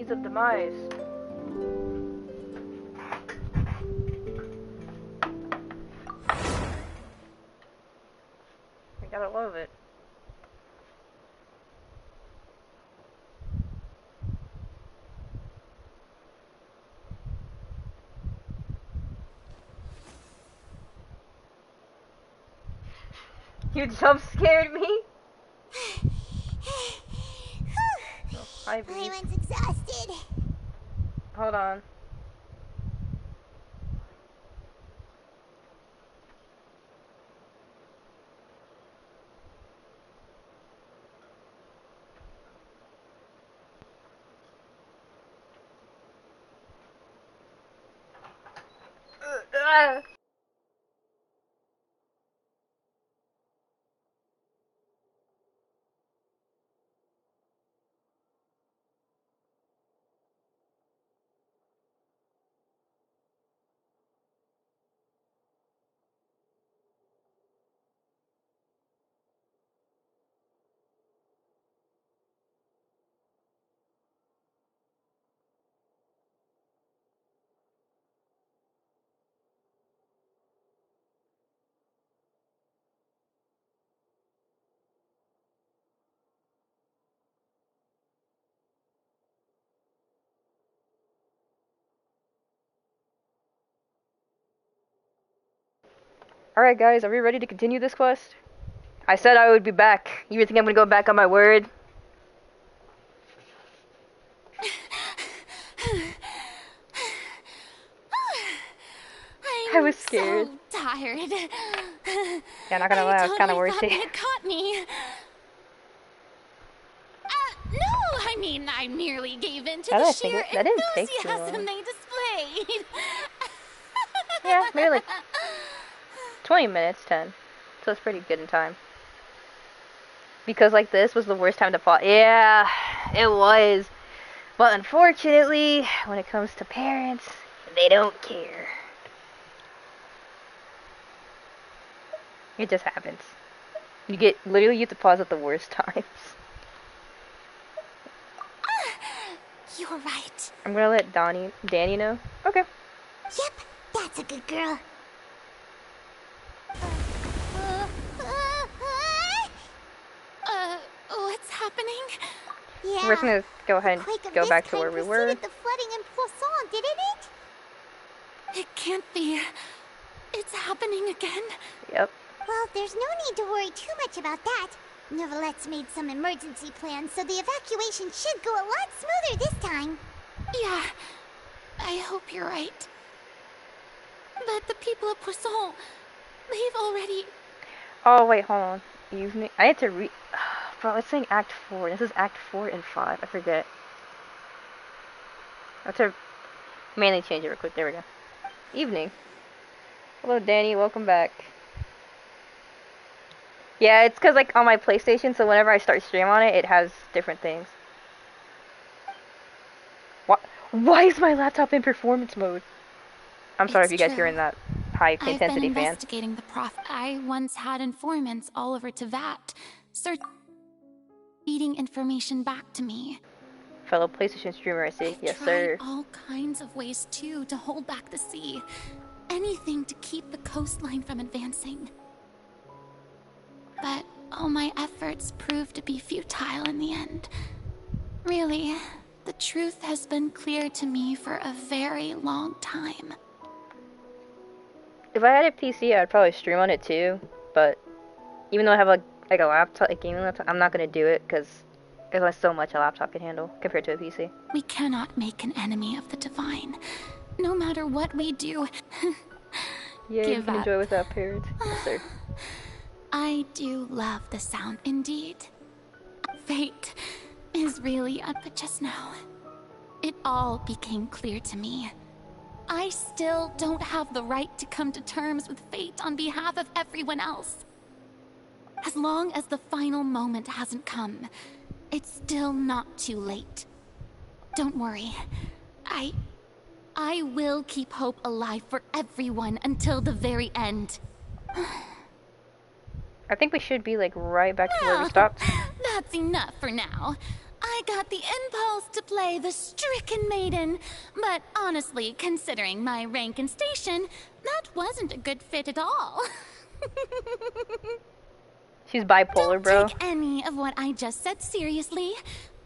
Seeds of Demise. I gotta love it. You jump scared me? Oh, hi, B. Everyone's exhausted. Hold on. Alright guys, are we ready to continue this quest? I said I would be back. You think I'm gonna go back on my word? I was scared. So tired. Yeah, not gonna lie, I was kinda worried too. It caught me. No, I mean, I merely gave in to the sheer enthusiasm they displayed. Yeah, maybe like 20 minutes, 10. So it's pretty good in time. Because like this was the worst time to fall. Yeah, it was. But unfortunately, when it comes to parents, they don't care. It just happens. Literally you have to pause at the worst times. You're right. I'm gonna let Danny know. Okay. Yep, that's a good girl. What's happening? Yeah. We're just gonna go ahead and go back to where we were. The flooding in Poisson, didn't it? It can't be. It's happening again. Yep. Well, there's no need to worry too much about that. Neverlette's made some emergency plans, so the evacuation should go a lot smoother this time. Yeah, I hope you're right. But the people of Poisson, they've already... Oh, wait, hold on. Evening. I had to read... Bro, it's saying Act 4. This is Act 4 and 5. I forget. I have to manually change it real quick. There we go. Evening. Hello, Danny. Welcome back. Yeah, it's because, like, on my PlayStation, so whenever I start stream on it, it has different things. Why is my laptop in performance mode? I'm sorry if you guys hear in that high-intensity fan. I've been investigating the prof. I once had informants all over Tevat, feeding information back to me. Fellow PlayStation streamer, I see. Yes, sir. All kinds of ways, too, to hold back the sea. Anything to keep the coastline from advancing. But all my efforts proved to be futile in the end. Really, the truth has been clear to me for a very long time. If I had a PC, I'd probably stream on it too, but even though I have a laptop, a gaming laptop, I'm not gonna do it because there's only so much a laptop can handle compared to a PC. We cannot make an enemy of the divine, no matter what we do. Yeah, you can enjoy without parents. Yes, sir. I do love the sound indeed. Fate is really up just now. It all became clear to me. I still don't have the right to come to terms with fate on behalf of everyone else. As long as the final moment hasn't come, it's still not too late. Don't worry. I will keep hope alive for everyone until the very end. I think we should be like right back to where we stopped. That's enough for now. I got the impulse to play the stricken maiden, but honestly, considering my rank and station, that wasn't a good fit at all. She's bipolar, bro. Don't take any of what I just said seriously.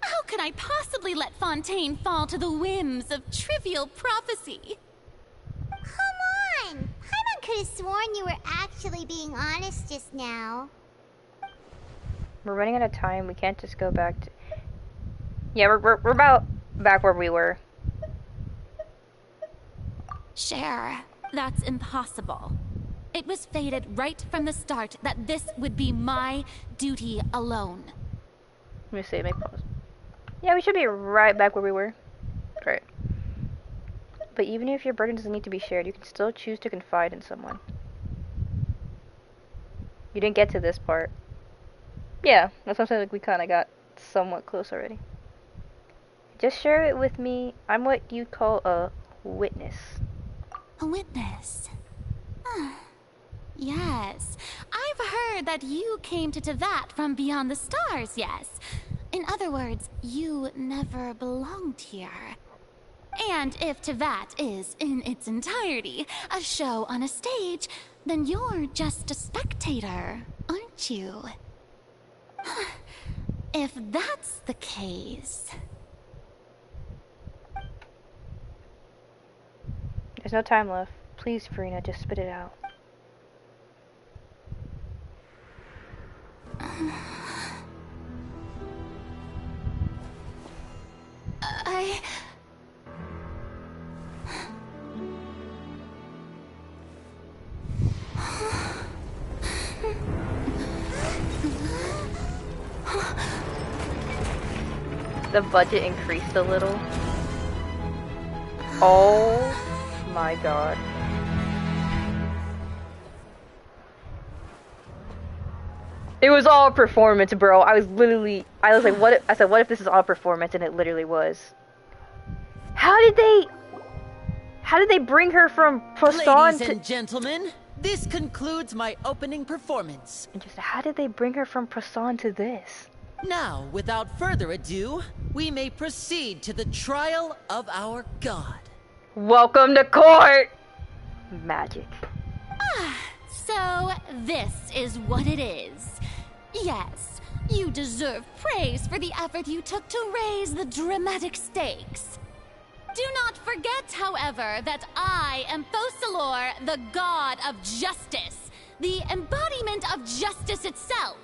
How could I possibly let Fontaine fall to the whims of trivial prophecy? Come on! Paimon could have sworn you were actually being honest just now. We're running out of time. We can't just go back to... Yeah, we're about back where we were. Cher, that's impossible. It was fated right from the start that this would be my duty alone. Let me see, make pause. Yeah, we should be right back where we were. Right. But even if your burden doesn't need to be shared, you can still choose to confide in someone. You didn't get to this part. Yeah, that's what I'm saying, like we kinda got somewhat close already. Just share it with me. I'm what you call a witness. A witness? Yes. I've heard that you came to Tevat from beyond the stars, yes. In other words, you never belonged here. And if Tevat is, in its entirety, a show on a stage, then you're just a spectator, aren't you? If that's the case... There's no time left. Please, Farina, just spit it out. The budget increased a little. Oh my god. It was all performance, bro. I was like, what if, I said, what if this is all performance? And it literally was. How did they bring her from Poisson to... Ladies and gentlemen, this concludes my opening performance. Interesting. How did they bring her from Poisson to this? Now, without further ado, we may proceed to the trial of our god. Welcome to court! Magic. So this is what it is. Yes, you deserve praise for the effort you took to raise the dramatic stakes. Do not forget, however, that I am Focalor, the god of justice, the embodiment of justice itself.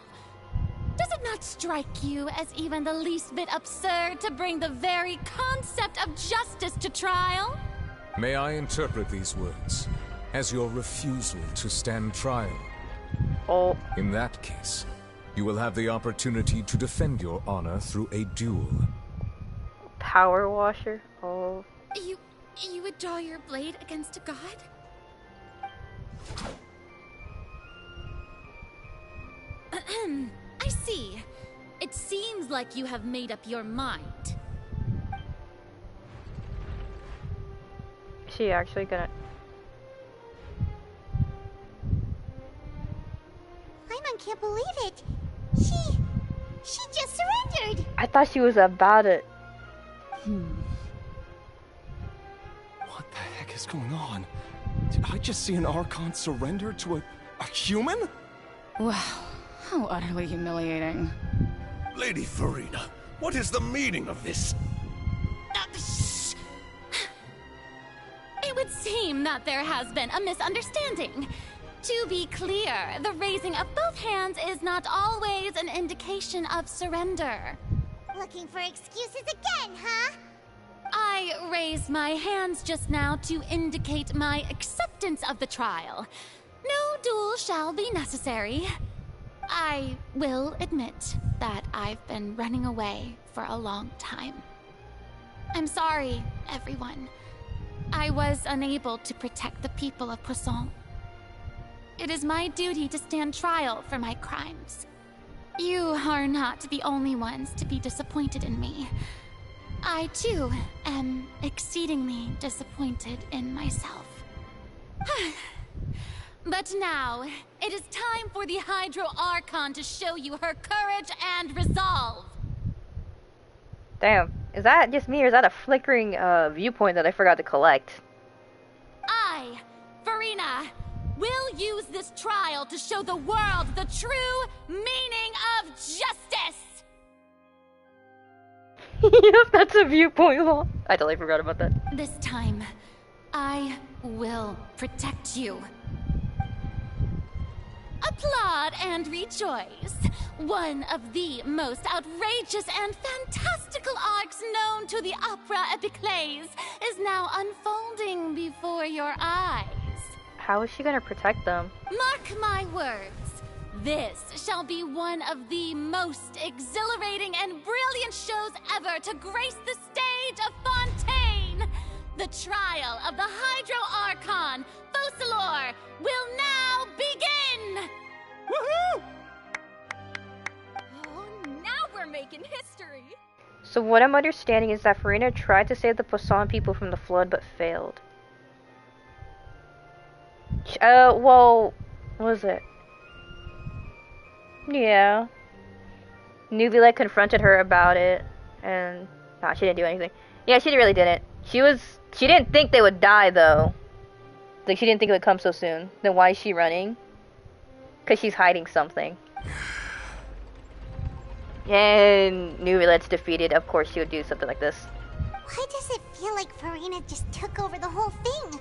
Does it not strike you as even the least bit absurd to bring the very concept of justice to trial? May I interpret these words as your refusal to stand trial? Oh. In that case, you will have the opportunity to defend your honor through a duel. Power washer? Oh. You would draw your blade against a god? I see. It seems like you have made up your mind. Is she actually gonna... Paimon can't believe it. She just surrendered. I thought she was about it. What the heck is going on? Did I just see an Archon surrender to a human? Wow, how utterly humiliating. Lady Farina, what is the meaning of this? It would seem that there has been a misunderstanding. To be clear, the raising of both hands is not always an indication of surrender. Looking for excuses again, huh? I raised my hands just now to indicate my acceptance of the trial. No duel shall be necessary. I will admit that I've been running away for a long time. I'm sorry, everyone. I was unable to protect the people of Poisson. It is my duty to stand trial for my crimes. You are not the only ones to be disappointed in me. I, too, am exceedingly disappointed in myself. But now, it is time for the Hydro Archon to show you her courage and resolve. Damn. Is that just me, or is that a flickering viewpoint that I forgot to collect? I, Farina, will use this trial to show the world the true meaning of justice! Yep, that's a viewpoint. I totally forgot about that. This time, I will protect you. Applaud and rejoice. One of the most outrageous and fantastical arcs known to the opera epiclese is now unfolding before your eyes. How is she gonna protect them? Mark my words. This shall be one of the most exhilarating and brilliant shows ever to grace the stage of Fontaine. The trial of the Hydro Archon, Focalor, will now begin! Woohoo! Oh, now we're making history. So what I'm understanding is that Farina tried to save the Poisson people from the flood, but failed. Well, what was it? Yeah. Nuvile confronted her about it, and nah, she didn't do anything. Yeah, she really didn't. She didn't think they would die, though. Like, she didn't think it would come so soon. Then why is she running? Because she's hiding something. And Nuvilet's defeated. Of course she would do something like this. Why does it feel like Farina just took over the whole thing?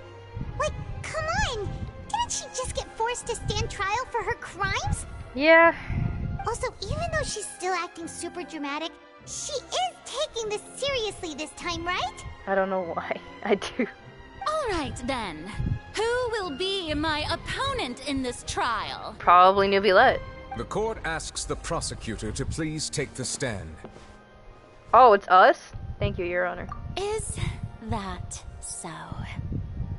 Like, come on! Didn't she just get forced to stand trial for her crimes? Yeah. Also, even though she's still acting super dramatic, she is taking this seriously this time, right? I don't know why. I do. Alright then. Who will be my opponent in this trial? Probably Nuvilet. The court asks the prosecutor to please take the stand. Oh, it's us? Thank you, Your Honor. Is that so?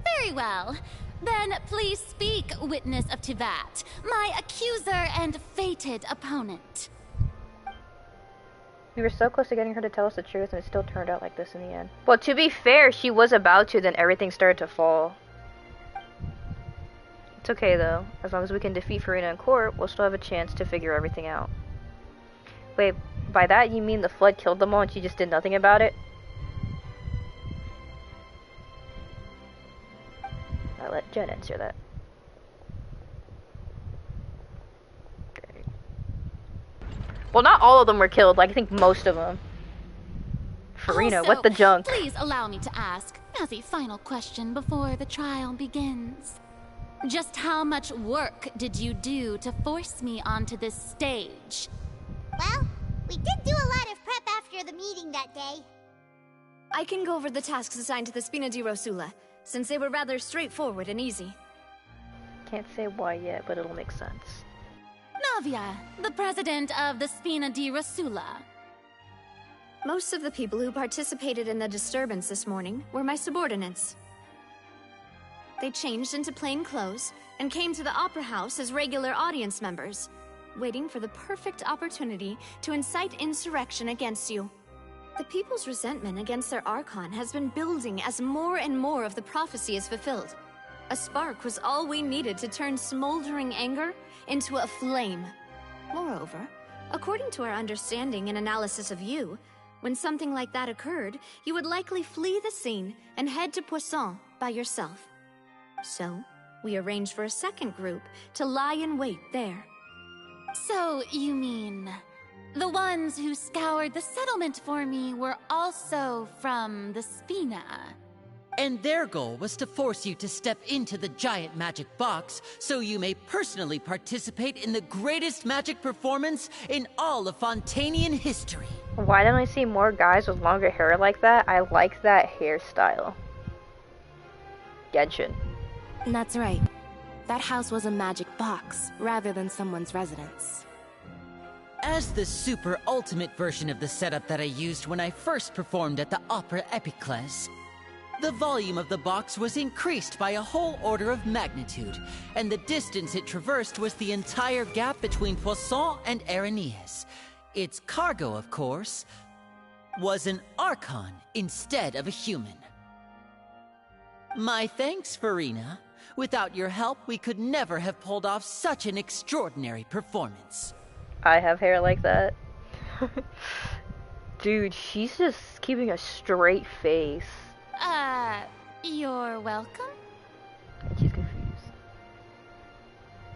Very well. Then please speak, witness of Tivat, my accuser and fated opponent. We were so close to getting her to tell us the truth, and it still turned out like this in the end. Well, to be fair, she was about to, then everything started to fall. It's okay, though. As long as we can defeat Farina in court, we'll still have a chance to figure everything out. Wait, by that you mean the flood killed them all and she just did nothing about it? I'll let Jen answer that. Okay. Well, not all of them were killed. Like, I think most of them. Farina, Also, what the junk? Please allow me to ask, as a final question before the trial begins. Just how much work did you do to force me onto this stage? Well, we did do a lot of prep after the meeting that day. I can go over the tasks assigned to the Spina di Rosula, since they were rather straightforward and easy. Can't say why yet, but it'll make sense. Navia, the president of the Spina di Rosula. Most of the people who participated in the disturbance this morning were my subordinates. They changed into plain clothes and came to the Opera House as regular audience members, waiting for the perfect opportunity to incite insurrection against you. The people's resentment against their Archon has been building as more and more of the prophecy is fulfilled. A spark was all we needed to turn smoldering anger into a flame. Moreover, according to our understanding and analysis of you, when something like that occurred, you would likely flee the scene and head to Poisson by yourself. So, we arranged for a second group to lie in wait there. So, you mean... the ones who scoured the settlement for me were also from the Spina? And their goal was to force you to step into the giant magic box so you may personally participate in the greatest magic performance in all of Fontainian history. Why don't I see more guys with longer hair like that? I like that hairstyle. Genshin. That's right. That house was a magic box, rather than someone's residence. As the super ultimate version of the setup that I used when I first performed at the Opera Epiclese, the volume of the box was increased by a whole order of magnitude, and the distance it traversed was the entire gap between Poisson and Aranias. Its cargo, of course, was an Archon instead of a human. My thanks, Farina. Without your help, we could never have pulled off such an extraordinary performance. I have hair like that. Dude, she's just keeping a straight face. You're welcome? And she's confused.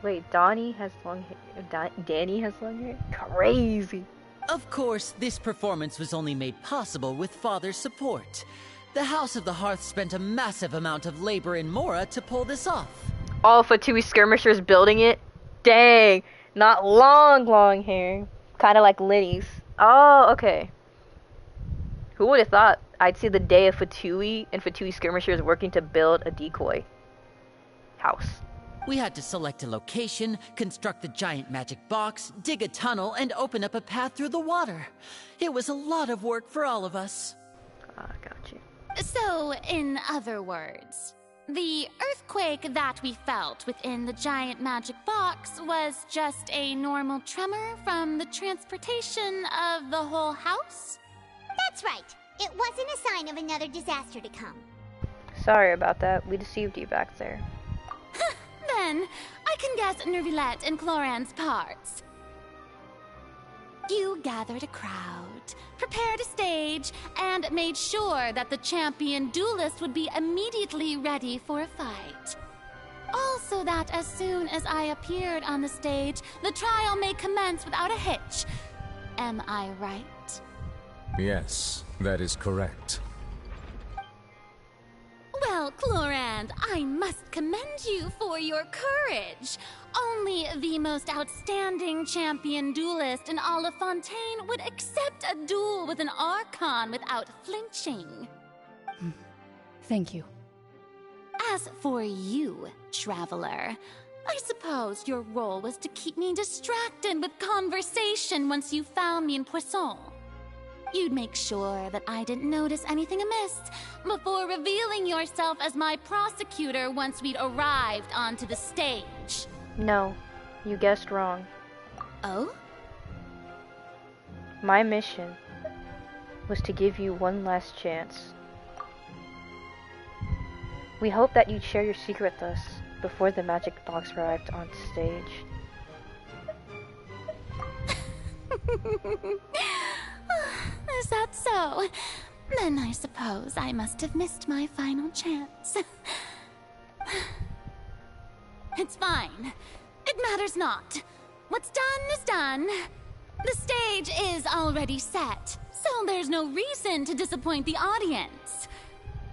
Wait, Donnie has long hair? Danny has long hair? Crazy. Of course, this performance was only made possible with Father's support. The House of the Hearth spent a massive amount of labor in Mora to pull this off. All Fatui skirmishers building it? Dang. Not long hair. Kind of like Linny's. Oh, okay. Who would have thought I'd see the day of Fatui and Fatui skirmishers working to build a decoy house? We had to select a location, construct the giant magic box, dig a tunnel, and open up a path through the water. It was a lot of work for all of us. Ah, got you. So, in other words, the earthquake that we felt within the giant magic box was just a normal tremor from the transportation of the whole house? That's right. It wasn't a sign of another disaster to come. Sorry about that. We deceived you back there. Then, I can guess Nervilette and Cloran's parts. You gathered a crowd, prepared a stage, and made sure that the champion duelist would be immediately ready for a fight. Also that as soon as I appeared on the stage, the trial may commence without a hitch. Am I right? Yes, that is correct. Well, Clorand, I must commend you for your courage. Only the most outstanding champion duelist in all of Fontaine would accept a duel with an Archon without flinching. Thank you. As for you, Traveler, I suppose your role was to keep me distracted with conversation once you found me in Poisson. You'd make sure that I didn't notice anything amiss before revealing yourself as my prosecutor once we'd arrived onto the stage. No, you guessed wrong. Oh? My mission was to give you one last chance. We hoped that you'd share your secret with us before the magic box arrived on stage. Is that so? Then I suppose I must have missed my final chance. It's fine. It matters not. What's done is done. The stage is already set, so there's no reason to disappoint the audience.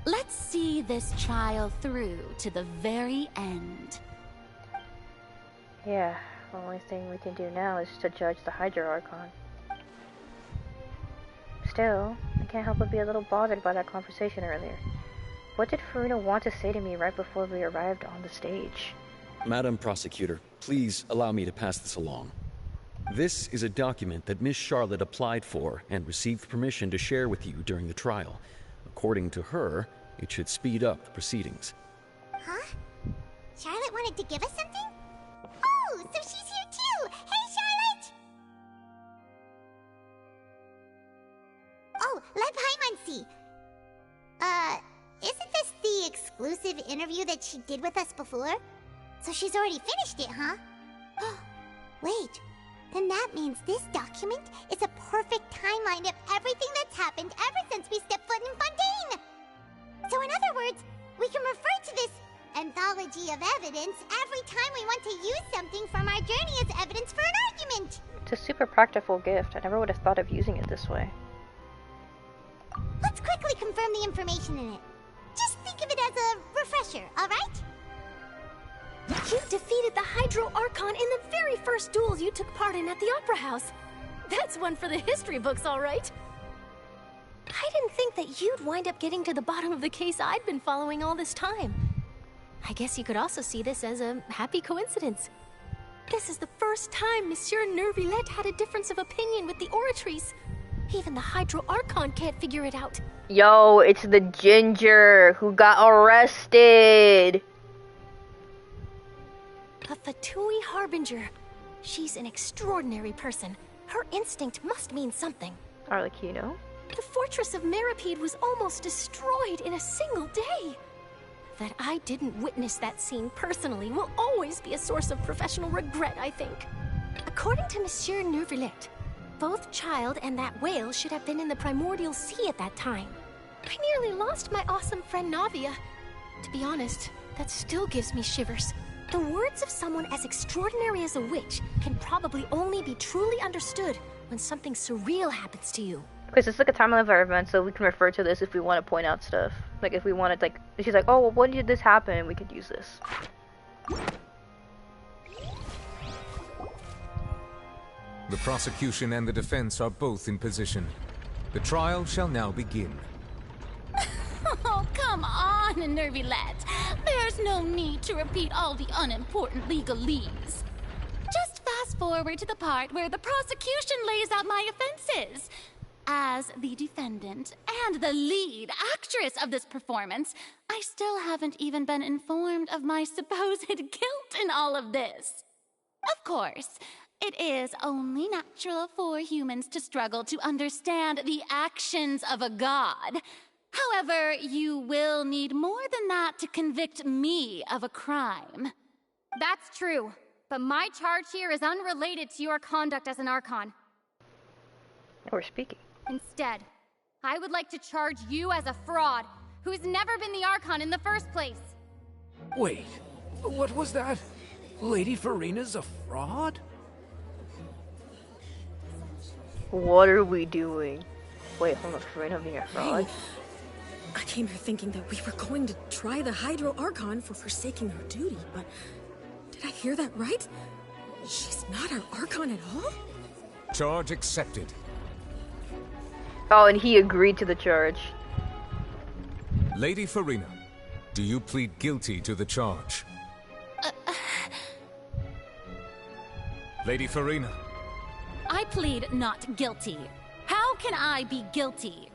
Let's see this trial through to the very end. Yeah, the only thing we can do now is to judge the Hydra Archon. Still, I can't help but be a little bothered by that conversation earlier. What did Farina want to say to me right before we arrived on the stage? Madam Prosecutor, please allow me to pass this along. This is a document that Miss Charlotte applied for and received permission to share with you during the trial. According to her, it should speed up the proceedings. Huh? Charlotte wanted to give us something? Oh, so she's here too! Hey, Charlotte! Oh, Lev Hymansi! Isn't this the exclusive interview that she did with us before? So she's already finished it, huh? Wait, then that means this document is a perfect timeline of everything that's happened ever since we stepped foot in Fontaine! So in other words, we can refer to this anthology of evidence every time we want to use something from our journey as evidence for an argument! It's a super practical gift. I never would have thought of using it this way. Let's quickly confirm the information in it. Just think of it as a refresher, alright? You defeated the Hydro Archon in the very first duel you took part in at the Opera House. That's one for the history books, all right. I didn't think that you'd wind up getting to the bottom of the case I'd been following all this time. I guess you could also see this as a happy coincidence. This is the first time Monsieur Nervilette had a difference of opinion with the oratories. Even the Hydro Archon can't figure it out. Yo, it's the ginger who got arrested. A Fatui Harbinger. She's an extraordinary person. Her instinct must mean something. Arlecchino? The fortress of Meripede was almost destroyed in a single day. That I didn't witness that scene personally will always be a source of professional regret, I think. According to Monsieur Nervilette, Both Child and that whale should have been in the primordial sea at that time. I nearly lost my awesome friend Navia. To be honest, that still gives me shivers. The words of someone as extraordinary as a witch can probably only be truly understood when something surreal happens to you. Because it's like a timeline of our events, so we can refer to this if we want to point out stuff. Like if we wanted, like, she's like, oh, well, when did this happen? We could use this. The prosecution and the defense are both in position. The trial shall now begin. Oh, come on, Nervy lads. There's no need to repeat all the unimportant legalese. Just fast forward to the part where the prosecution lays out my offenses. As the defendant and the lead actress of this performance, I still haven't even been informed of my supposed guilt in all of this. Of course, it is only natural for humans to struggle to understand the actions of a god. However, you will need more than that to convict me of a crime. That's true, but my charge here is unrelated to your conduct as an Archon. We're speaking. Instead, I would like to charge you as a fraud who's never been the Archon in the first place. Wait, what was that? Lady Farina's a fraud? What are we doing? Wait, hold on, Farina being a fraud? Hey, I came here thinking that we were going to try the Hydro Archon for forsaking her duty, but did I hear that right? She's not our Archon at all? Charge accepted. Oh, and he agreed to the charge. Lady Farina, do you plead guilty to the charge? Lady Farina. I plead not guilty. How can I be guilty?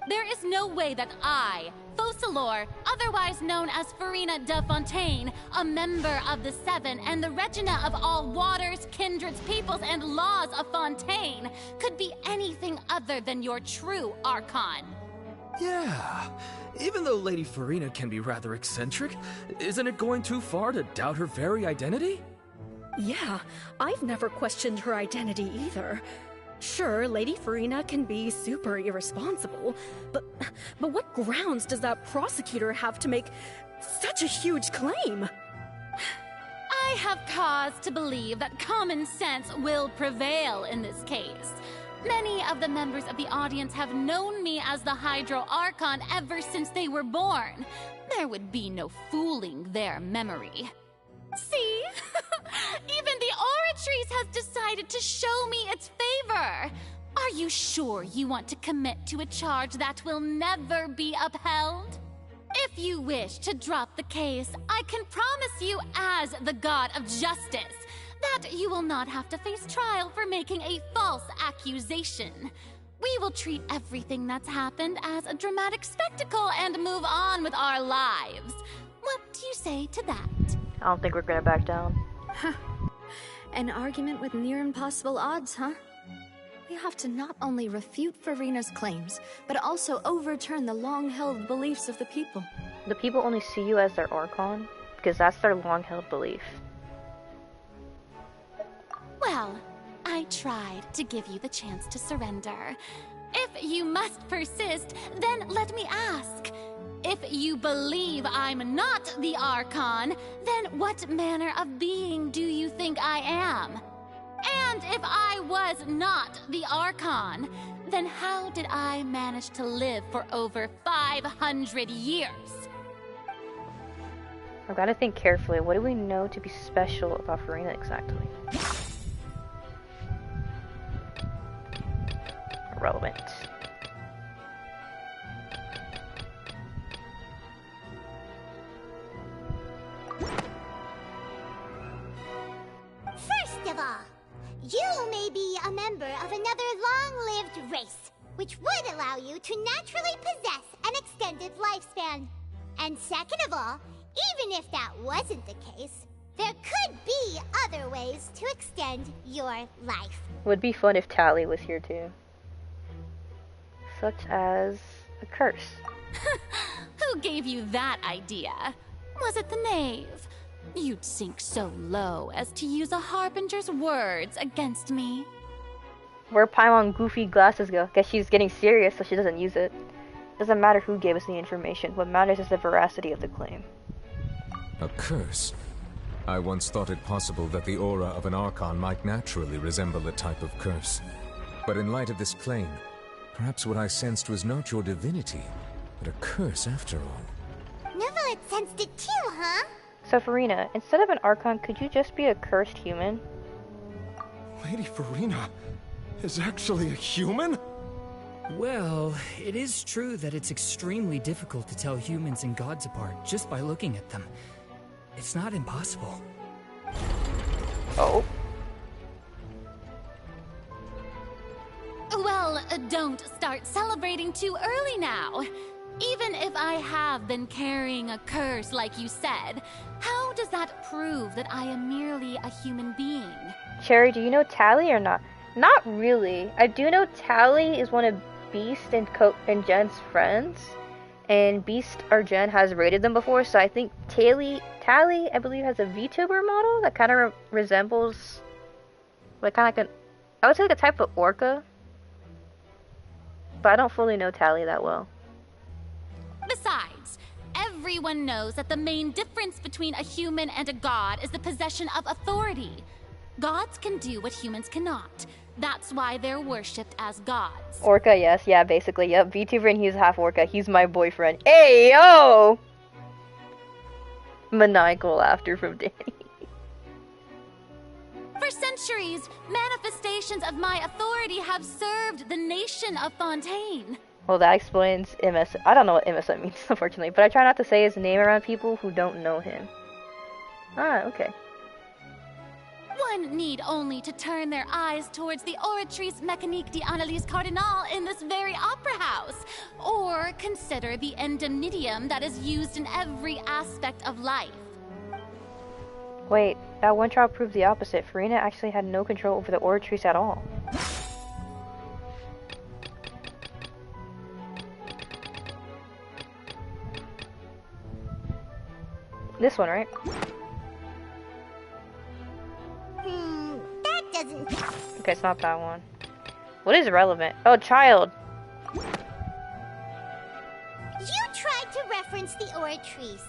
There is no way that I, Focalor, otherwise known as Farina de Fontaine, a member of the Seven and the Regina of all waters, kindreds, peoples, and laws of Fontaine, could be anything other than your true Archon. Yeah, even though Lady Farina can be rather eccentric, isn't it going too far to doubt her very identity? Yeah, I've never questioned her identity either. Sure, Lady Farina can be super irresponsible, but what grounds does that prosecutor have to make such a huge claim? I have cause to believe that common sense will prevail in this case. Many of the members of the audience have known me as the Hydro Archon ever since they were born. There would be no fooling their memory. See? Even the Oratrice has decided to show me its favor. Are you sure you want to commit to a charge that will never be upheld? If you wish to drop the case, I can promise you as the God of Justice that you will not have to face trial for making a false accusation. We will treat everything that's happened as a dramatic spectacle and move on with our lives. What do you say to that? I don't think we're gonna back down. An argument with near impossible odds, huh? We have to not only refute Farina's claims, but also overturn the long-held beliefs of the people. The people only see you as their Archon? Because that's their long-held belief. Well, I tried to give you the chance to surrender. If you must persist, then let me ask. If you believe I'm not the Archon, then what manner of being do you think I am? And if I was not the Archon, then how did I manage to live for over 500 years? I've got to think carefully. What do we know to be special about Farina exactly? Irrelevant. First of all, you may be a member of another long-lived race, which would allow you to naturally possess an extended lifespan. And second of all, even if that wasn't the case, there could be other ways to extend your life. Would be fun if Tally was here too. Such as a curse. Who gave you that idea? Was it the knave? You'd sink so low as to use a harbinger's words against me. Where Paimon goofy glasses go? Guess she's getting serious, so she doesn't use it. Doesn't matter who gave us the information. What matters is the veracity of the claim. A curse? I once thought it possible that the aura of an Archon might naturally resemble a type of curse. But in light of this claim, perhaps what I sensed was not your divinity, but a curse after all. Neville had sensed it too, huh? So Farina, instead of an Archon, could you just be a cursed human? Lady Farina is actually a human? Well, it is true that it's extremely difficult to tell humans and gods apart just by looking at them. It's not impossible. Oh. Well, don't start celebrating too early now. Even if I have been carrying a curse like you said, how does that prove that I am merely a human being? Cherry, do you know Tally or not? Not really. I do know Tally is one of Beast and Jen's friends. And Beast or Jen has raided them before, so I think Tally, I believe, has a VTuber model that kind of resembles, like, kind of like I would say like a type of orca. But I don't fully know Tally that well. Besides, everyone knows that the main difference between a human and a god is the possession of authority. Gods can do what humans cannot. That's why they're worshipped as gods. Orca, yes, yeah, basically, yep. VTuber and he's half orca. He's my boyfriend. Hey, yo! Maniacal laughter from Danny. For centuries, manifestations of my authority have served the nation of Fontaine. Well, that explains MS. I don't know what MSN means, unfortunately, but I try not to say his name around people who don't know him. Ah, okay. One need only to turn their eyes towards the Oratrice Mécanique d'Analyse Cardinal in this very opera house, or consider the endemnitium that is used in every aspect of life. Wait, that one trial proved the opposite. Farina actually had no control over the Oratrice at all. This one, right? That doesn't... Okay, it's not that one. What is relevant? Oh, child! You tried to reference the Oratrice,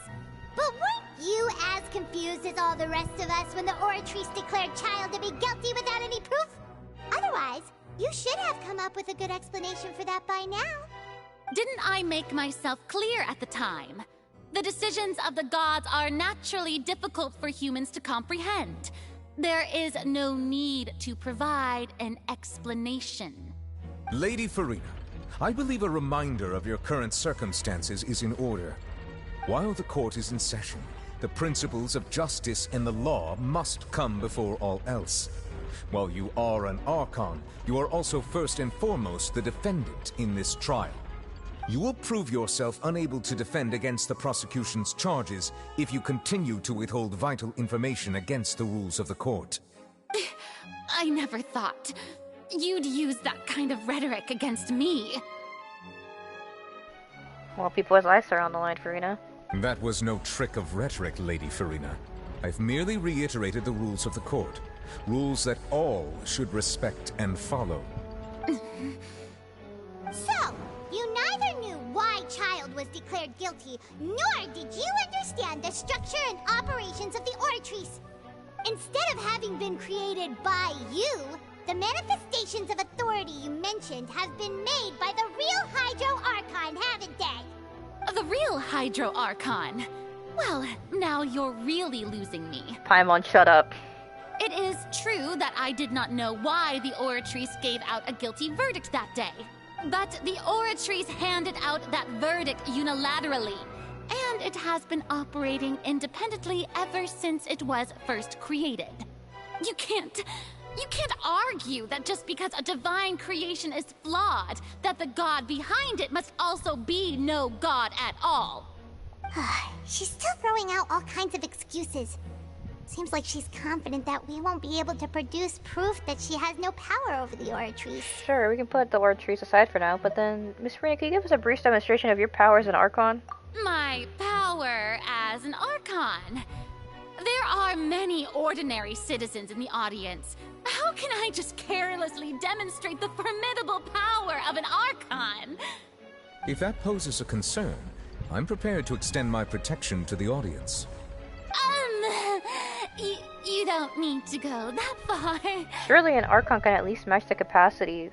but weren't you as confused as all the rest of us when the Oratrice declared child to be guilty without any proof? Otherwise, you should have come up with a good explanation for that by now. Didn't I make myself clear at the time? The decisions of the gods are naturally difficult for humans to comprehend. There is no need to provide an explanation. Lady Farina, I believe a reminder of your current circumstances is in order. While the court is in session, the principles of justice and the law must come before all else. While you are an Archon, you are also first and foremost the defendant in this trial. You will prove yourself unable to defend against the prosecution's charges if you continue to withhold vital information against the rules of the court. I never thought you'd use that kind of rhetoric against me. Well, people's lives are on the line, Farina. That was no trick of rhetoric, Lady Farina. I've merely reiterated the rules of the court. Rules that all should respect and follow. So, you neither knew why Child was declared guilty, nor did you understand the structure and operations of the Oratrice. Instead of having been created by you, the manifestations of authority you mentioned have been made by the real Hydro Archon, haven't they? The real Hydro Archon? Well, now you're really losing me. Paimon, shut up. It is true that I did not know why the Oratrice gave out a guilty verdict that day. But the Oratrice handed out that verdict unilaterally, and it has been operating independently ever since it was first created. You can't argue that just because a divine creation is flawed, that the god behind it must also be no god at all. She's still throwing out all kinds of excuses. Seems like she's confident that we won't be able to produce proof that she has no power over the Oratrice. Sure, we can put the Oratrice aside for now, but then, Miss Farina, can you give us a brief demonstration of your power as an Archon? My power as an Archon? There are many ordinary citizens in the audience. How can I just carelessly demonstrate the formidable power of an Archon? If that poses a concern, I'm prepared to extend my protection to the audience. You don't need to go that far. Surely an Archon can at least match the capacities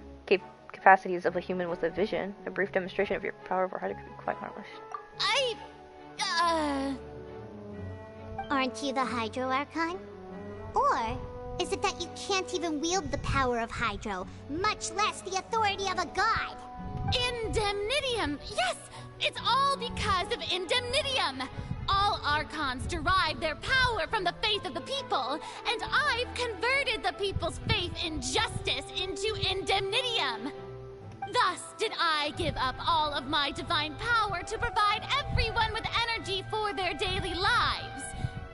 of a human with a vision. A brief demonstration of your power over Hydro could be quite harmless. Aren't you the Hydro Archon? Or is it that you can't even wield the power of Hydro, much less the authority of a god? Indemnitium! Yes! It's all because of Indemnitium! All Archons derive their power from the faith of the people, and I've converted the people's faith in justice into Indemnitium! Thus did I give up all of my divine power to provide everyone with energy for their daily lives.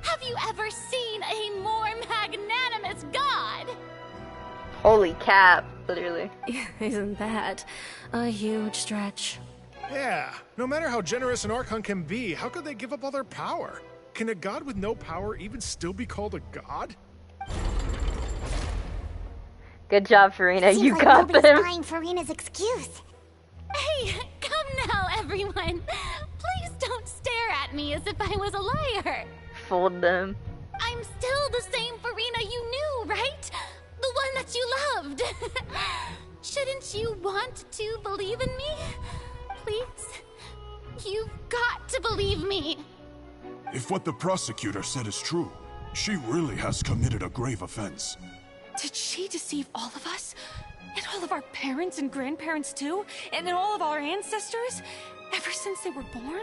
Have you ever seen a more magnanimous god? Holy cap, literally. Isn't that a huge stretch? Yeah, no matter how generous an Archon can be, how could they give up all their power? Can a god with no power even still be called a god? Good job, Furina. Seems You like got nobody's them. buying Furina's excuse. Hey, come now, everyone. Please don't stare at me as if I was a liar. Fooled them. I'm still the same Furina you knew, right? The one that you loved. Shouldn't you want to believe in me? Please? You've got to believe me. If what the prosecutor said is true, she really has committed a grave offense. Did she deceive all of us? And all of our parents and grandparents too? And then all of our ancestors? Ever since they were born?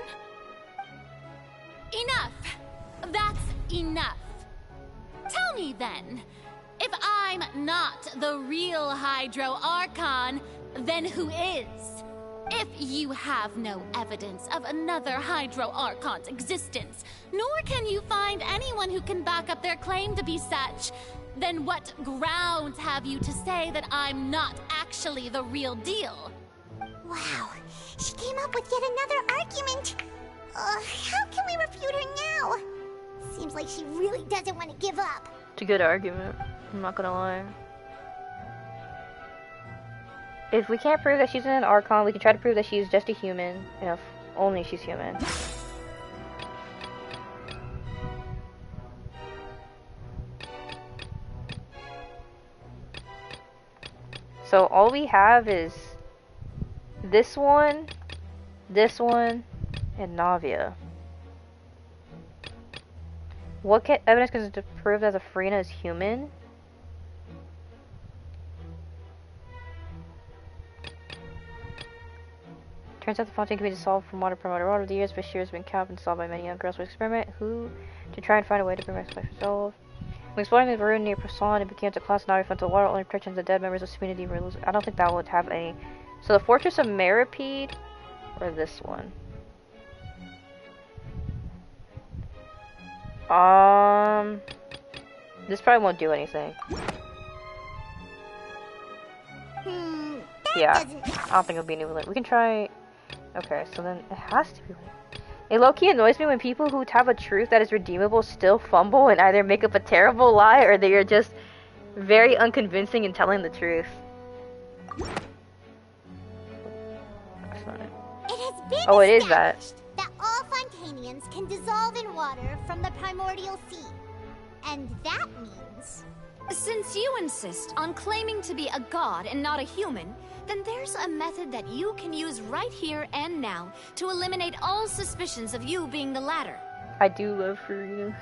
Enough. That's enough. Tell me then, if I'm not the real Hydro Archon, then who is? If you have no evidence of another Hydro Archon's existence, nor can you find anyone who can back up their claim to be such, then what grounds have you to say that I'm not actually the real deal? Wow, she came up with yet another argument. How can we refute her now? Seems like she really doesn't want to give up. It's a good argument. I'm not gonna lie. If we can't prove that she's an Archon, we can try to prove that she's just a human. If only she's human. So all we have is this one, and Navia. What evidence can to prove that Furina is human? Turns out the Fontaine can be dissolved from water per water. Over the years, Bashir has been capped and solved by many young girls who experiment to try and find a way to prevent life resolve. When exploring the ruin near Poisson, it became a class not referred to water, only protecting the dead members of the community were losing. I don't think that would have any. So the Fortress of Meripede, or this one? This probably won't do anything. Yeah, I don't think it'll be any limit. We can try. Okay, so then it has to be. It low-key annoys me when people who have a truth that is redeemable still fumble and either make up a terrible lie or they are just very unconvincing in telling the truth. That's not it. It has been Oh, it is that. that all Fontainians can dissolve in water from the primordial sea. And that means... Since you insist on claiming to be a god and not a human, then there's a method that you can use right here and now to eliminate all suspicions of you being the latter. I do love Furina.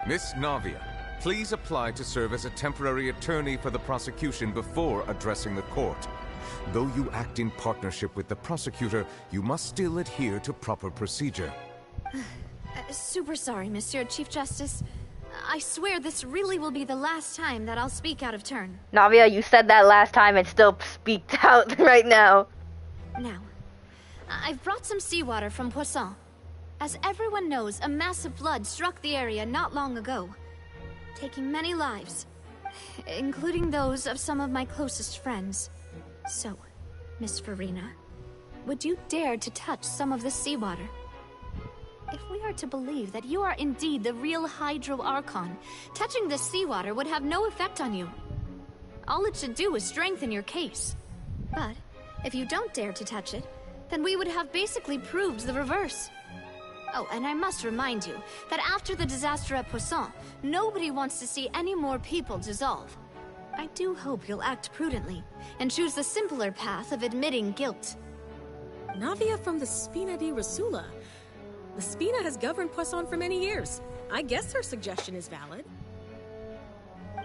Miss Navia, please apply to serve as a temporary attorney for the prosecution before addressing the court. Though you act in partnership with the prosecutor, you must still adhere to proper procedure. Super sorry, Monsieur Chief Justice. I swear this really will be the last time that I'll speak out of turn. Navia, you said that last time and still speak out right now. Now, I've brought some seawater from Poisson. As everyone knows, a massive flood struck the area not long ago, taking many lives, including those of some of my closest friends. So, Miss Furina, would you dare to touch some of this seawater? If we are to believe that you are indeed the real Hydro Archon, touching the seawater would have no effect on you. All it should do is strengthen your case. But if you don't dare to touch it, then we would have basically proved the reverse. Oh, and I must remind you that after the disaster at Poisson, nobody wants to see any more people dissolve. I do hope you'll act prudently and choose the simpler path of admitting guilt. Navia from the Spina di Rasula. The Spina has governed Poisson for many years. I guess her suggestion is valid.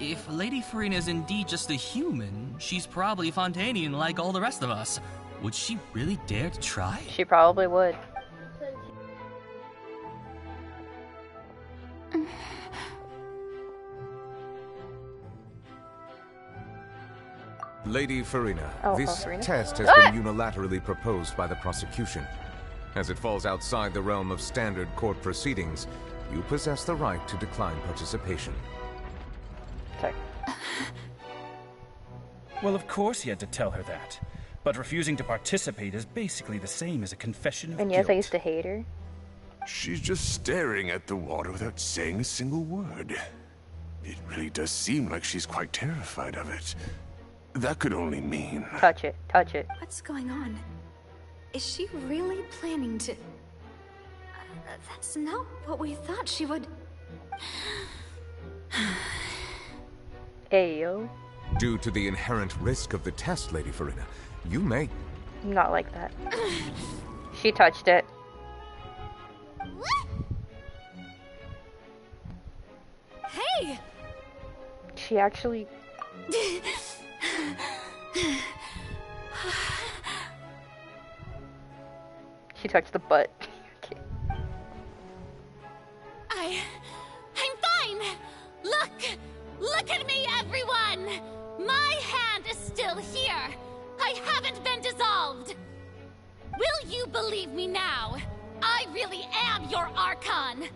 If Lady Farina is indeed just a human, she's probably Fontainian like all the rest of us. Would she really dare to try? She probably would. Lady Farina, this Farina? test has been unilaterally proposed by the prosecution. As it falls outside the realm of standard court proceedings, you possess the right to decline participation. Sorry. Well, of course he had to tell her that. But refusing to participate is basically the same as a confession of And yes, guilt. I used to hate her. She's just staring at the water without saying a single word. It really does seem like she's quite terrified of it. That could only mean... Touch it. Touch it. What's going on? Is she really planning to... that's not what we thought she would... Ayo. Due to the inherent risk of the test, Lady Farina, you may... Not like that. She touched it. What? Hey! She actually... She touched the butt. Okay. I'm fine! Look at me, everyone! My hand is still here! I haven't been dissolved! Will you believe me now? I really am your Archon!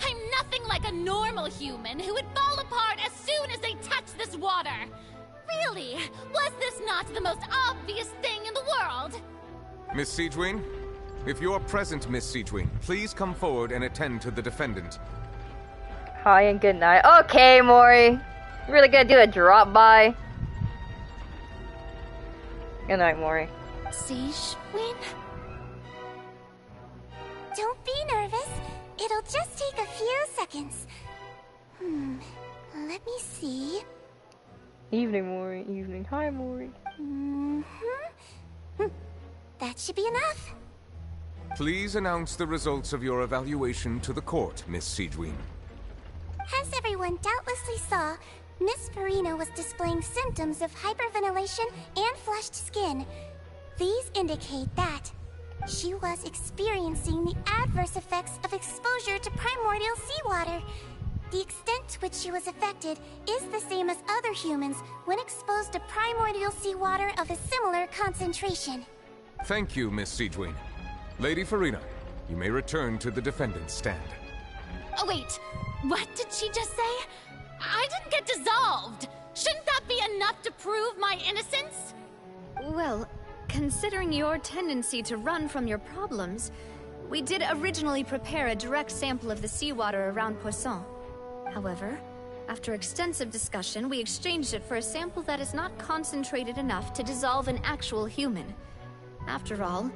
I'm nothing like a normal human who would fall apart as soon as they touch this water! Really? Was this not the most obvious thing in the world? Miss Siegewien? If you're present, Miss Siegewien, please come forward and attend to the defendant. Hi and good night. Okay, Mori. You really gonna do a drop by? Good night, Mori. Siegewien? Don't be nervous. It'll just take a few seconds. Let me see. Evening, Mori. Evening. Hi, Mori. That should be enough. Please announce the results of your evaluation to the court, Miss Siegewien. As everyone doubtlessly saw, Miss Farina was displaying symptoms of hyperventilation and flushed skin. These indicate that she was experiencing the adverse effects of exposure to primordial seawater. The extent to which she was affected is the same as other humans when exposed to primordial seawater of a similar concentration. Thank you, Miss Siegewien. Lady Farina, you may return to the defendant's stand. Oh wait, what did she just say? I didn't get dissolved! Shouldn't that be enough to prove my innocence? Well, considering your tendency to run from your problems, we did originally prepare a direct sample of the seawater around Poisson. However, after extensive discussion, we exchanged it for a sample that is not concentrated enough to dissolve an actual human. After all,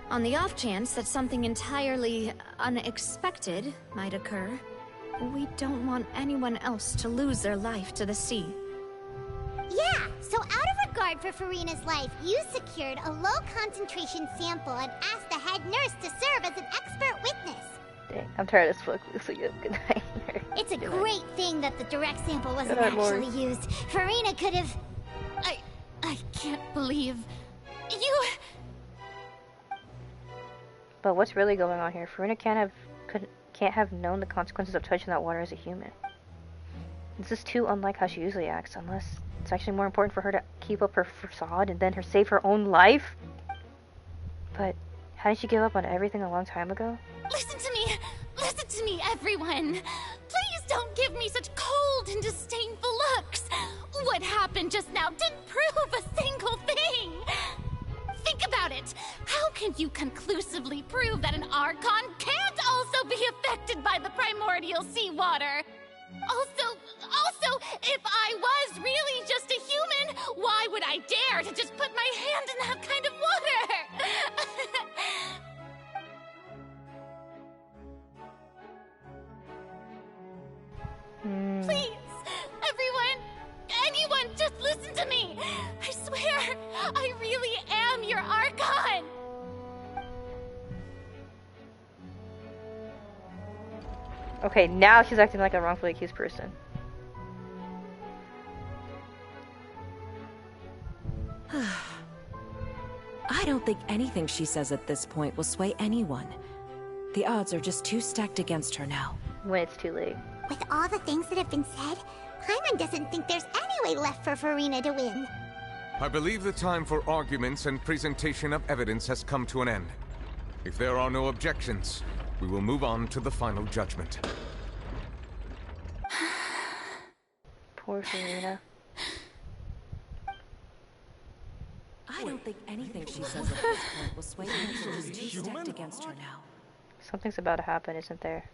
on the off chance that something entirely unexpected might occur, we don't want anyone else to lose their life to the sea. Yeah, so out of regard for Farina's life, you secured a low-concentration sample and asked the head nurse to serve as an expert witness. Dang, I'm tired as fuck. So good night. It's a great thing that the direct sample wasn't Good night, Maury. actually used. Farina could have... I can't believe... you... But what's really going on here? Farina can't have known the consequences of touching that water as a human. This is too unlike how she usually acts, unless it's actually more important for her to keep up her facade and then save her own life. But hadn't she give up on everything a long time ago? Listen to me, everyone! Please don't give me such cold and disdainful looks! What happened just now didn't prove a single thing! Think about it! How can you conclusively prove that an Archon can't also also be affected by the primordial seawater. Also, if I was really just a human, why would I dare to just put my hand in that kind of water? Please, anyone, just listen to me. I swear, I really am your Archon. Okay, now she's acting like a wrongfully accused person. I don't think anything she says at this point will sway anyone. The odds are just too stacked against her now. When it's too late. With all the things that have been said, Paimon doesn't think there's any way left for Furina to win. I believe the time for arguments and presentation of evidence has come to an end. If there are no objections, we will move on to the final judgment. Poor Furina. I don't think anything she says at this point will sway anyone. She's too stacked against her now. Something's about to happen, isn't there?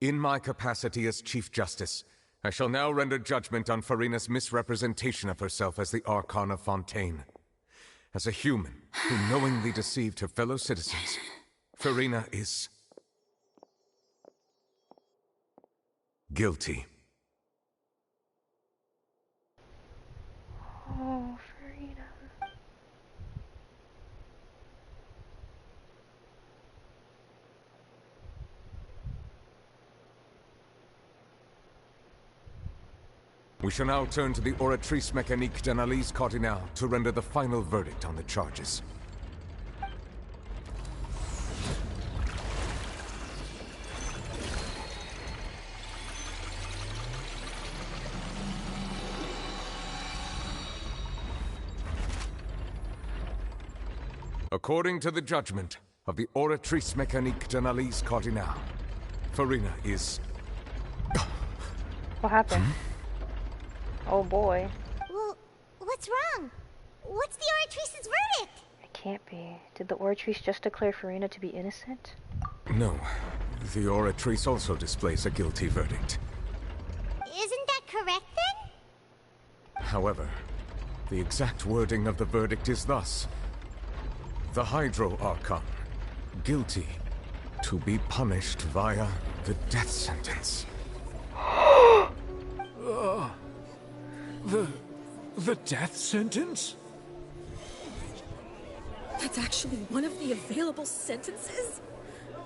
In my capacity as Chief Justice, I shall now render judgment on Furina's misrepresentation of herself as the Archon of Fontaine. As a human who knowingly deceived her fellow citizens, Furina is guilty. Oh, Furina. We shall now turn to the Oratrice Mécanique d'Analyse Cardinale to render the final verdict on the charges. According to the judgment of the Oratrice Mécanique d'Analyse Cardinale, Furina is... What happened? Oh boy. Well, what's wrong? What's the Oratrice's verdict? It can't be. Did the Oratrice just declare Furina to be innocent? No. The Oratrice also displays a guilty verdict. Isn't that correct then? However, the exact wording of the verdict is thus. The Hydro Archon, guilty, to be punished via the death sentence. The death sentence? That's actually one of the available sentences?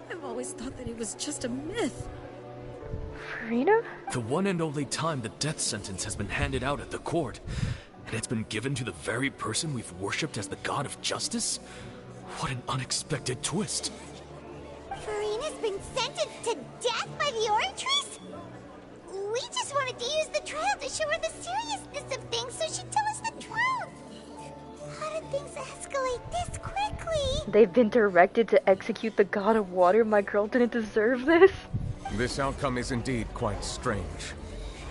I've always thought that it was just a myth. Furina? The one and only time the death sentence has been handed out at the court, and it's been given to the very person we've worshipped as the god of justice? What an unexpected twist. Furina's been sentenced to death by the Oratrice? We just wanted to use the trial to show her the seriousness of things so she'd tell us the truth. How did things escalate this quickly? They've been directed to execute the god of water. My girl didn't deserve this. This outcome is indeed quite strange.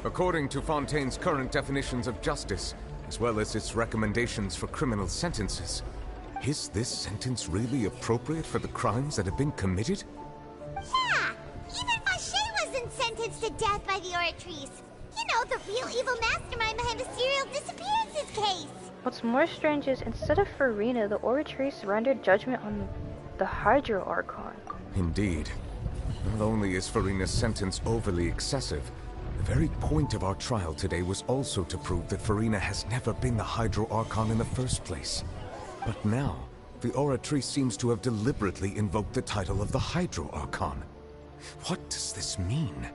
According to Fontaine's current definitions of justice, as well as its recommendations for criminal sentences, is this sentence really appropriate for the crimes that have been committed? Yeah! Even Vacher wasn't sentenced to death by the Oratrice. You know, the real evil mastermind behind the serial disappearances case. What's more strange is, instead of Furina, the Oratrice rendered judgment on the Hydro Archon. Indeed. Not only is Furina's sentence overly excessive, the very point of our trial today was also to prove that Furina has never been the Hydro Archon in the first place. But now, the Oratrice seems to have deliberately invoked the title of the Hydro Archon. What does this mean?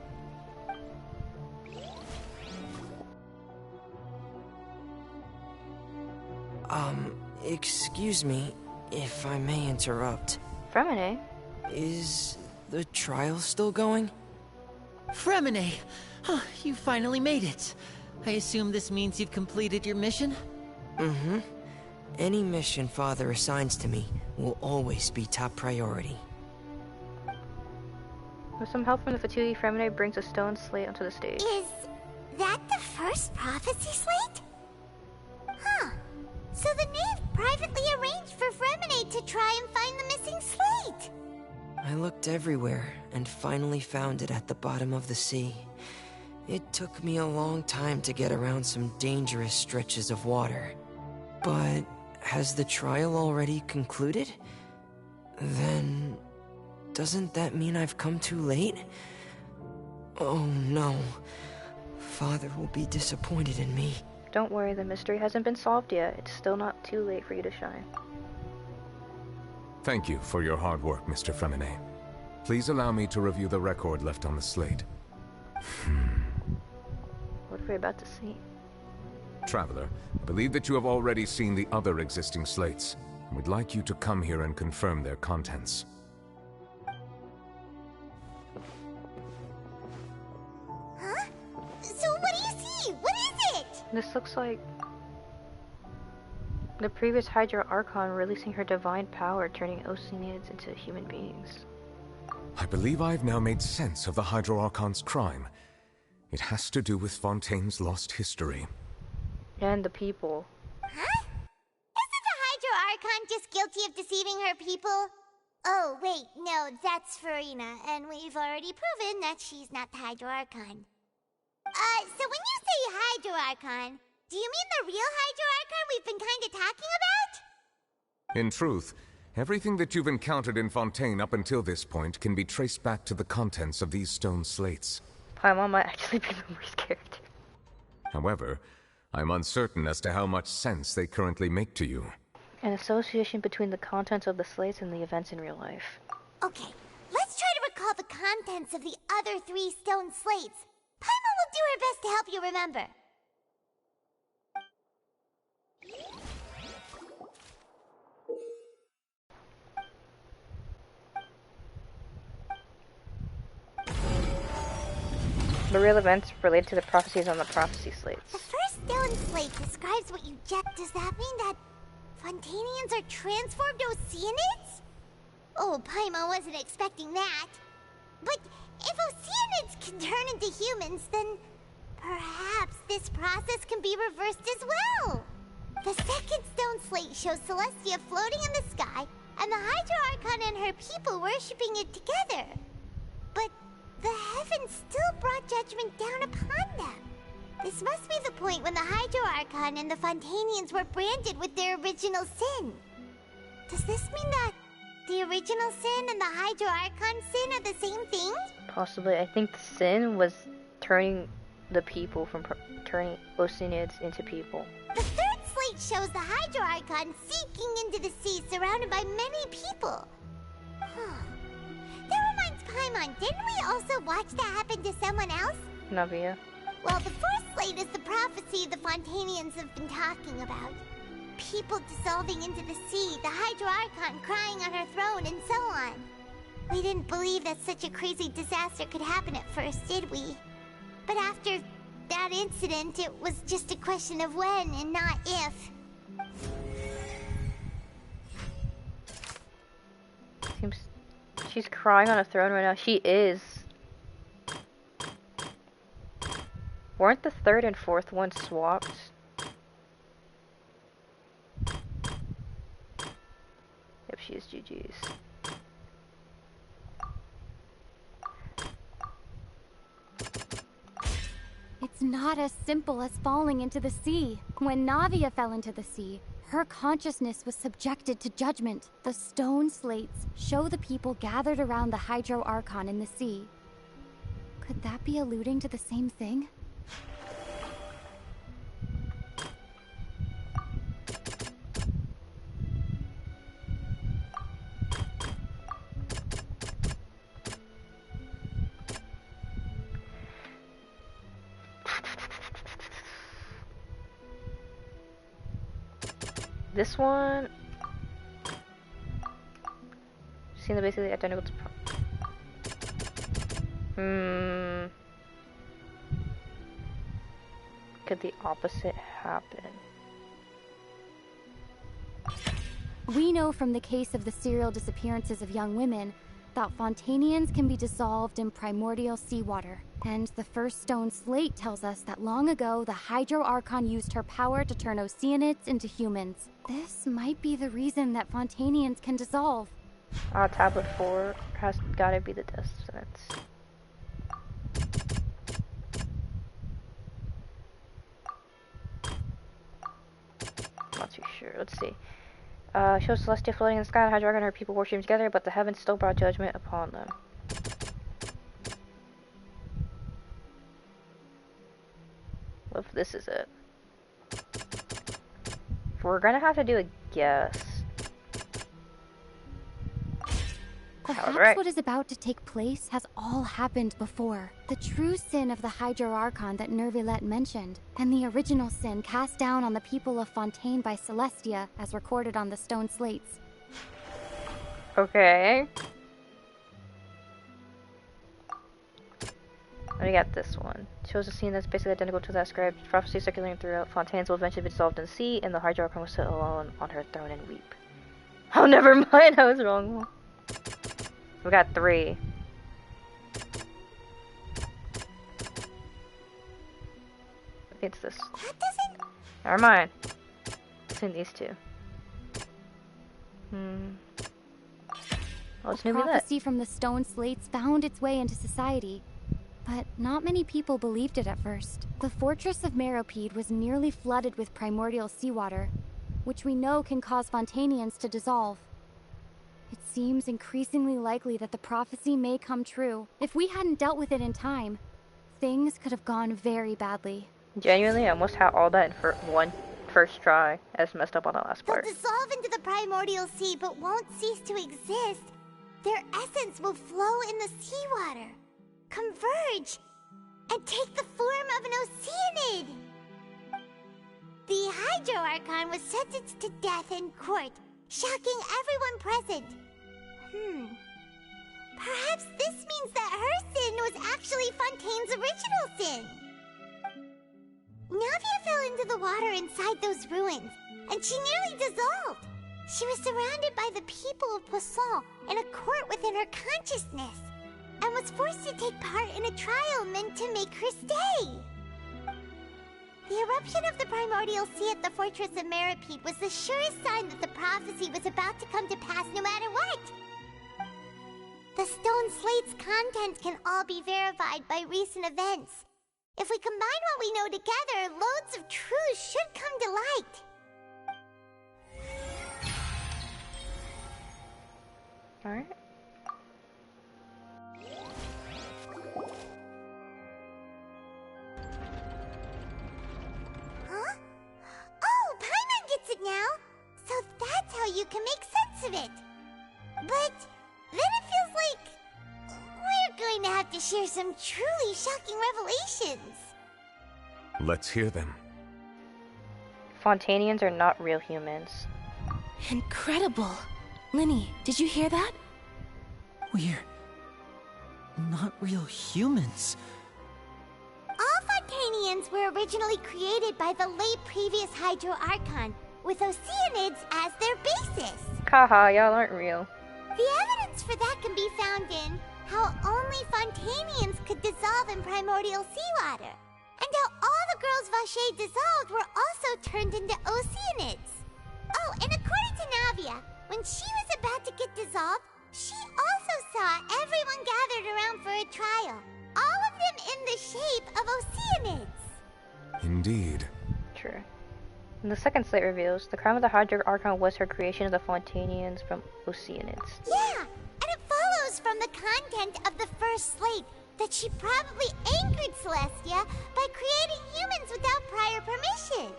Excuse me, if I may interrupt. Fremine? Is the trial still going? Fremine! Huh, you finally made it. I assume this means you've completed your mission? Mm-hmm. Any mission Father assigns to me will always be top priority. With some help from the Fatui, Fremine brings a stone slate onto the stage. Is that the first prophecy slate? Huh. So the knave privately arranged for Fremine to try and find the missing slate. I looked everywhere and finally found it at the bottom of the sea. It took me a long time to get around some dangerous stretches of water. But has the trial already concluded? Then doesn't that mean I've come too late? Oh no. Father will be disappointed in me. Don't worry, the mystery hasn't been solved yet. It's still not too late for you to shine. Thank you for your hard work, Mr. Fremine. Please allow me to review the record left on the slate. What are we about to see? Traveler, I believe that you have already seen the other existing slates. We'd like you to come here and confirm their contents. Huh? So what do you see? What is it? This looks like the previous Hydra Archon releasing her divine power, turning Oceanids into human beings. I believe I've now made sense of the Hydra Archon's crime. It has to do with Fontaine's lost history. And the people. Huh? Isn't the Hydra Archon just guilty of deceiving her people? Oh, wait, no, that's Farina, and we've already proven that she's not the Hydra Archon. So when you say Hydra Archon, do you mean the real Hydra Archon we've been kinda talking about? In truth, everything that you've encountered in Fontaine up until this point can be traced back to the contents of these stone slates. Paimon might actually be the worst character. However, I'm uncertain as to how much sense they currently make to you. An association between the contents of the slates and the events in real life. Okay, let's try to recall the contents of the other 3 stone slates. Paimon will do her best to help you remember. The real events related to the prophecies on the prophecy slates. The first stone slate describes what you just... Does that mean that Fontainians are transformed Oceanids? Oh, Paimon wasn't expecting that. But if Oceanids can turn into humans, then perhaps this process can be reversed as well. The second stone slate shows Celestia floating in the sky, and the Hydra Archon and her people worshipping it together. But the heavens still brought judgment down upon them. This must be the point when the Hydra Archon and the Fontainians were branded with their original sin. Does this mean that the original sin and the Hydra Archon sin are the same thing? Possibly. I think the sin was turning the people from turning Oceanids into people. The third slate shows the Hydra Archon sinking into the sea surrounded by many people. That reminds Paimon, didn't we also watch that happen to someone else? Navia. Well, the fourth slate is the prophecy the Fontainians have been talking about. People dissolving into the sea, the Hydra Archon crying on her throne, and so on. We didn't believe that such a crazy disaster could happen at first, did we? But after that incident, it was just a question of when and not if. Seems she's crying on a throne right now. She is. Weren't the third and fourth ones swapped? Yep, she is GG's. It's not as simple as falling into the sea. When Navia fell into the sea, her consciousness was subjected to judgment. The stone slates show the people gathered around the Hydro Archon in the sea. Could that be alluding to the same thing? This one, seen the basically identical to could the opposite happen? We know from the case of the serial disappearances of young women thought Fontainians can be dissolved in primordial seawater. And the first stone slate tells us that long ago, the Hydro Archon used her power to turn Oceanids into humans. This might be the reason that Fontainians can dissolve. Tablet 4 has gotta be the death sentence. Not too sure. Let's see. Shows Celestia floating in the sky, the Hydro Archon and her people worshiping together, but the heavens still brought judgment upon them. What if this is it? We're gonna have to do a guess. Perhaps what is about to take place has all happened before. The true sin of the Hydro Archon that Nervilette mentioned, and the original sin cast down on the people of Fontaine by Celestia, as recorded on the stone slates. Okay. We got this one. Shows a scene that's basically identical to that script. Prophecy circulating throughout. Fontaines will eventually be dissolved in the sea, and the Hydro Archon will sit alone on her throne and weep. Oh, never mind. I was wrong. We got 3. I think it's this. That doesn't... Never mind. It's in these 2. Well, it's The prophecy from the stone slates found its way into society, but not many people believed it at first. The fortress of Meropide was nearly flooded with primordial seawater, which we know can cause Fontainians to dissolve. It seems increasingly likely that the prophecy may come true. If we hadn't dealt with it in time, things could have gone very badly. Genuinely, I almost had all that in first try. I just messed up on the last part. They'll dissolve into the primordial sea, but won't cease to exist. Their essence will flow in the seawater, converge, and take the form of an Oceanid. The Hydro Archon was sentenced to death in court, shocking everyone present. Perhaps this means that her sin was actually Fontaine's original sin. Navia fell into the water inside those ruins, and she nearly dissolved. She was surrounded by the people of Poisson in a court within her consciousness, and was forced to take part in a trial meant to make her stay. The eruption of the primordial sea at the fortress of Meropide was the surest sign that the prophecy was about to come to pass no matter what. The stone slate's contents can all be verified by recent events. If we combine what we know together, loads of truths should come to light. Alright. Huh? Oh, Paimon gets it now! So that's how you can make sense of it. But then it feels like we're going to have to share some truly shocking revelations. Let's hear them. Fontainians are not real humans. Incredible. Linny, did you hear that? We're not real humans. All Fontainians were originally created by the late previous Hydro Archon, with Oceanids as their basis. Haha, y'all aren't real. The evidence for that can be found in how only Fontainians could dissolve in primordial seawater, and how all the girls Vacher dissolved were also turned into Oceanids. Oh, and according to Navia, when she was about to get dissolved, she also saw everyone gathered around for a trial, all of them in the shape of Oceanids. Indeed. True. In the second slate reveals, the crown of the Hydro Archon was her creation of the Fontainians from Oceanids. Yeah, and it follows from the content of the first slate that she probably angered Celestia by creating humans without prior permission.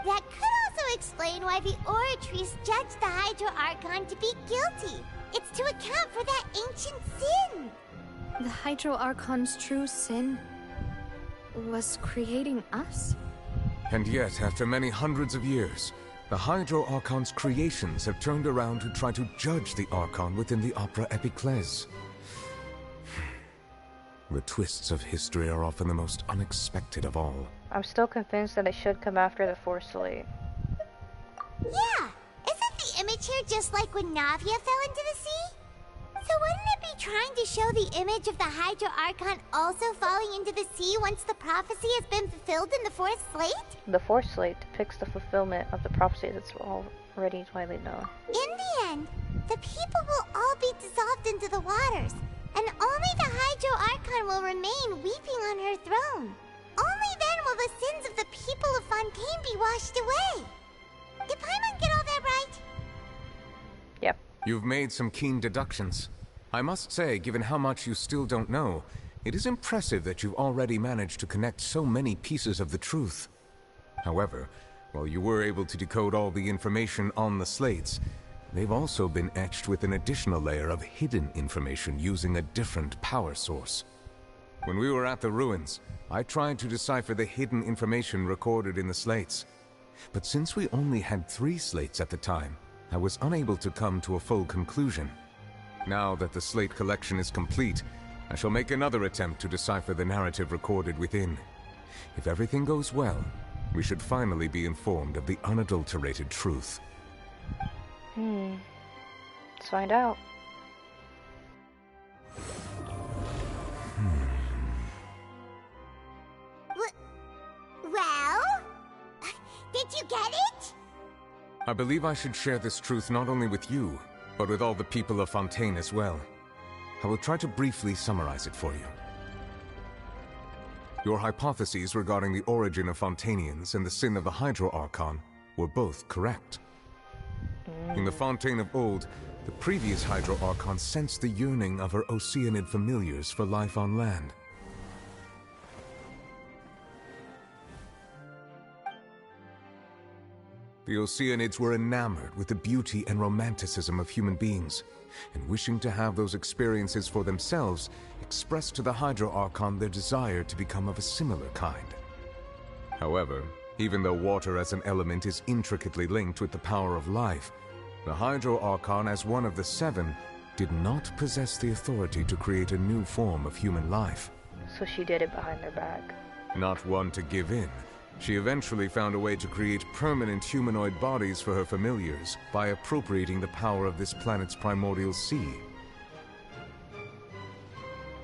That could also explain why the Oratries judged the Hydro Archon to be guilty. It's to account for that ancient sin. The Hydro Archon's true sin was creating us? And yet, after many hundreds of years, the Hydro Archon's creations have turned around to try to judge the Archon within the Opera Epiclese. The twists of history are often the most unexpected of all. I'm still convinced that it should come after the fourth slate. Yeah, isn't the image here just like when Navia fell into the sea? So wouldn't it be trying to show the image of the Hydro Archon also falling into the sea once the prophecy has been fulfilled in the fourth slate? The fourth slate depicts the fulfillment of the prophecy that's already widely known. In the end, the people will all be dissolved into the waters, and only the Hydro Archon will remain weeping on her throne. Only then will the sins of the people of Fontaine be washed away. Did Paimon get all that right? Yep. You've made some keen deductions. I must say, given how much you still don't know, it is impressive that you've already managed to connect so many pieces of the truth. However, while you were able to decode all the information on the slates, they've also been etched with an additional layer of hidden information using a different power source. When we were at the ruins, I tried to decipher the hidden information recorded in the slates. But since we only had 3 slates at the time, I was unable to come to a full conclusion. Now that the slate collection is complete, I shall make another attempt to decipher the narrative recorded within. If everything goes well, we should finally be informed of the unadulterated truth. Let's find out. Well? Did you get it? I believe I should share this truth not only with you, but with all the people of Fontaine as well. I will try to briefly summarize it for you. Your hypotheses regarding the origin of Fontainians and the sin of the Hydro Archon were both correct. In the Fontaine of old, the previous Hydro Archon sensed the yearning of her Oceanid familiars for life on land. The Oceanids were enamored with the beauty and romanticism of human beings, and wishing to have those experiences for themselves, expressed to the Hydro Archon their desire to become of a similar kind. However, even though water as an element is intricately linked with the power of life, the Hydro Archon, as one of the 7, did not possess the authority to create a new form of human life. So she did it behind their back. Not one to give in, she eventually found a way to create permanent humanoid bodies for her familiars by appropriating the power of this planet's primordial sea.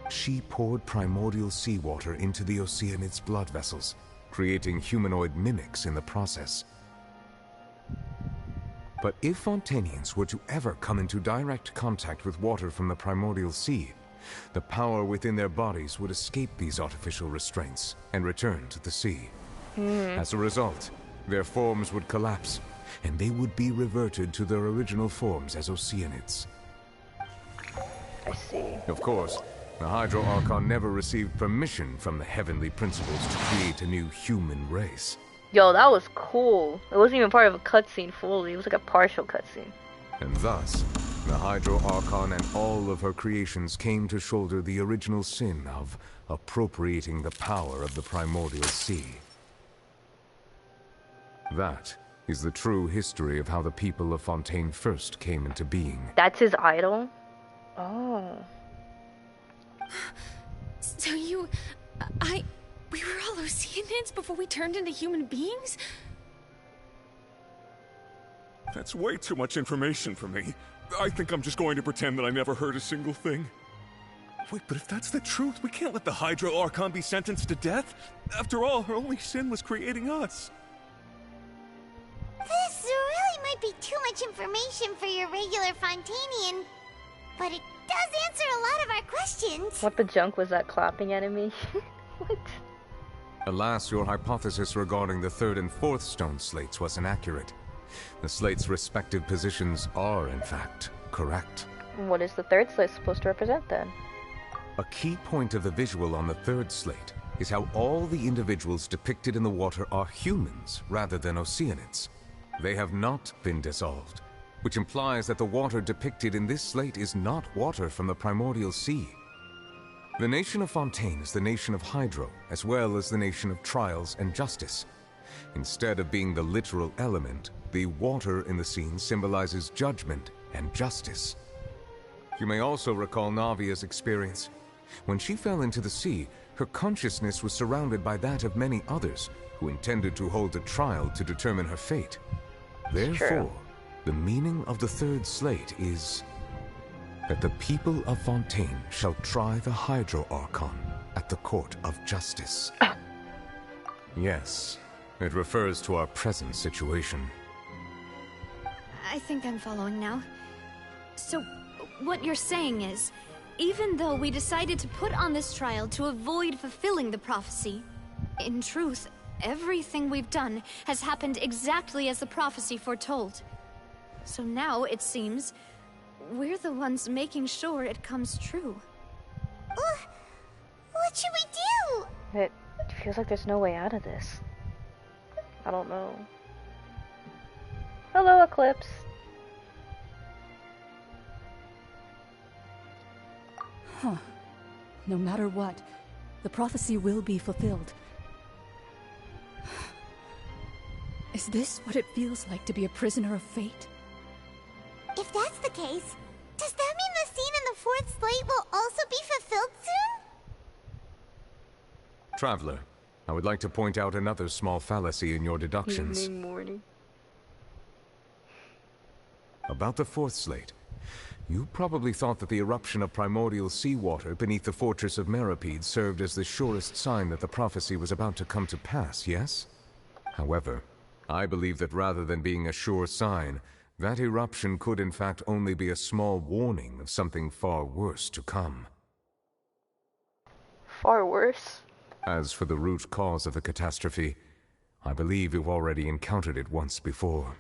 She poured primordial seawater into the Oceanids' blood vessels, creating humanoid mimics in the process. But if Fontainians were to ever come into direct contact with water from the primordial sea, the power within their bodies would escape these artificial restraints and return to the sea. As a result, their forms would collapse, and they would be reverted to their original forms as Oceanids. I see. Of course, the Hydro Archon never received permission from the heavenly principles to create a new human race. Yo, that was cool. It wasn't even part of a cutscene fully. It was like a partial cutscene. And thus, the Hydro Archon and all of her creations came to shoulder the original sin of appropriating the power of the primordial sea. That is the true history of how the people of Fontaine first came into being. That's his idol? Oh. So we were all Oceanids before we turned into human beings? That's way too much information for me. I think I'm just going to pretend that I never heard a single thing. Wait, but if that's the truth, we can't let the Hydro Archon be sentenced to death. After all, her only sin was creating us. This really might be too much information for your regular Fontainian, but it does answer a lot of our questions. What the junk was that clapping at me? What? Alas, your hypothesis regarding the 3rd and 4th stone slates was inaccurate. The slates' respective positions are, in fact, correct. What is the 3rd slate supposed to represent then? A key point of the visual on the 3rd slate is how all the individuals depicted in the water are humans rather than Oceanids. They have not been dissolved, which implies that the water depicted in this slate is not water from the primordial sea. The nation of Fontaine is the nation of Hydro, as well as the nation of trials and justice. Instead of being the literal element, the water in the scene symbolizes judgment and justice. You may also recall Navia's experience. When she fell into the sea, her consciousness was surrounded by that of many others who intended to hold a trial to determine her fate. Therefore, the meaning of the 3rd slate is that the people of Fontaine shall try the Hydro Archon at the Court of Justice. Yes, it refers to our present situation. I think I'm following now. So, what you're saying is, even though we decided to put on this trial to avoid fulfilling the prophecy, in truth, everything we've done has happened exactly as the prophecy foretold. So now, it seems, we're the ones making sure it comes true. What should we do? It feels like there's no way out of this. I don't know. Hello, Eclipse. Huh. No matter what, the prophecy will be fulfilled. Is this what it feels like to be a prisoner of fate? If that's the case, does that mean the scene in the fourth slate will also be fulfilled soon? Traveler, I would like to point out another small fallacy in your deductions. Evening, morning. About the fourth slate. You probably thought that the eruption of primordial seawater beneath the fortress of Meripede served as the surest sign that the prophecy was about to come to pass, yes? However, I believe that rather than being a sure sign, that eruption could in fact only be a small warning of something far worse to come. Far worse? As for the root cause of the catastrophe, I believe you've already encountered it once before.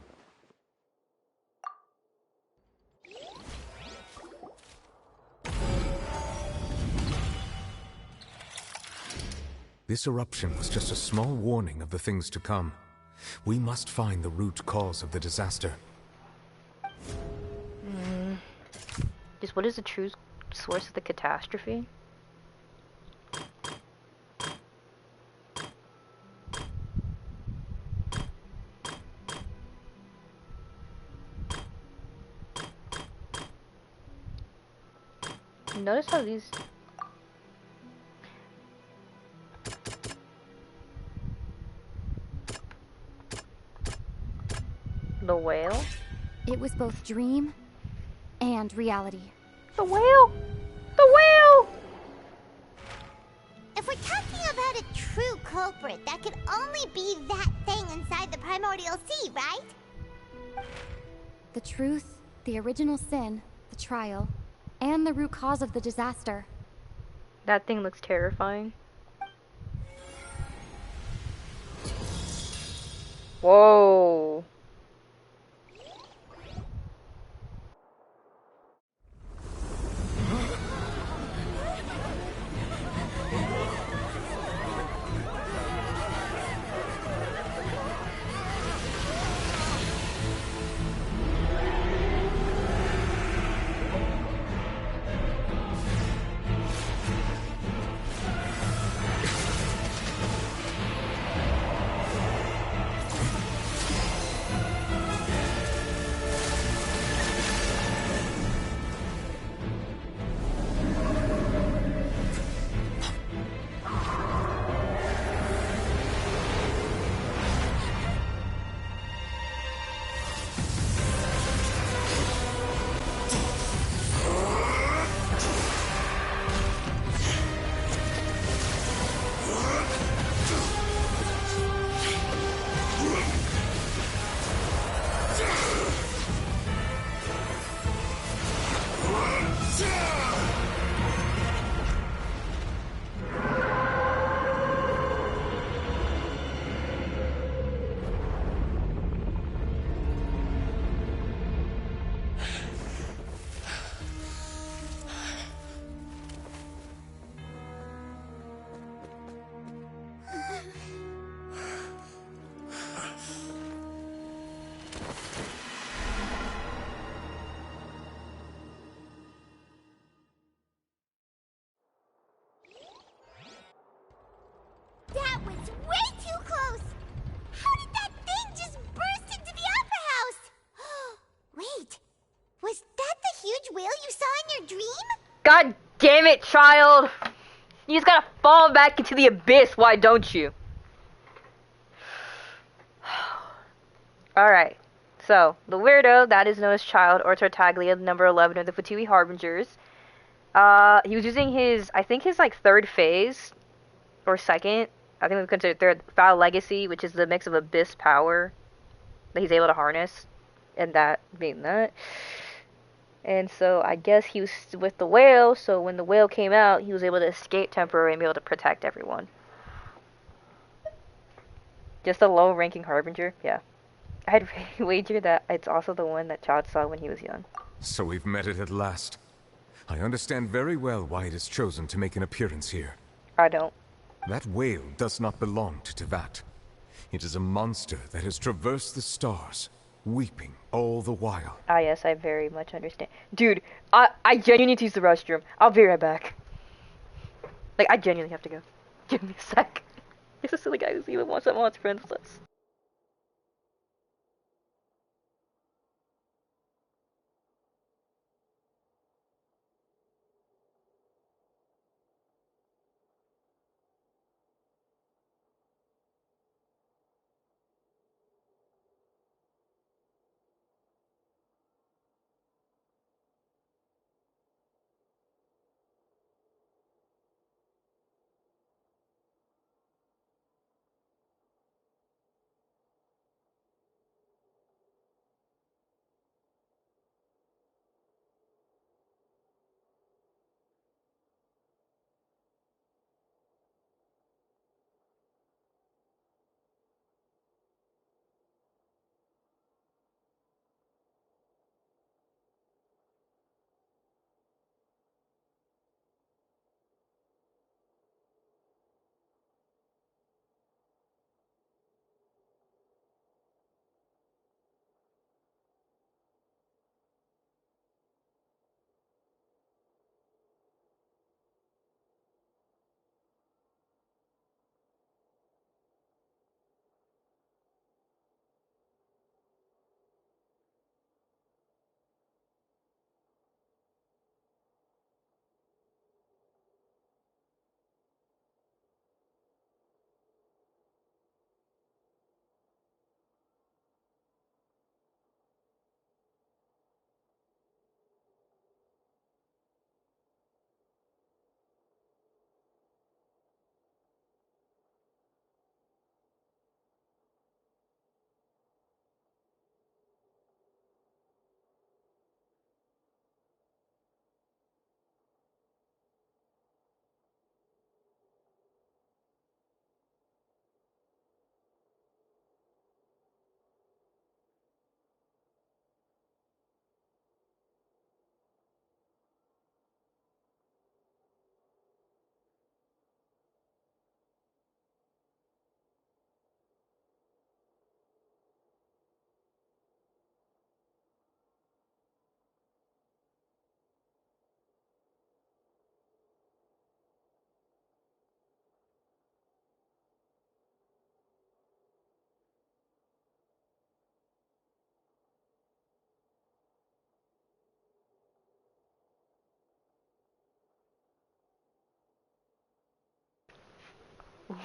This eruption was just a small warning of the things to come. We must find the root cause of the disaster. Just what is the true source of the catastrophe? Notice how these... The whale? It was both dream and reality. The whale! The whale! If we're talking about a true culprit, that could only be that thing inside the primordial sea, right? The truth, the original sin, the trial, and the root cause of the disaster. That thing looks terrifying. Whoa. That was way too close! How did that thing just burst into the opera house? Wait, was that the huge whale you saw in your dream? God damn it, child! You just gotta fall back into the abyss, why don't you? Alright, So, the weirdo, that is known as Child, or Tartaglia, number 11 of the Fatui Harbingers. He was using his, I think his, like, third phase, or second, I think we consider third, Foul Legacy, which is the mix of Abyss power that he's able to harness, and that being that. And so, I guess he was with the whale, so when the whale came out, he was able to escape temporarily and be able to protect everyone. Just a low-ranking Harbinger? Yeah. I'd wager that it's also the one that Chad saw when he was young. So we've met it at last. I understand very well why it has chosen to make an appearance here. I don't. That whale does not belong to Tevat. It is a monster that has traversed the stars, weeping all the while. Ah, yes, I very much understand. Dude, I genuinely need to use the restroom. I'll be right back. Like, I genuinely have to go. Give me a sec. This is a silly guy who's even wants someone wants friends with us.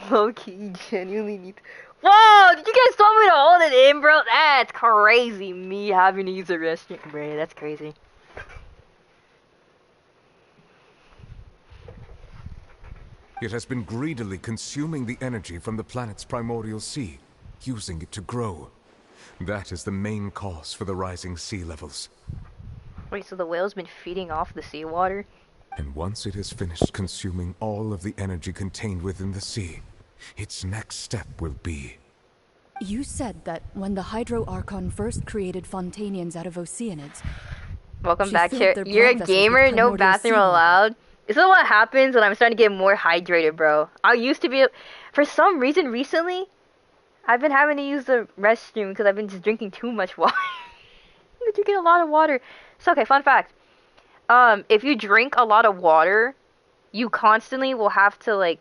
Low-key, genuinely need to... Whoa! Did you guys tell me to hold it in, bro? That's crazy. Me having to use the restroom. Bro, that's crazy. It has been greedily consuming the energy from the planet's primordial sea, using it to grow. That is the main cause for the rising sea levels. Wait, so the whale's been feeding off the seawater? And once it has finished consuming all of the energy contained within the sea, its next step will be... You said that when the Hydro Archon first created Fontainians out of Oceanids... Welcome back, here. You're a gamer, no bathroom allowed. This is what happens when I'm starting to get more hydrated, bro. I used to be... For some reason, recently, I've been having to use the restroom because I've been just drinking too much water. I'm drinking a lot of water. So, okay, fun fact. If you drink a lot of water, you constantly will have to, like...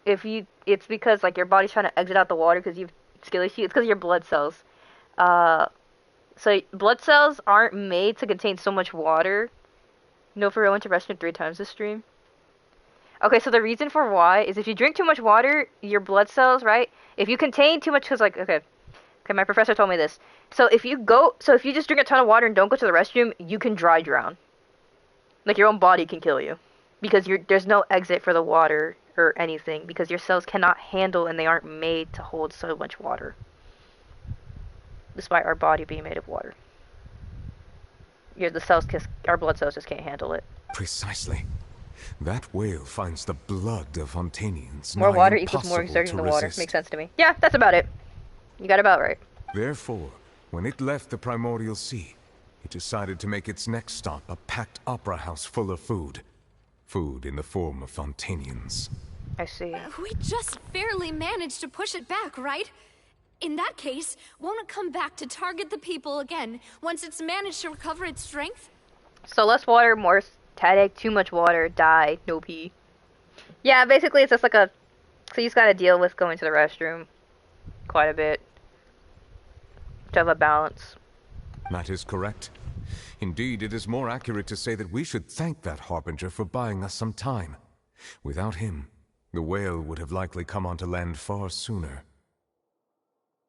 It's because, like, your body's trying to exit out the water because you've skill issue. It's because of your blood cells. So, blood cells aren't made to contain so much water. No, for real, I went to restroom 3 times this stream. Okay, so the reason for why is if you drink too much water, your blood cells, right? If you contain too much, because, like, okay. Okay, my professor told me this. So if you just drink a ton of water and don't go to the restroom, you can dry drown. Like your own body can kill you. Because there's no exit for the water or anything. Because your cells cannot handle and they aren't made to hold so much water. Despite our body being made of water. Our blood cells just can't handle it. Precisely. That whale finds the blood of Fontainians More nigh water equals more impossible exerting to the water. resist. Makes sense to me. Yeah, that's about it. You got it about right. Therefore, when it left the primordial sea, it decided to make its next stop a packed opera house full of food. Food in the form of Fontainians. I see. We just barely managed to push it back, right? In that case, won't it come back to target the people again once it's managed to recover its strength? So less water, more static, too much water, die, no pee. Yeah, basically it's just like so you just gotta deal with going to the restroom quite a bit to have a balance. That is correct. Indeed, it is more accurate to say that we should thank that Harbinger for buying us some time. Without him, the whale would have likely come onto land far sooner.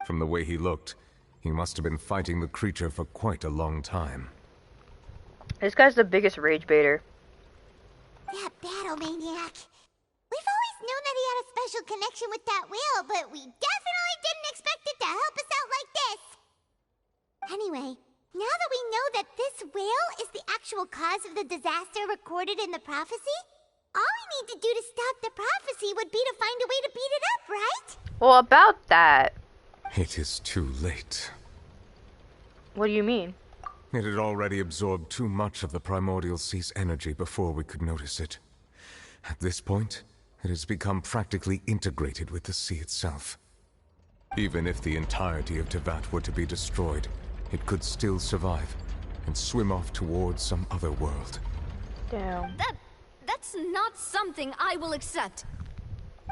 From the way he looked, he must have been fighting the creature for quite a long time. This guy's the biggest rage baiter. That battle maniac. We've always known that he had a special connection with that whale, but we definitely didn't expect it to help us out like this. Anyway, now that we know that this whale is the actual cause of the disaster recorded in the prophecy, all we need to do to stop the prophecy would be to find a way to beat it up, right? Well, about that. It is too late. What do you mean? It had already absorbed too much of the primordial sea's energy before we could notice it. At this point, it has become practically integrated with the sea itself. Even if the entirety of Tevat were to be destroyed, it could still survive and swim off towards some other world. Damn. That's not something I will accept.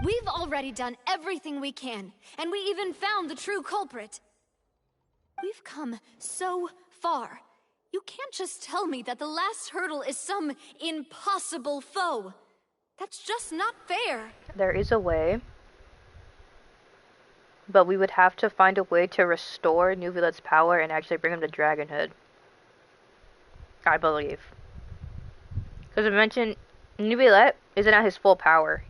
We've already done everything we can, and we even found the true culprit. We've come so far. You can't just tell me that the last hurdle is some impossible foe. That's just not fair. There is a way. But we would have to find a way to restore Nuvilet's power and actually bring him to Dragonhood. I believe. Because I mentioned, Nuvilet isn't at his full power.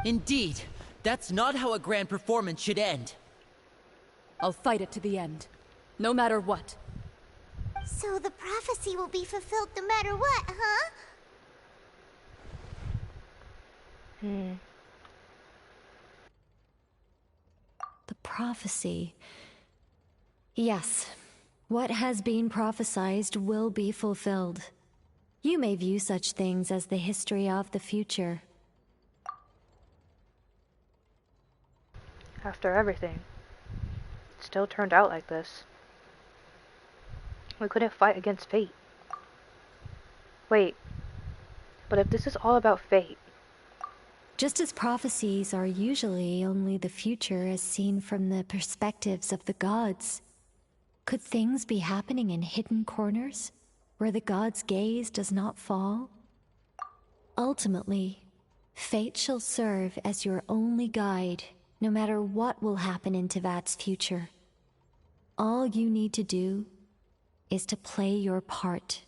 Indeed. That's not how a grand performance should end. I'll fight it to the end. No matter what. So the prophecy will be fulfilled no matter what, huh? The prophecy. Yes. What has been prophesied will be fulfilled. You may view such things as the history of the future. After everything, it still turned out like this. We couldn't fight against fate. Wait, but if this is all about fate... Just as prophecies are usually only the future as seen from the perspectives of the gods, could things be happening in hidden corners, where the gods' gaze does not fall? Ultimately, fate shall serve as your only guide, no matter what will happen in Tevat's future. All you need to do is to play your part.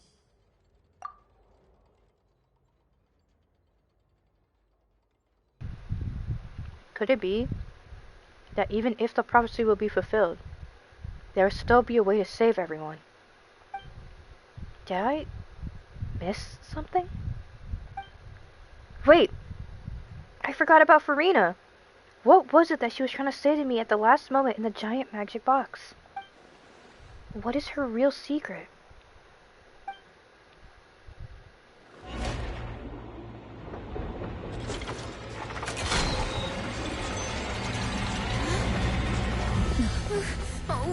Could it be that even if the prophecy will be fulfilled, there will still be a way to save everyone? Did I miss something? Wait! I forgot about Farina! What was it that she was trying to say to me at the last moment in the giant magic box? What is her real secret?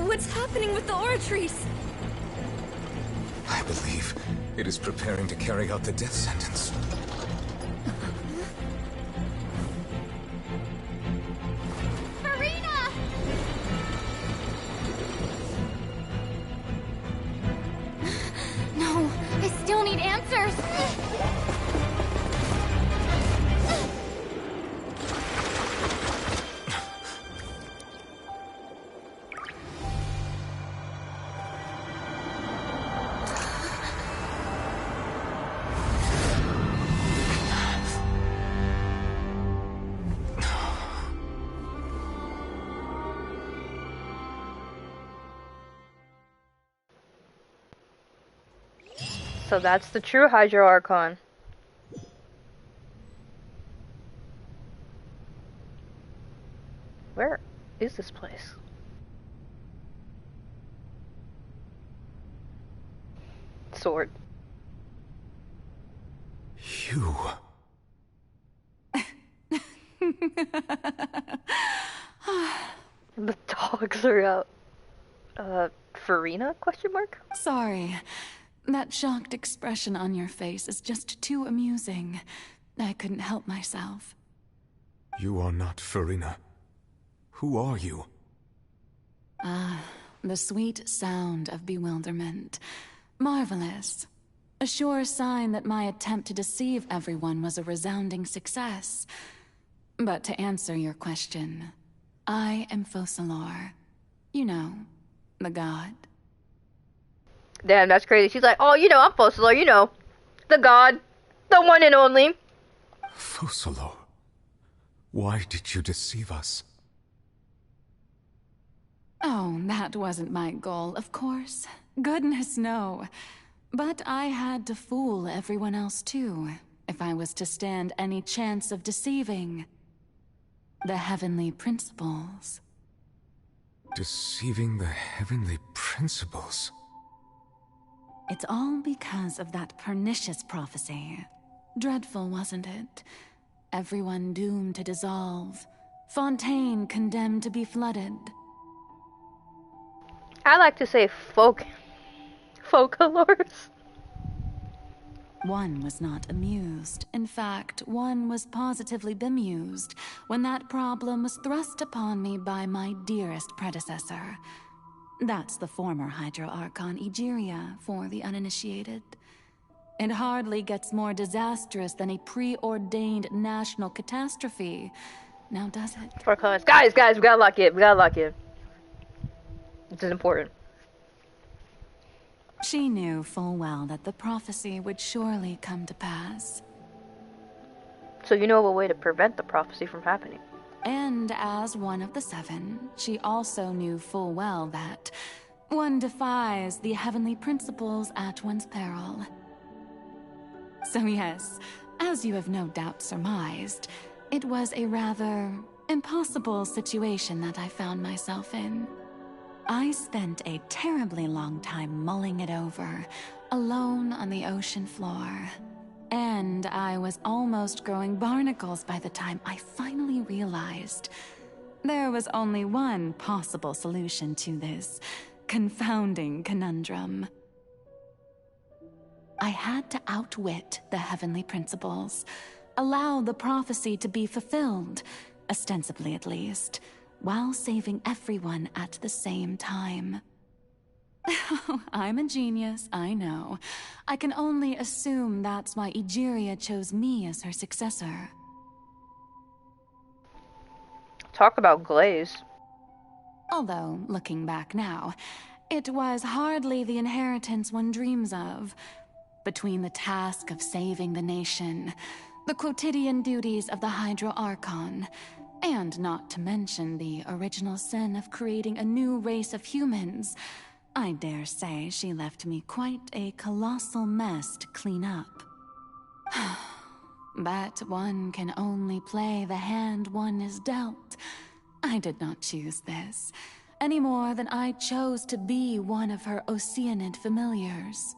What's happening with the oratories? I believe it is preparing to carry out the death sentence. Farina! No, I still need answers. So that's the true Hydro Archon. Where is this place? Sword. You. The dogs are out. Farina? Question mark? Sorry. That shocked expression on your face is just too amusing. I couldn't help myself. You are not Farina. Who are you? The sweet sound of bewilderment. Marvelous. A sure sign that my attempt to deceive everyone was a resounding success. But to answer your question, I am Focalor. You know, the god. Damn, that's crazy. She's like, oh, you know, I'm Focalor, you know. The god. The one and only. Focalor. Why did you deceive us? Oh, that wasn't my goal, of course. Goodness, no. But I had to fool everyone else too, if I was to stand any chance of deceiving the heavenly principles. Deceiving the heavenly principles? It's all because of that pernicious prophecy. Dreadful, wasn't it? Everyone doomed to dissolve. Fontaine condemned to be flooded. I like to say Focalors. One was not amused. In fact, one was positively bemused when that problem was thrust upon me by my dearest predecessor. That's the former Hydro Archon Egeria, for the uninitiated. It hardly gets more disastrous than a preordained national catastrophe. Now does it? For cause. Guys, we gotta lock in. This is important. She knew full well that the prophecy would surely come to pass. So you know of a way to prevent the prophecy from happening. And as one of the seven, she also knew full well that one defies the heavenly principles at one's peril. So yes, as you have no doubt surmised, it was a rather impossible situation that I found myself in. I spent a terribly long time mulling it over, alone on the ocean floor. And I was almost growing barnacles by the time I finally realized there was only one possible solution to this confounding conundrum. I had to outwit the heavenly principles, allow the prophecy to be fulfilled, ostensibly at least, while saving everyone at the same time. I'm a genius, I know. I can only assume that's why Egeria chose me as her successor. Talk about glaze. Although, looking back now, it was hardly the inheritance one dreams of. Between the task of saving the nation, the quotidian duties of the Hydro Archon, and not to mention the original sin of creating a new race of humans, I dare say she left me quite a colossal mess to clean up. But one can only play the hand one is dealt. I did not choose this, any more than I chose to be one of her Oceanid familiars.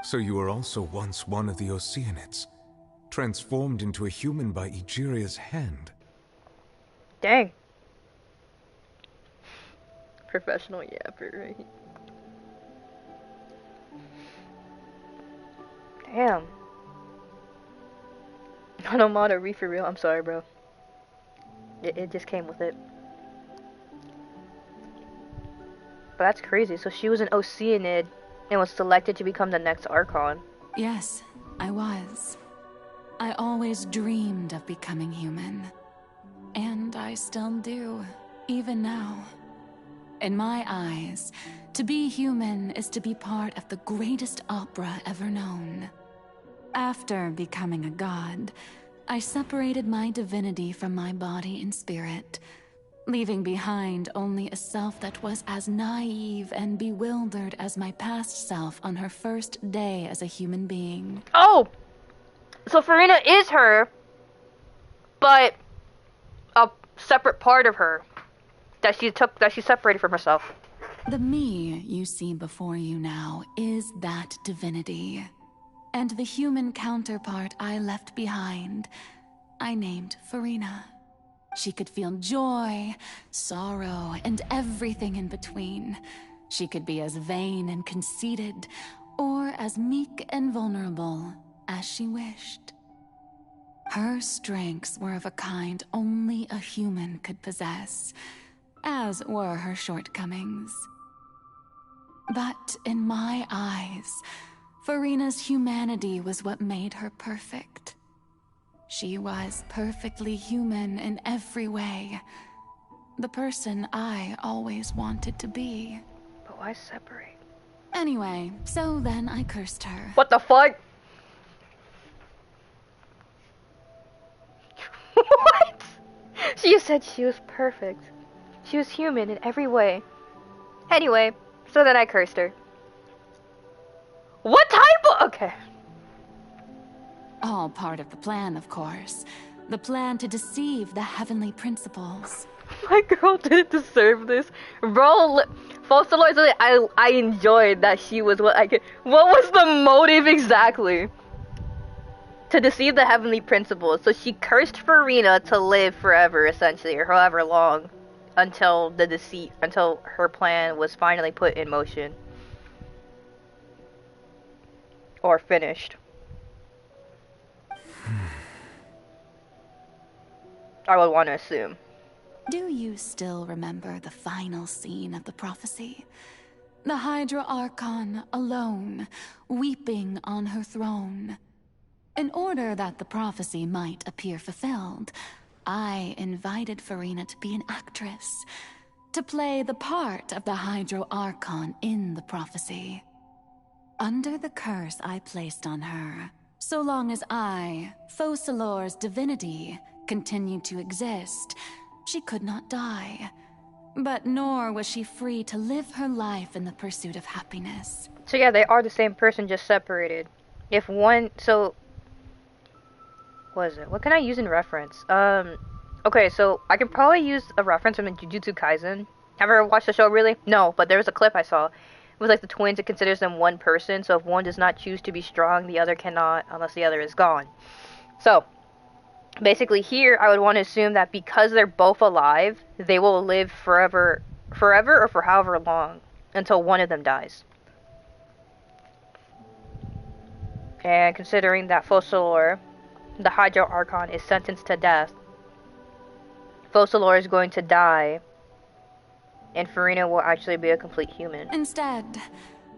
So you were also once one of the Oceanids, transformed into a human by Egeria's hand. Dang. Professional yapper, right? Damn. Automata re for real. I'm sorry, bro. It just came with it. But that's crazy. So she was an Oceanid and was selected to become the next Archon. Yes, I was. I always dreamed of becoming human. And I still do, even now. In my eyes, to be human is to be part of the greatest opera ever known. After becoming a god, I separated my divinity from my body and spirit, leaving behind only a self that was as naive and bewildered as my past self on her first day as a human being. Oh! So Farina is her, but a separate part of her that she separated from herself. The me you see before you now is that divinity. And the human counterpart I left behind, I named Farina. She could feel joy, sorrow, and everything in between. She could be as vain and conceited, or as meek and vulnerable as she wished. Her strengths were of a kind only a human could possess, as were her shortcomings. But in my eyes, Farina's humanity was what made her perfect. She was perfectly human in every way. The person I always wanted to be. But why separate? Anyway, so then I cursed her. What the fuck? What? She said she was perfect. She was human in every way. Anyway, so then I cursed her. What type of... Okay. All part of the plan, of course. The plan to deceive the heavenly principles. My girl didn't deserve this. Bro, false alarms, I enjoyed that she was what I could... What was the motive exactly? To deceive the heavenly principles. So she cursed Farina to live forever, essentially, or however long. Until her plan was finally put in motion. Or finished. I would want to assume. Do you still remember the final scene of the prophecy? The Hydra Archon alone, weeping on her throne. In order that the prophecy might appear fulfilled, I invited Farina to be an actress, to play the part of the Hydro Archon in the prophecy. Under the curse I placed on her, so long as I, Focalor's divinity, continued to exist, she could not die. But nor was she free to live her life in the pursuit of happiness. So yeah, they are the same person, just separated. If one, so... What is it? What can I use in reference? Okay, so I could probably use a reference from the Jujutsu Kaisen. Have you ever watched the show, really? No, but there was a clip I saw. It was like the twins, it considers them one person, so if one does not choose to be strong, the other cannot, unless the other is gone. So, basically here, I would want to assume that because they're both alive, they will live forever or for however long, until one of them dies. And considering that Focalor, the Hydro Archon, is sentenced to death, Focalor is going to die, and Farina will actually be a complete human. Instead,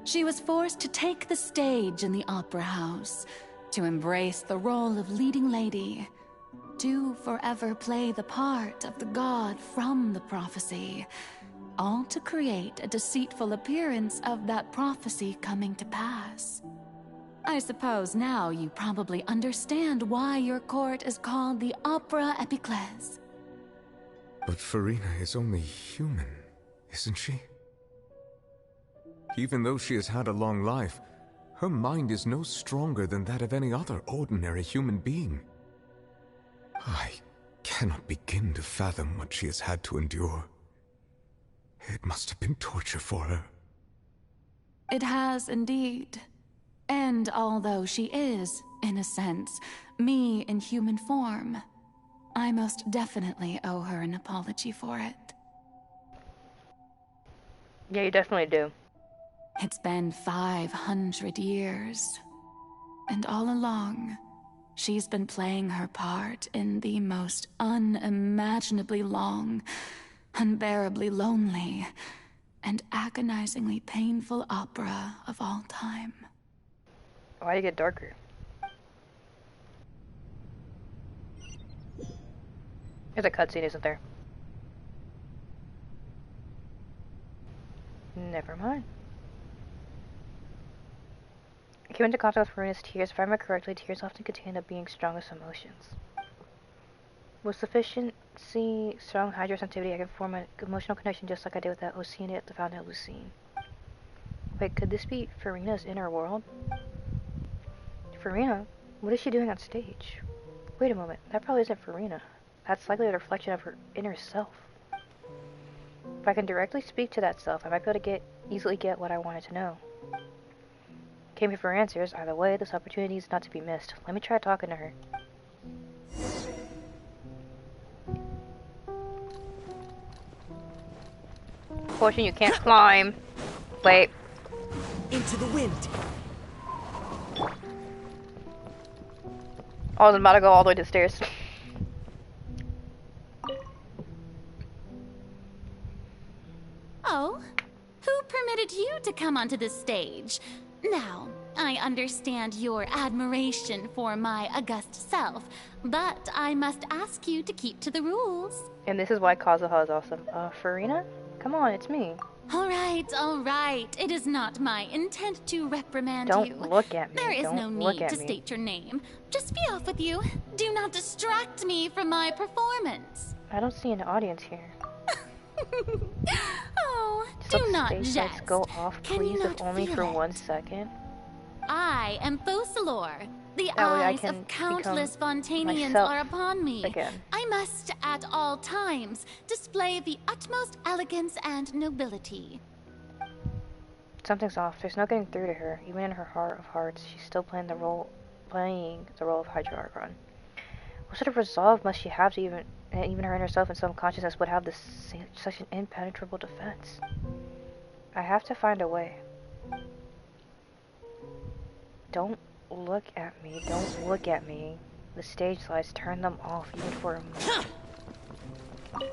she was forced to take the stage in the opera house, to embrace the role of leading lady, to forever play the part of the god from the prophecy, all to create a deceitful appearance of that prophecy coming to pass. I suppose now you probably understand why your court is called the Opera Epiclese. But Farina is only human, isn't she? Even though she has had a long life, her mind is no stronger than that of any other ordinary human being. I cannot begin to fathom what she has had to endure. It must have been torture for her. It has indeed. And although she is, in a sense, me in human form, I most definitely owe her an apology for it. Yeah, you definitely do. It's been 500 years. And all along, she's been playing her part in the most unimaginably long, unbearably lonely, and agonizingly painful opera of all time. Why'd it get darker? There's a cutscene, isn't there? Never mind. I came into contact with Farina's tears. If I remember correctly, tears often contain the being's strongest emotions. With sufficiency strong hydrosensitivity, I can form an emotional connection just like I did with that Oceania at the Fountain of Lucine. Wait, could this be Furina's inner world? Furina? What is she doing on stage? Wait a moment, that probably isn't Furina. That's likely a reflection of her inner self. If I can directly speak to that self, I might be able to easily get what I wanted to know. Came here for answers. Either way, this opportunity is not to be missed. Let me try talking to her. Fortune, you can't climb. Wait. Into the wind. I was about to go all the way to the stairs. Oh? Who permitted you to come onto the stage? Now, I understand your admiration for my august self, but I must ask you to keep to the rules. And this is why Kazuha is awesome. Furina? Come on, it's me. All right. It is not my intent to reprimand you. Don't look at me. There is Don't no look need at to me. state your name. Just be off with you. Do not distract me from my performance. I don't see an audience here. Oh, Just do let not stage lights jest. go off, Can you please, not if only feel for it? 1 second. I am Focalor. The That way I eyes can of countless become Fontainians myself are upon me. again. I must, at all times, display the utmost elegance and nobility. Something's off. There's no getting through to her. Even in her heart of hearts, she's still playing the role of Hydro Archon. What sort of resolve must she have to even her inner self and self-consciousness would have such an impenetrable defense? I have to find a way. Don't look at me. Don't look at me. The stage lights, turn them off even for a moment.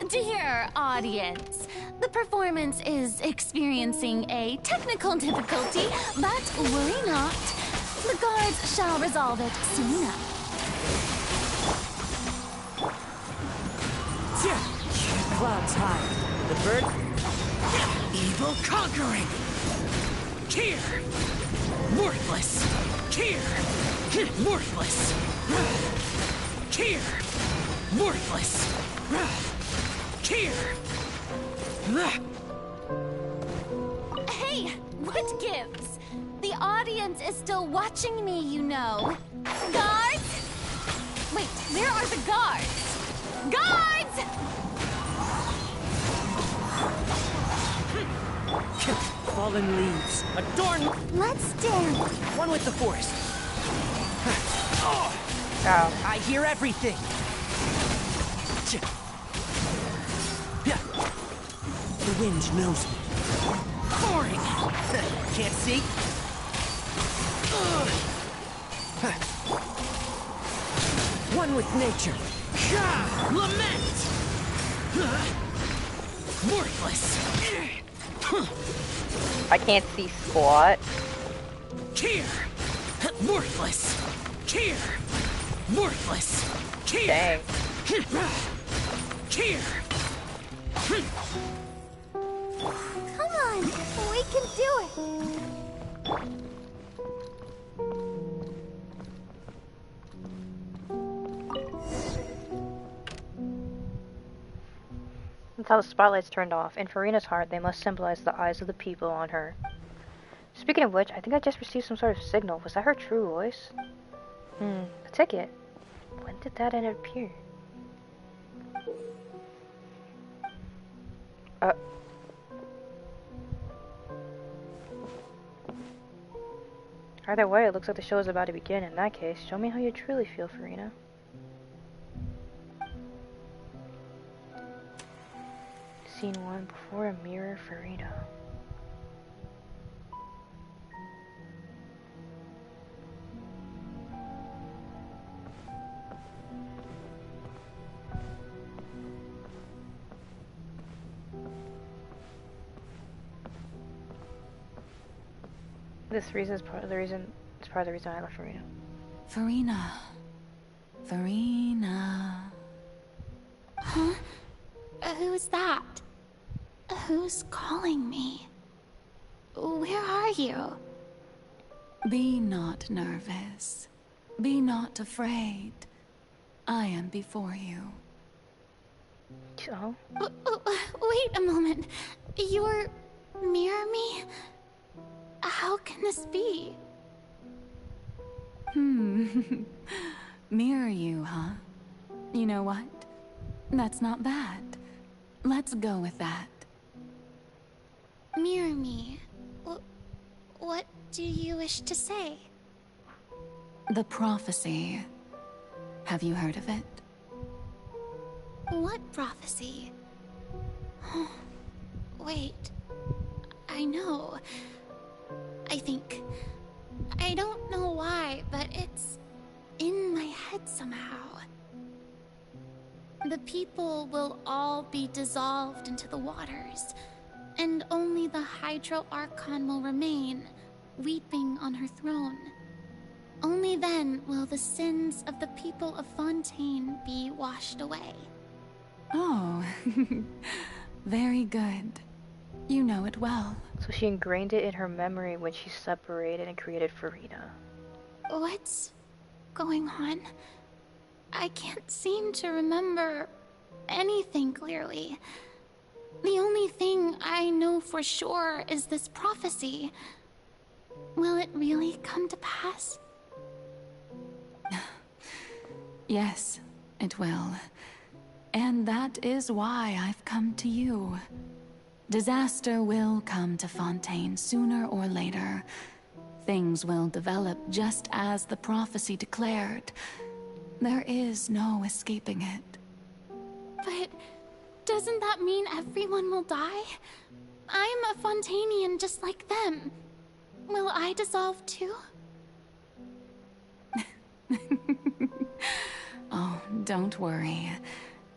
Dear audience, the performance is experiencing a technical difficulty, but worry not. The guards shall resolve it soon enough. Clouds high. The bird. Evil conquering! Here! Worthless! Here! Worthless! Here! Worthless! Here! Hey, what gives? The audience is still watching me, you know. Guards? Wait, where are the guards? Guards! Fallen leaves. Adorn. Let's dance. One with the forest. Oh. I hear everything. The wind knows me. Boring. Can't see. One with nature. Lament! Worthless! I can't see squat. Here! Worthless! Here! Worthless! Here! Dang. Here! Come on, we can do it. Until the spotlight's turned off. In Furina's heart, they must symbolize the eyes of the people on her. Speaking of which, I think I just received some sort of signal. Was that her true voice? A ticket. When did that appear? Either way, it looks like the show is about to begin. In that case, show me how you truly feel, Furina. Scene 1, before a mirror, Furina. This reason is part of the reason. It's part of the reason I left Furina. Furina. Furina. Huh? Who's that? Who's calling me? Where are you? Be not nervous. Be not afraid. I am before you. Oh? Wait a moment. You're mirror me? How can this be? Mirror you, huh? You know what? That's not bad. Let's go with that. Mirror me. What do you wish to say? The prophecy. Have you heard of it? What prophecy? Wait. I know. I think. I don't know why, but it's in my head somehow. The people will all be dissolved into the waters, and only the Hydro Archon will remain, weeping on her throne. Only then will the sins of the people of Fontaine be washed away. Oh, very good. You know it well. So she ingrained it in her memory when she separated and created Farina. What's going on? I can't seem to remember anything clearly. The only thing I know for sure is this prophecy. Will it really come to pass? Yes, it will. And that is why I've come to you. Disaster will come to Fontaine sooner or later. Things will develop just as the prophecy declared. There is no escaping it. But doesn't that mean everyone will die? I'm a Fontainian just like them. Will I dissolve too? Oh, don't worry.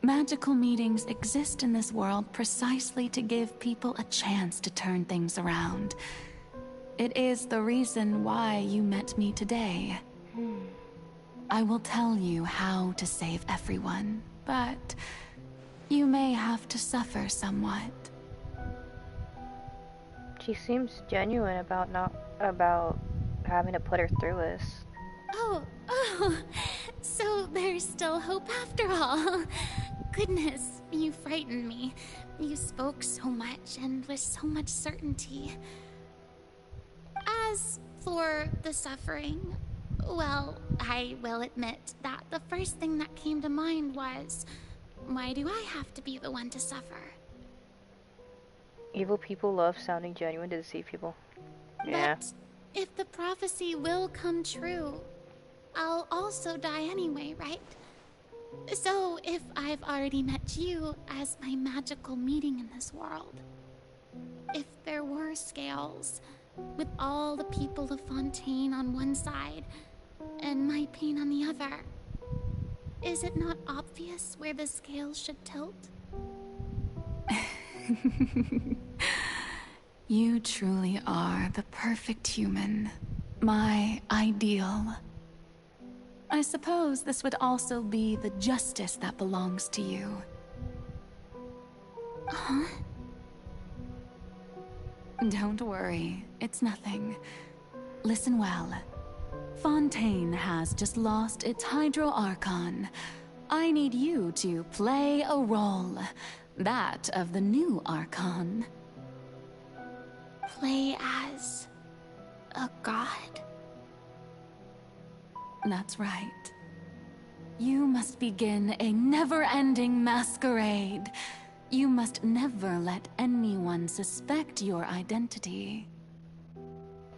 Magical meetings exist in this world precisely to give people a chance to turn things around. It is the reason why you met me today. I will tell you how to save everyone, but you may have to suffer somewhat. She seems genuine about having to put her through this. Oh, so there's still hope after all. Goodness, you frightened me. You spoke so much and with so much certainty. As for the suffering, well, I will admit that the first thing that came to mind was, why do I have to be the one to suffer? Evil people love sounding genuine to deceive people. Yeah. But if the prophecy will come true, I'll also die anyway, right? So if I've already met you as my magical meeting in this world, if there were scales, with all the people of Fontaine on one side, and my pain on the other, is it not obvious where the scales should tilt? You truly are the perfect human. My ideal. I suppose this would also be the justice that belongs to you. Huh? Don't worry, it's nothing. Listen well. Fontaine has just lost its Hydro Archon. I need you to play a role. That of the new Archon. Play as a god? That's right. You must begin a never-ending masquerade. You must never let anyone suspect your identity.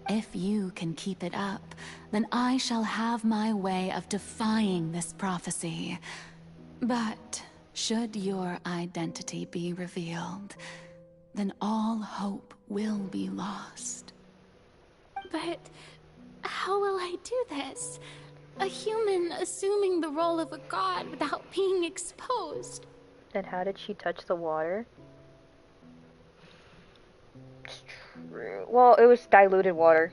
If you can keep it up, then I shall have my way of defying this prophecy. But should your identity be revealed, then all hope will be lost. But how will I do this? A human assuming the role of a god without being exposed. Then how did she touch the water? It's true. Well, it was diluted water.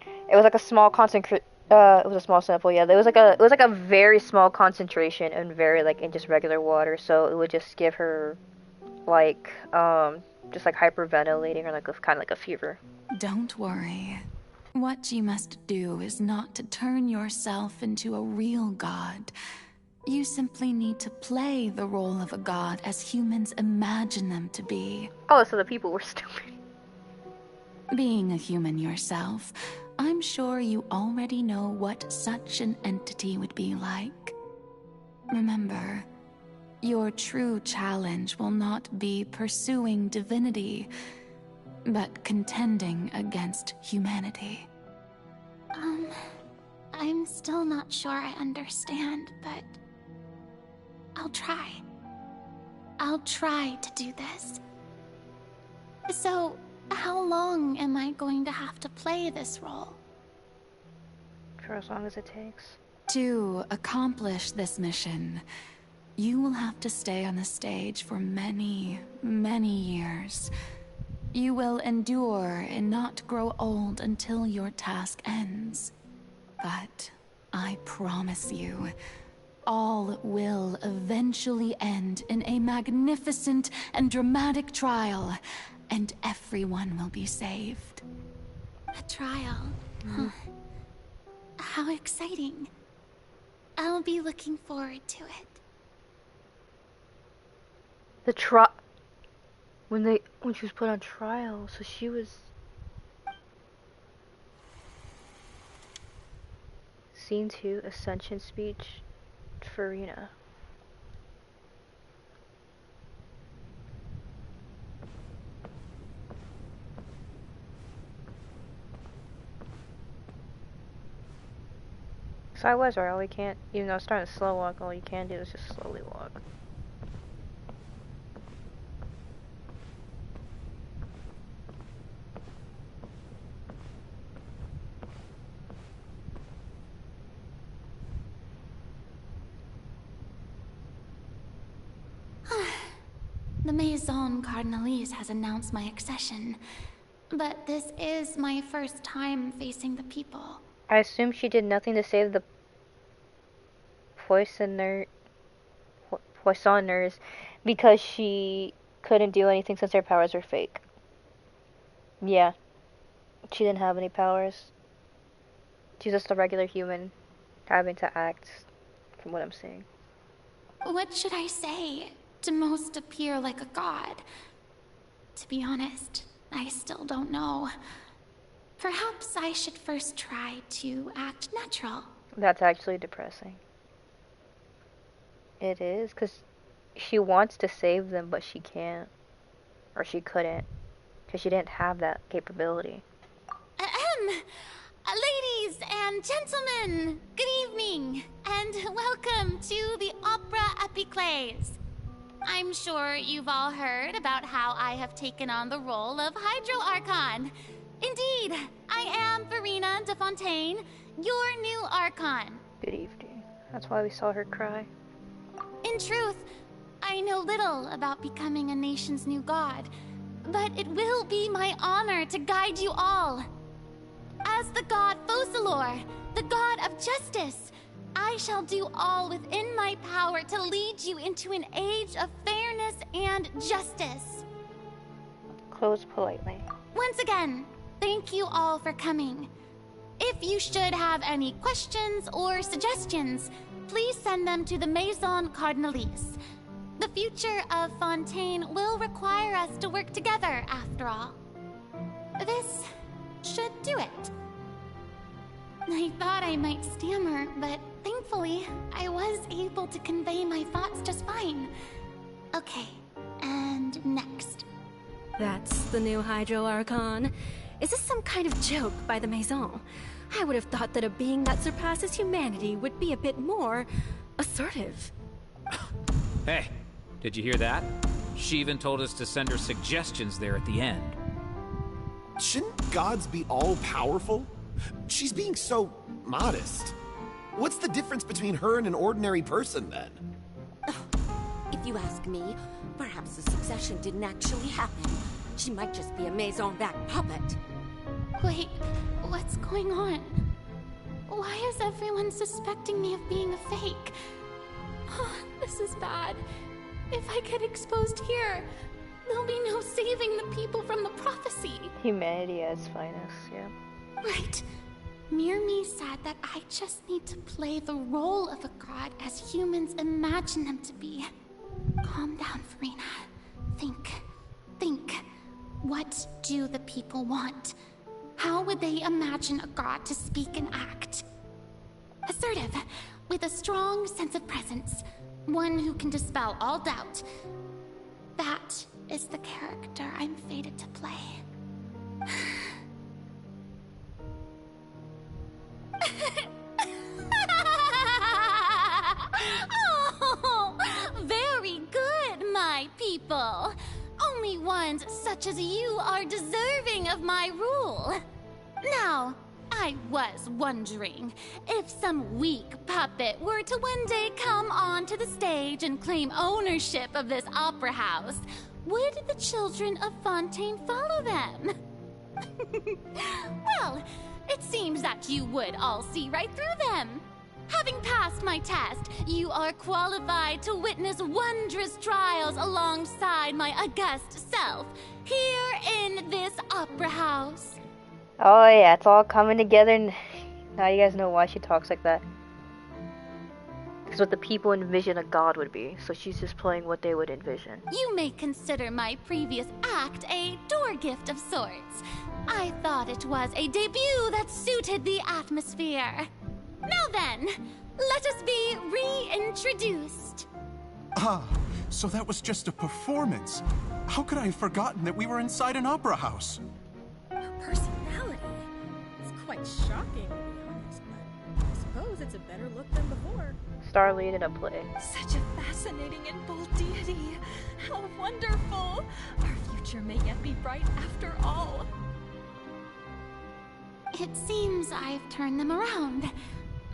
It was like a small it was a small sample, yeah. It was like a very small concentration and very like in just regular water, so it would just give her like just like hyperventilating or like a kind of like a fever. Don't worry. What you must do is not to turn yourself into a real god. You simply need to play the role of a god as humans imagine them to be. Oh, so the people were stupid. Being a human yourself, I'm sure you already know what such an entity would be like. Remember, your true challenge will not be pursuing divinity, but contending against humanity. I'm still not sure I understand, but I'll try. I'll try to do this. So, how long am I going to have to play this role? For as long as it takes. To accomplish this mission, you will have to stay on the stage for many, many years. You will endure and not grow old until your task ends. But I promise you, all will eventually end in a magnificent and dramatic trial, and everyone will be saved. A trial? Huh. How exciting. I'll be looking forward to it. When she was put on trial, so she was... Scene 2, Ascension speech, Farina. So I was right, all we can't, even though it's starting to slow walk, all you can do is just slowly walk. The Maison Cardinalise has announced my accession, but this is my first time facing the people. I assume she did nothing to save the Poissoners because she couldn't do anything since their powers were fake. Yeah. She didn't have any powers. She's just a regular human having to act, from what I'm seeing. What should I say to most appear like a god? To be honest, I still don't know. Perhaps I should first try to act natural. That's actually depressing. It is, because she wants to save them, but she can't. Or she couldn't. Because she didn't have that capability. Ladies and gentlemen, good evening, and welcome to the Opera Epiclese. I'm sure you've all heard about how I have taken on the role of Hydro Archon. Indeed, I am Farina de Fontaine, your new Archon. Good evening. That's why we saw her cry. In truth, I know little about becoming a nation's new god, but it will be my honor to guide you all. As the god Focalor, the god of justice, I shall do all within my power to lead you into an age of fairness and justice. Close politely. Once again, thank you all for coming. If you should have any questions or suggestions, please send them to the Maison Cardinalise. The future of Fontaine will require us to work together, after all. This should do it. I thought I might stammer, but thankfully, I was able to convey my thoughts just fine. Okay, and next. That's the new Hydro Archon. Is this some kind of joke by the Maison? I would have thought that a being that surpasses humanity would be a bit more assertive. Hey, did you hear that? She even told us to send her suggestions there at the end. Shouldn't gods be all-powerful? She's being so modest. What's the difference between her and an ordinary person, then? If you ask me, perhaps the succession didn't actually happen. She might just be a Maison-backed puppet. Wait, what's going on? Why is everyone suspecting me of being a fake? Oh, this is bad. If I get exposed here, there'll be no saving the people from the prophecy. Humanity at its finest, yeah. Right. Mirmi said that I just need to play the role of a god as humans imagine them to be. Calm down, Farina. Think. What do the people want? How would they imagine a god to speak and act? Assertive, with a strong sense of presence. One who can dispel all doubt. That is the character I'm fated to play. Oh, very good, my people. Only ones such as you are deserving of my rule. Now, I was wondering if some weak puppet were to one day come onto the stage and claim ownership of this opera house, would the children of Fontaine follow them? Well, it seems that you would all see right through them. Having passed my test, you are qualified to witness wondrous trials alongside my august self, here in this opera house. Oh yeah, it's all coming together, and now you guys know why she talks like that. It's what the people envision a god would be, so she's just playing what they would envision. You may consider my previous act a door gift of sorts. I thought it was a debut that suited the atmosphere. Now then, let us be reintroduced. Ah, so that was just a performance. How could I have forgotten that we were inside an opera house? Her personality. It's quite shocking, to be honest, but I suppose it's a better look than before. Star lead in a play. Such a fascinating and bold deity. How wonderful. Our future may yet be bright after all. It seems I've turned them around.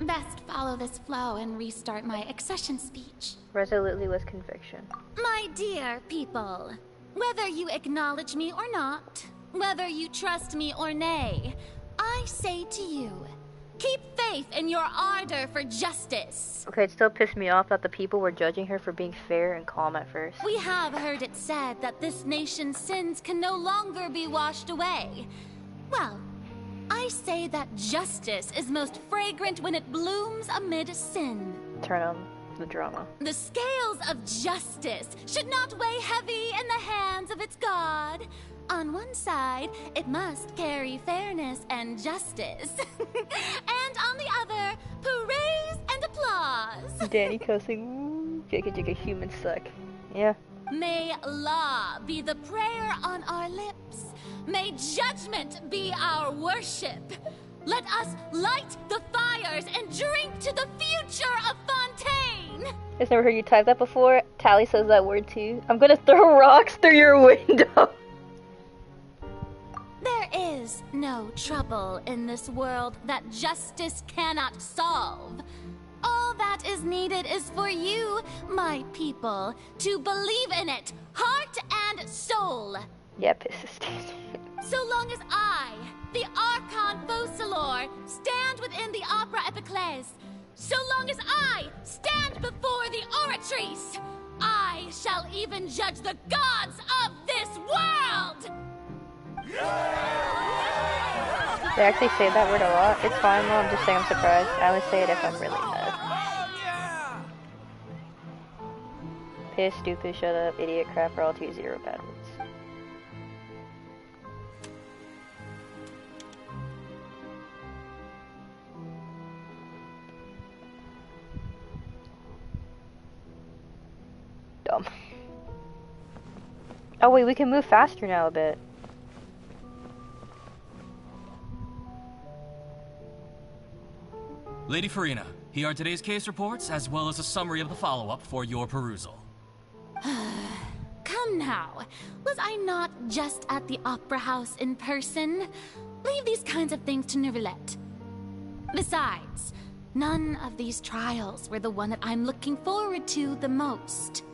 Best follow this flow and restart my accession speech. Resolutely with conviction. My dear people, whether you acknowledge me or not, whether you trust me or nay, I say to you, keep faith in your ardor for justice. Okay, it still pissed me off that the people were judging her for being fair and calm at first. We have heard it said that this nation's sins can no longer be washed away. Well, I say that justice is most fragrant when it blooms amid sin. Turn on the drama. The scales of justice should not weigh heavy in the hands of its god. On one side, it must carry fairness and justice. And on the other, praise and applause. Danny cussing, Jigga Jigga humans suck. Yeah. May law be the prayer on our lips. May judgment be our worship. Let us light the fires and drink to the future of Fontaine. I've never heard you type that before. Tally says that word too. I'm gonna throw rocks through your window. There is no trouble in this world that justice cannot solve. All that is needed is for you, my people, to believe in it, heart and soul. Yeah, pisses Steve. So long as I, the Archon Focalor, stand within the Opera Epiclese, so long as I stand before the Oratrice, I shall even judge the gods of this world! They actually say that word a lot. It's fine though, I'm just saying I'm surprised. I only say it if I'm really mad. Piss, stupid, shut up, idiot, crap, are all 2 0 bad words. Dumb. Oh wait, we can move faster now a bit. Lady Farina, here are today's case reports, as well as a summary of the follow-up for your perusal. Come now, was I not just at the Opera House in person? Leave these kinds of things to Neuvillette. Besides, none of these trials were the one that I'm looking forward to the most.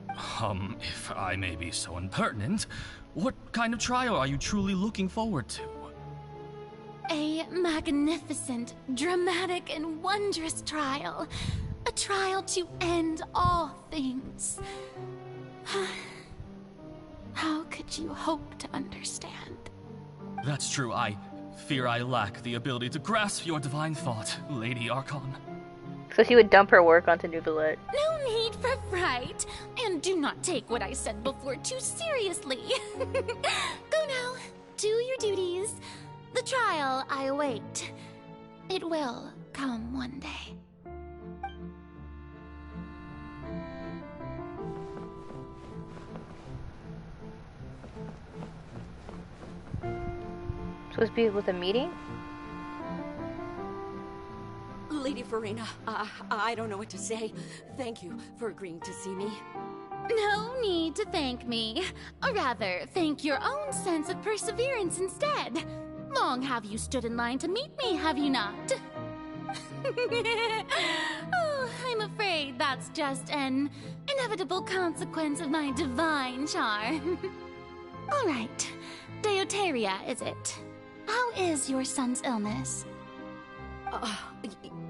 If I may be so impertinent, what kind of trial are you truly looking forward to? A magnificent, dramatic, and wondrous trial. A trial to end all things. How could you hope to understand? That's true, I Fear I lack the ability to grasp your divine thought, Lady Archon. So she would dump her work onto Nubilet. No need for fright, and do not take what I said before too seriously. Go now, do your duties. The trial I await. It will come one day. Supposed to be with a meeting? Lady Farina, I don't know what to say. Thank you for agreeing to see me. No need to thank me. Or rather, thank your own sense of perseverance instead. Long have you stood in line to meet me, have you not? Oh, I'm afraid that's just an inevitable consequence of my divine charm. All right, Deoteria, is it? How is your son's illness?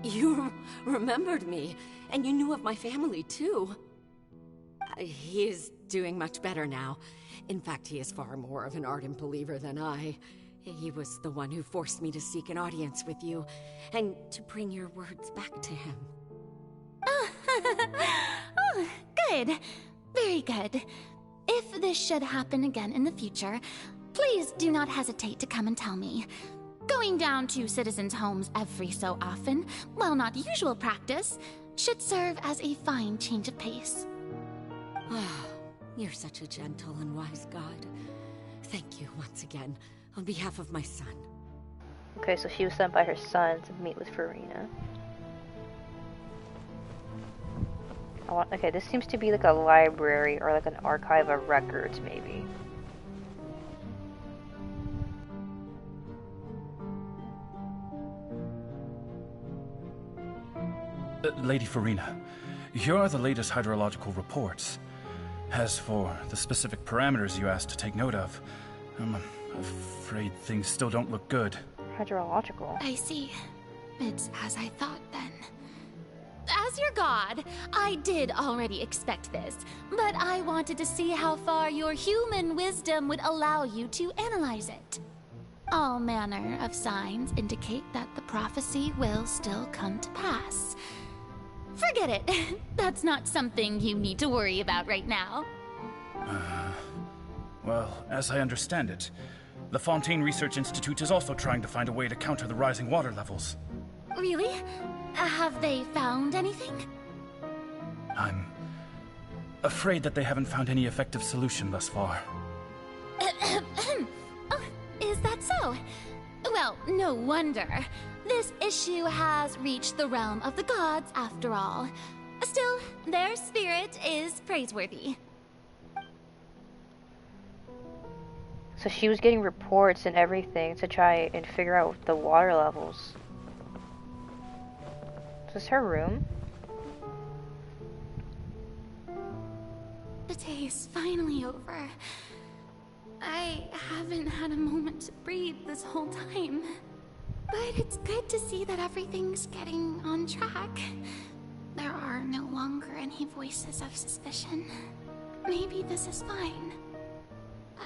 You remembered me, and you knew of my family, too. He is doing much better now. In fact, he is far more of an ardent believer than I. He was the one who forced me to seek an audience with you, and to bring your words back to him. Oh, good. Very good. If this should happen again in the future, please do not hesitate to come and tell me. Going down to citizens' homes every so often, while not usual practice, should serve as a fine change of pace. Oh, you're such a gentle and wise god. Thank you once again, on behalf of my son. Okay, so she was sent by her son to meet with Farina. Okay, this seems to be like a library or like an archive of records, maybe. Lady Farina, here are the latest hydrological reports. As for the specific parameters you asked to take note of, I'm afraid things still don't look good. Hydrological? I see. It's as I thought then. As your god, I did already expect this, but I wanted to see how far your human wisdom would allow you to analyze it. All manner of signs indicate that the prophecy will still come to pass. Forget it. That's not something you need to worry about right now. Well, as I understand it, the Fontaine Research Institute is also trying to find a way to counter the rising water levels. Really? Have they found anything? I'm afraid that they haven't found any effective solution thus far. Oh, is that so? Well, no wonder. This issue has reached the realm of the gods, after all. Still, their spirit is praiseworthy. So she was getting reports and everything to try and figure out the water levels. Is this her room? The day is finally over. I haven't had a moment to breathe this whole time. But it's good to see that everything's getting on track. There are no longer any voices of suspicion. Maybe this is fine.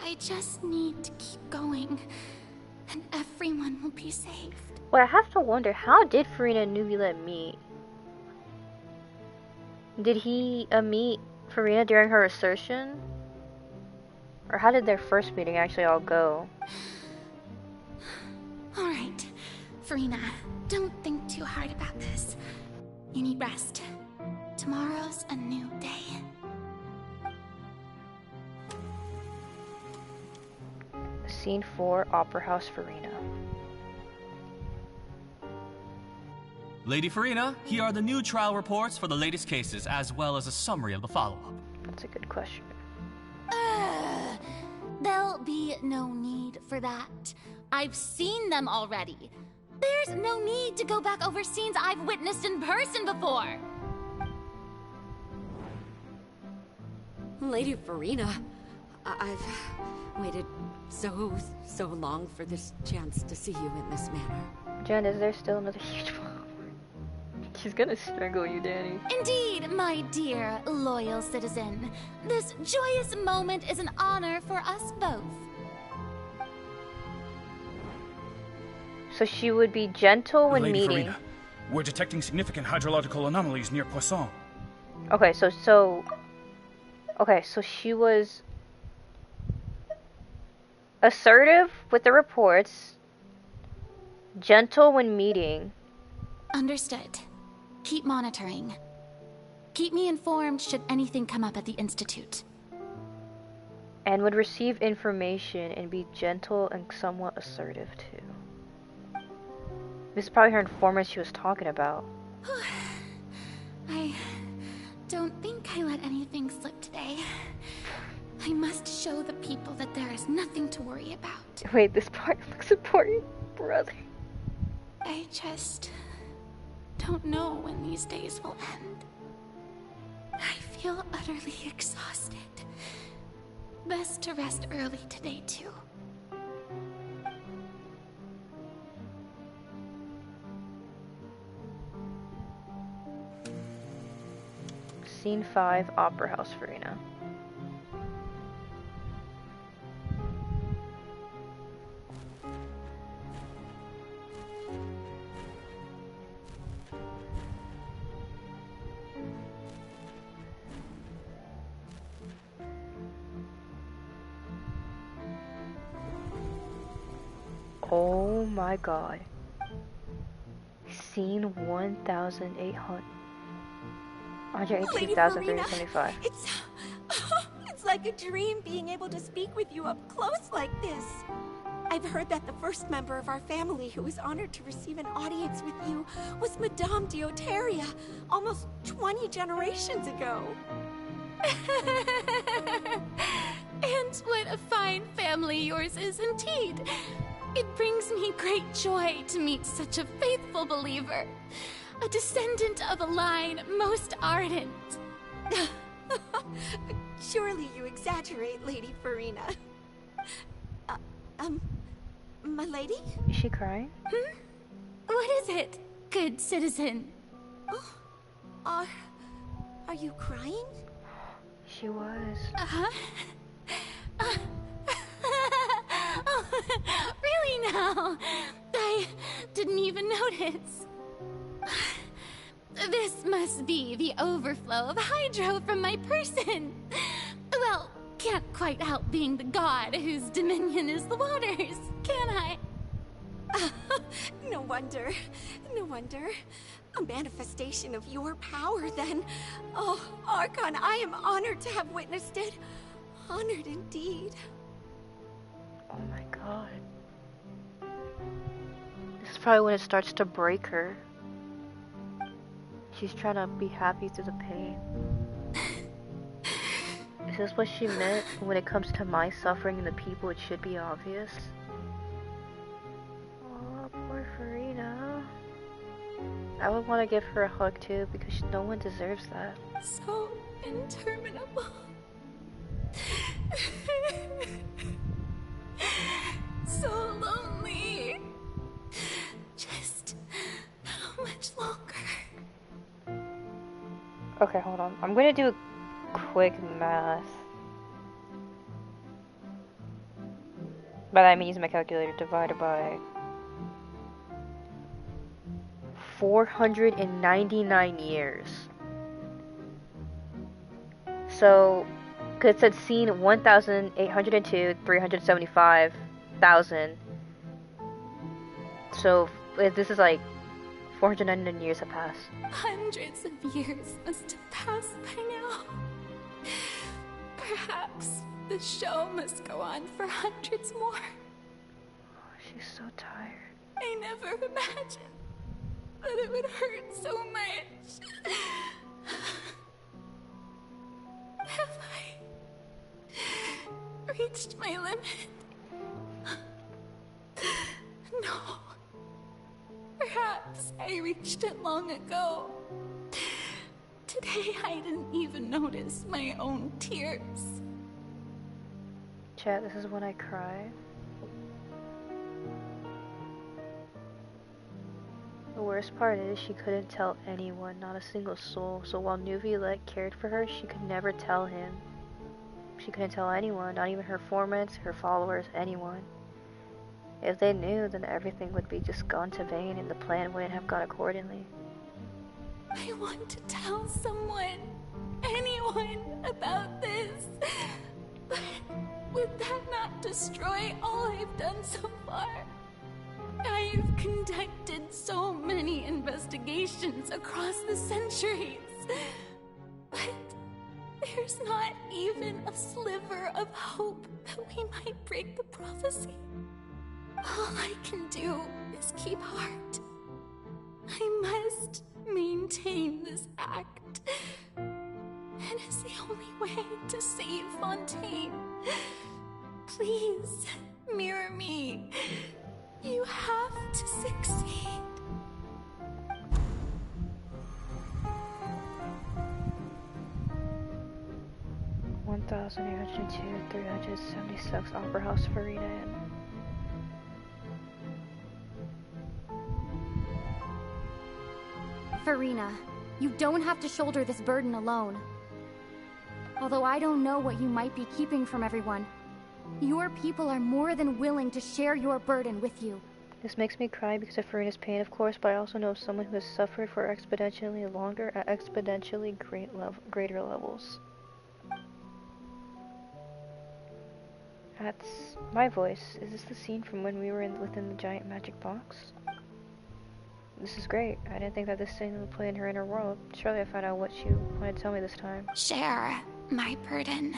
I just need to keep going, and everyone will be saved. Well, I have to wonder, how did Farina and Nubilet meet? Did he meet Farina during her assertion? Or how did their first meeting actually all go? Alright, Farina, don't think too hard about this. You need rest. Tomorrow's a new day. Scene 4, Opera House, Farina. Lady Farina, here are the new trial reports for the latest cases, as well as a summary of the follow-up. That's a good question. There'll be no need for that. I've seen them already. There's no need to go back over scenes I've witnessed in person before. Lady Farina, I've waited so long for this chance to see you in this manner. Jen, is there still another huge bomb? She's gonna strangle you, Danny. Indeed, my dear, loyal citizen. This joyous moment is an honor for us both. So she would be gentle when Lady meeting. Farina, we're detecting significant hydrological anomalies near Poisson. Okay, so she was assertive with the reports, gentle when meeting. Understood. Keep monitoring. Keep me informed should anything come up at the Institute. And would receive information and be gentle and somewhat assertive too. This is probably her informant she was talking about. I don't think I let anything slip today. I must show the people that there is nothing to worry about. Wait, this part looks important, brother. I just don't know when these days will end. I feel utterly exhausted. Best to rest early today, too. Scene 5, Opera House, Farina. Oh my god. Scene 1,800. Lady Farina, 182,375. It's like a dream being able to speak with you up close like this. I've heard that the first member of our family who was honored to receive an audience with you was Madame Dioteria, almost 20 generations ago. And what a fine family yours is indeed. It brings me great joy to meet such a faithful believer. A descendant of a line most ardent. Surely you exaggerate, Lady Farina. My lady? Is she crying? What is it, good citizen? Are you crying? She was. Uh-huh. Really now? I didn't even notice. This must be the overflow of hydro from my person. Well, can't quite help being the god whose dominion is the waters, can I? No wonder. No wonder. A manifestation of your power, then. Oh, Archon, I am honored to have witnessed it. Honored indeed. Oh my god. This is probably when it starts to break her. She's trying to be happy through the pain. Is this what she meant? When it comes to my suffering and the people, it should be obvious. Oh, poor Farina. I would want to give her a hug too, because no one deserves that. So interminable. So lonely. Just how much longer? Okay, hold on. I'm gonna do a quick math. By that I mean using my calculator divided by 499 years. So, because it said scene 1,802, 375,000. So, if this is like 499 years have passed. Hundreds of years must have passed by now. Perhaps the show must go on for hundreds more. Oh, she's so tired. I never imagined that it would hurt so much. Have I reached my limit? No. Perhaps I reached it long ago. Today I didn't even notice my own tears. Chat, this is when I cry. The worst part is she couldn't tell anyone, not a single soul. So while Nuvialet cared for her, she could never tell him. She couldn't tell anyone, not even her informants, her followers, anyone. If they knew, then everything would be just gone to vain and the plan wouldn't have gone accordingly. I want to tell someone, anyone, about this. But would that not destroy all I've done so far? I've conducted so many investigations across the centuries. But there's not even a sliver of hope that we might break the prophecy. All I can do is keep heart. I must maintain this act. It is the only way to save Fontaine. Please, mirror me. You have to succeed. $1,802,376 Opera House Farina Inn. Farina, you don't have to shoulder this burden alone. Although I don't know what you might be keeping from everyone, your people are more than willing to share your burden with you. This makes me cry because of Farina's pain, of course, but I also know someone who has suffered for exponentially longer at exponentially greater levels. That's my voice. Is this the scene from when we were within the giant magic box? This is great. I didn't think that this scene would play in her inner world. Surely I found out what you wanted to tell me this time. Share my burden.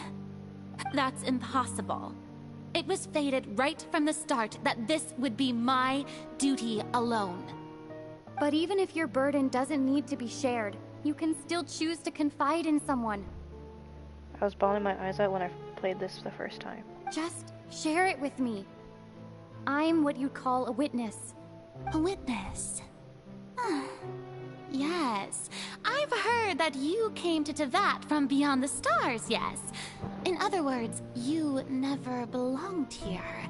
That's impossible. It was fated right from the start that this would be my duty alone. But even if your burden doesn't need to be shared, you can still choose to confide in someone. I was bawling my eyes out when I played this the first time. Just share it with me. I'm what you'd call a witness. A witness? Yes, I've heard that you came to Tevat from beyond the stars, yes. In other words, you never belonged here.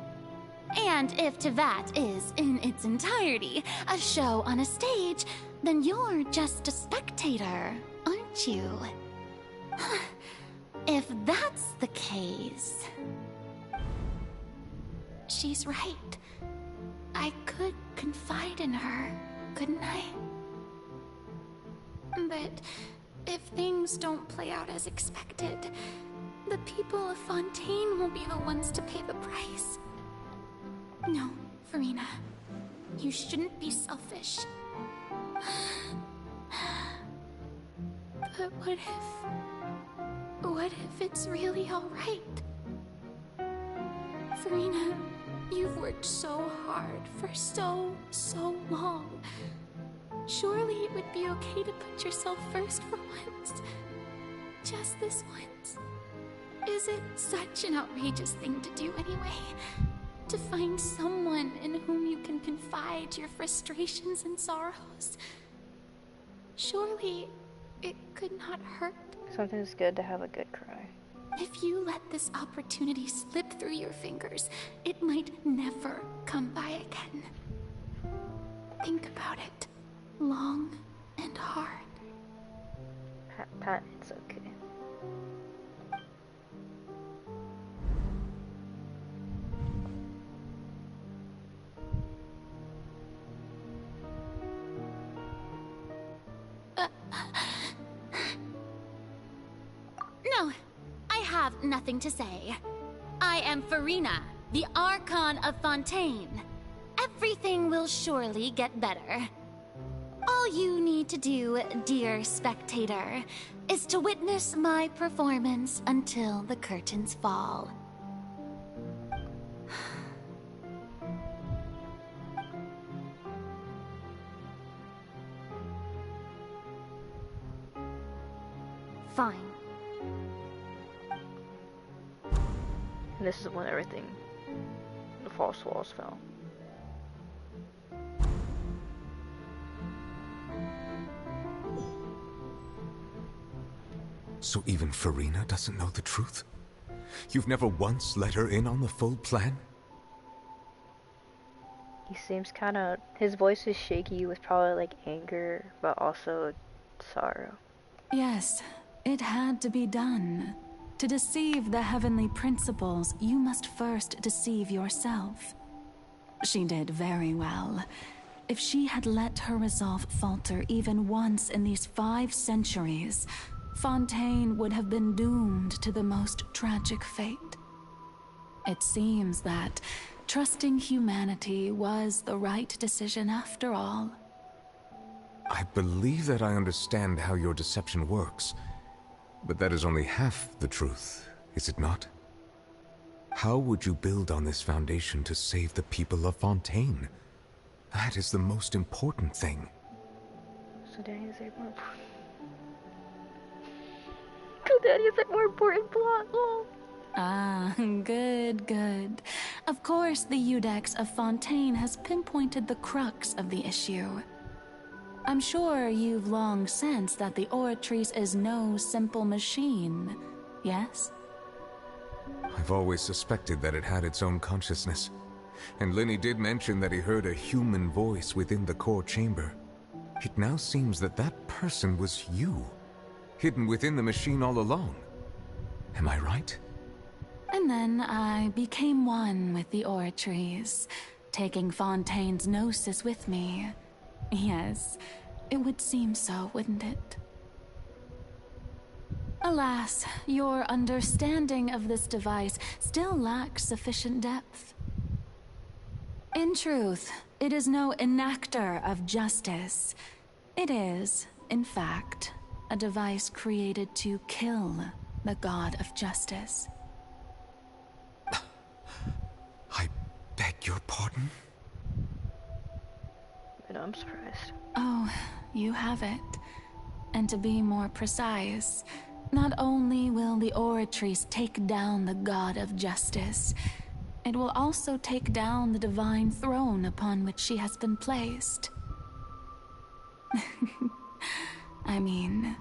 And if Tevat is, in its entirety, a show on a stage, then you're just a spectator, aren't you? If that's the case... She's right. I could confide in her, couldn't I? But if things don't play out as expected, the people of Fontaine will be the ones to pay the price. No, Farina. You shouldn't be selfish. But what if it's really alright? Farina, you've worked so hard for so long. Surely it would be okay to put yourself first for once. Just this once. Is it such an outrageous thing to do anyway? To find someone in whom you can confide your frustrations and sorrows? Surely it could not hurt. Sometimes it's good to have a good cry. If you let this opportunity slip through your fingers, it might never come by again. Think about it. Long and hard. Pat, it's okay. No, I have nothing to say. I am Farina, the Archon of Fontaine. Everything will surely get better. All you need to do, dear spectator, is to witness my performance until the curtains fall. Fine. And this is when everything, the false walls fell. So even Farina doesn't know the truth? You've never once let her in on the full plan? He seems his voice is shaky with probably like anger, but also sorrow. Yes, it had to be done. To deceive the heavenly principles, you must first deceive yourself. She did very well. If she had let her resolve falter even once in these 5 centuries, Fontaine would have been doomed to the most tragic fate. It seems that trusting humanity was the right decision after all. I believe that I understand how your deception works, but that is only half the truth, is it not? How would you build on this foundation to save the people of Fontaine? That is the most important thing. So Danny is a more important. So Danny is a more important plot. Oh. Ah, good. Of course, the Iudex of Fontaine has pinpointed the crux of the issue. I'm sure you've long sensed that the Oratrice is no simple machine, yes? I've always suspected that it had its own consciousness. And Lenny did mention that he heard a human voice within the core chamber. It now seems that that person was you, hidden within the machine all along. Am I right? And then I became one with the Oratrice, taking Fontaine's gnosis with me. Yes, it would seem so, wouldn't it? Alas, your understanding of this device still lacks sufficient depth. In truth, it is no enactor of justice. It is, in fact, a device created to kill the god of justice. I beg your pardon? I'm surprised. Oh, you have it. And to be more precise, not only will the Oratrice take down the god of justice, it will also take down the divine throne upon which she has been placed. I mean,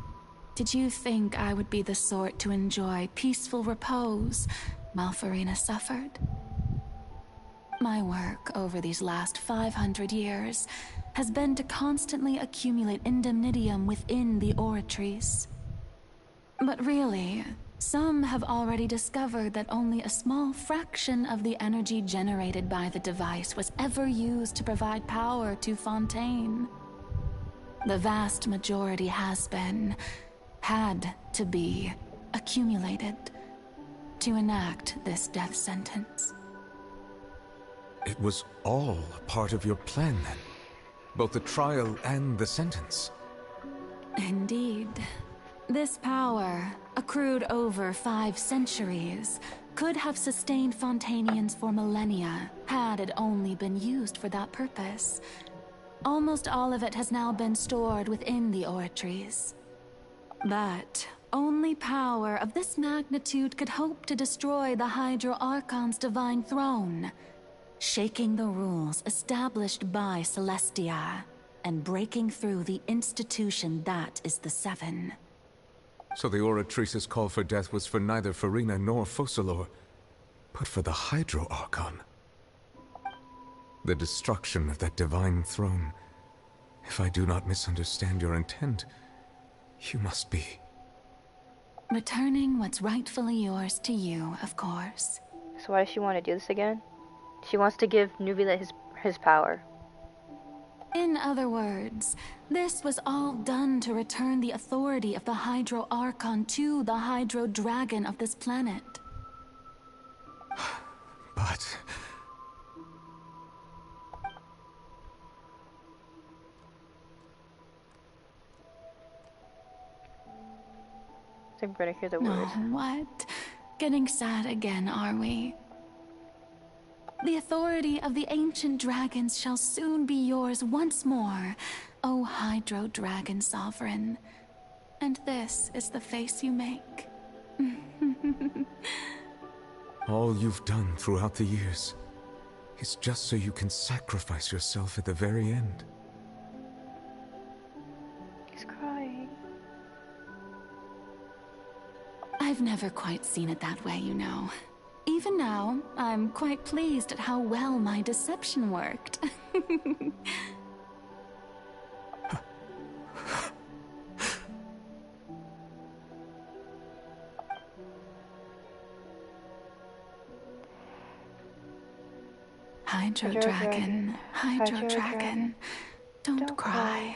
did you think I would be the sort to enjoy peaceful repose while Furina suffered? My work over these last 500 years has been to constantly accumulate indemnitium within the Oratrice. But really, some have already discovered that only a small fraction of the energy generated by the device was ever used to provide power to Fontaine. The vast majority had to be, accumulated to enact this death sentence. It was all a part of your plan then? Both the trial and the sentence? Indeed. This power, accrued over 5 centuries, could have sustained Fontainians for millennia, had it only been used for that purpose. Almost all of it has now been stored within the Oratrice. But only power of this magnitude could hope to destroy the Hydro Archon's divine throne, shaking the rules established by Celestia, and breaking through the institution that is the Seven. So the Oratrice's call for death was for neither Furina nor Focalor, but for the Hydro Archon. The destruction of that divine throne. If I do not misunderstand your intent, you must be... returning what's rightfully yours to you, of course. So why does she want to do this again? She wants to give Nuvula his power. In other words, this was all done to return the authority of the Hydro Archon to the Hydro Dragon of this planet. But... I think we're gonna hear the words. Oh, what? Getting sad again, are we? The authority of the ancient dragons shall soon be yours once more, O Hydro Dragon Sovereign. And this is the face you make. all you've done throughout the years is just so you can sacrifice yourself at the very end. He's crying. I've never quite seen it that way, you know. Even now, I'm quite pleased at how well my deception worked. Hydro Dragon, Hydro Dragon, don't cry.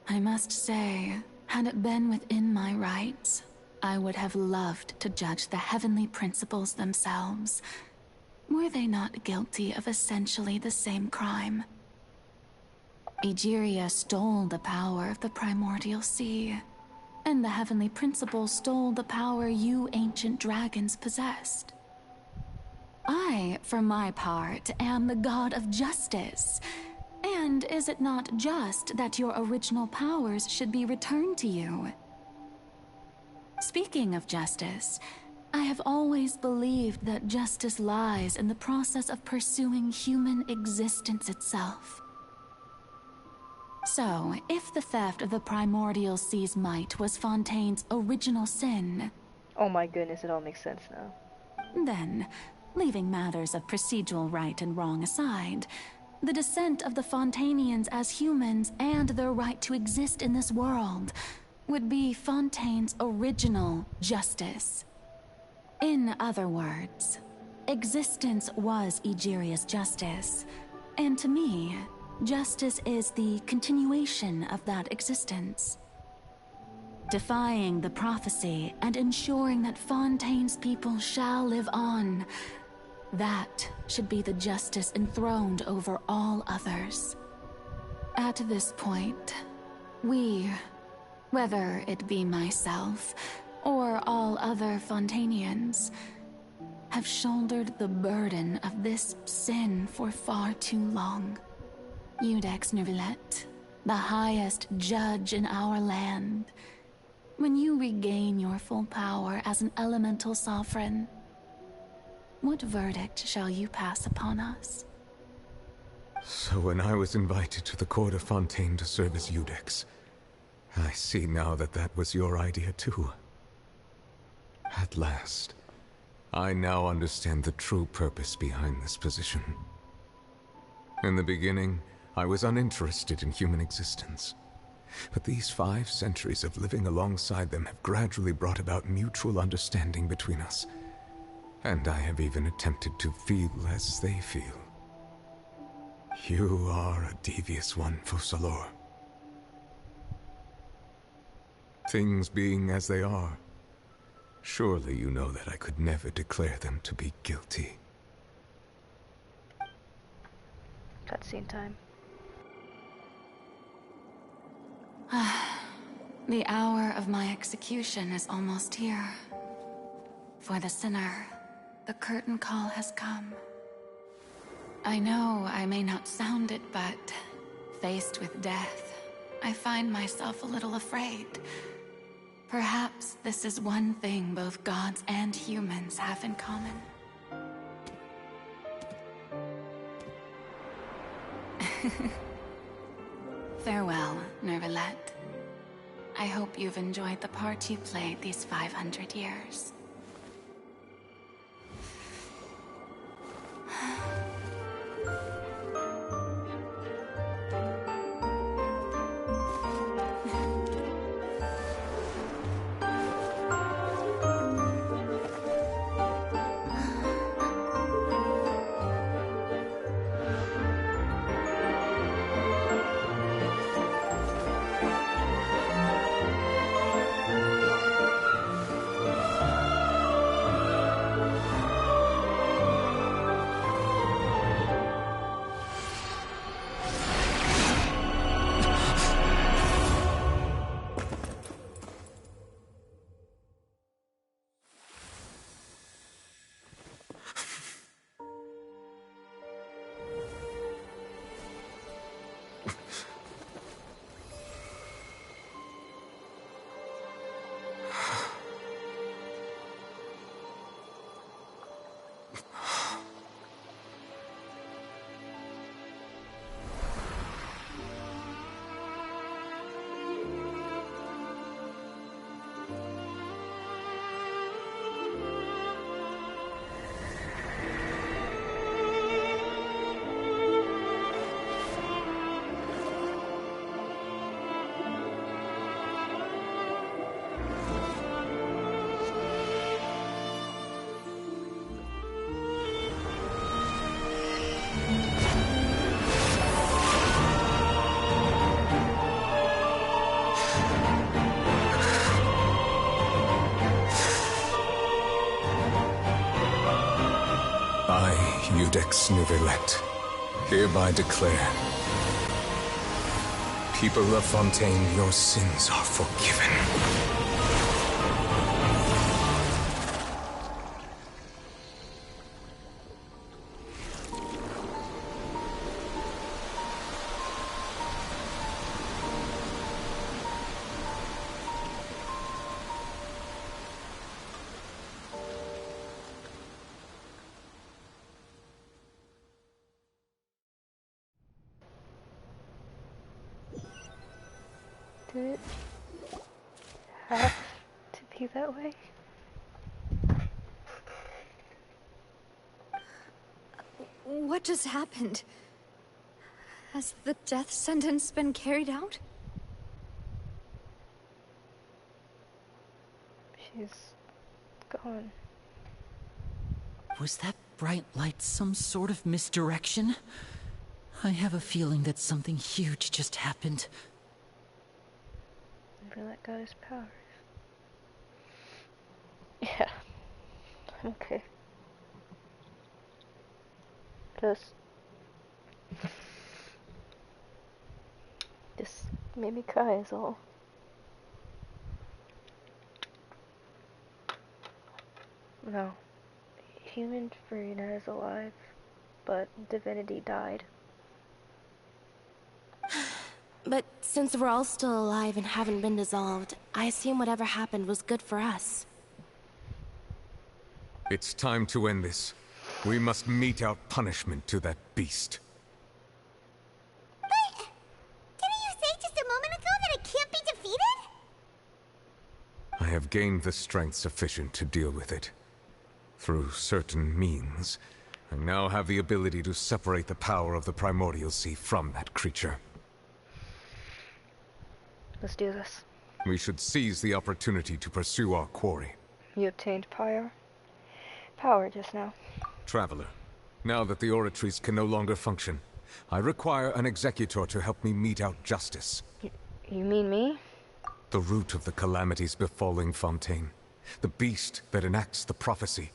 I must say, had it been within my rights, I would have loved to judge the heavenly principles themselves. Were they not guilty of essentially the same crime? Egeria stole the power of the primordial sea, and the heavenly principles stole the power you ancient dragons possessed. I, for my part, am the god of justice. And is it not just that your original powers should be returned to you? Speaking of justice, I have always believed that justice lies in the process of pursuing human existence itself. So, if the theft of the primordial sea's might was Fontaine's original sin... Oh my goodness, it all makes sense now. Then, leaving matters of procedural right and wrong aside, the descent of the Fontainians as humans and their right to exist in this world would be Fontaine's original justice. In other words, existence was Egeria's justice, and to me, justice is the continuation of that existence. Defying the prophecy and ensuring that Fontaine's people shall live on, that should be the justice enthroned over all others. At this point, we, whether it be myself or all other Fontainians, have shouldered the burden of this sin for far too long. Iudex Neuvillette, the highest judge in our land, when you regain your full power as an elemental sovereign, what verdict shall you pass upon us? So when I was invited to the court of Fontaine to serve as Iudex, I see now that that was your idea too. At last, I now understand the true purpose behind this position. In the beginning, I was uninterested in human existence. But these 5 centuries of living alongside them have gradually brought about mutual understanding between us. And I have even attempted to feel as they feel. You are a devious one, Focalors. Things being as they are, surely you know that I could never declare them to be guilty. Cutscene time. The hour of my execution is almost here. For the sinner, the curtain call has come. I know I may not sound it, but faced with death, I find myself a little afraid. Perhaps this is one thing both gods and humans have in common. Farewell, Neuvillette. I hope you've enjoyed the part you played these 500 years. Judex Nuvelet, hereby declare, people of Fontaine, your sins are forgiven. Did it have to be that way? What just happened? Has the death sentence been carried out? She's gone. Was that bright light some sort of misdirection? I have a feeling that something huge just happened. Never let go of his powers. Yeah. Okay. Just made me cry is all. No. Human Farina is alive, but divinity died. But since we're all still alive and haven't been dissolved, I assume whatever happened was good for us. It's time to end this. We must mete out punishment to that beast. But didn't you say just a moment ago that it can't be defeated? I have gained the strength sufficient to deal with it. Through certain means, I now have the ability to separate the power of the Primordial Sea from that creature. Let's do this. We should seize the opportunity to pursue our quarry. You obtained power just now. Traveler, now that the oratories can no longer function, I require an executor to help me mete out justice. You mean me? The root of the calamities befalling Fontaine. The beast that enacts the prophecy.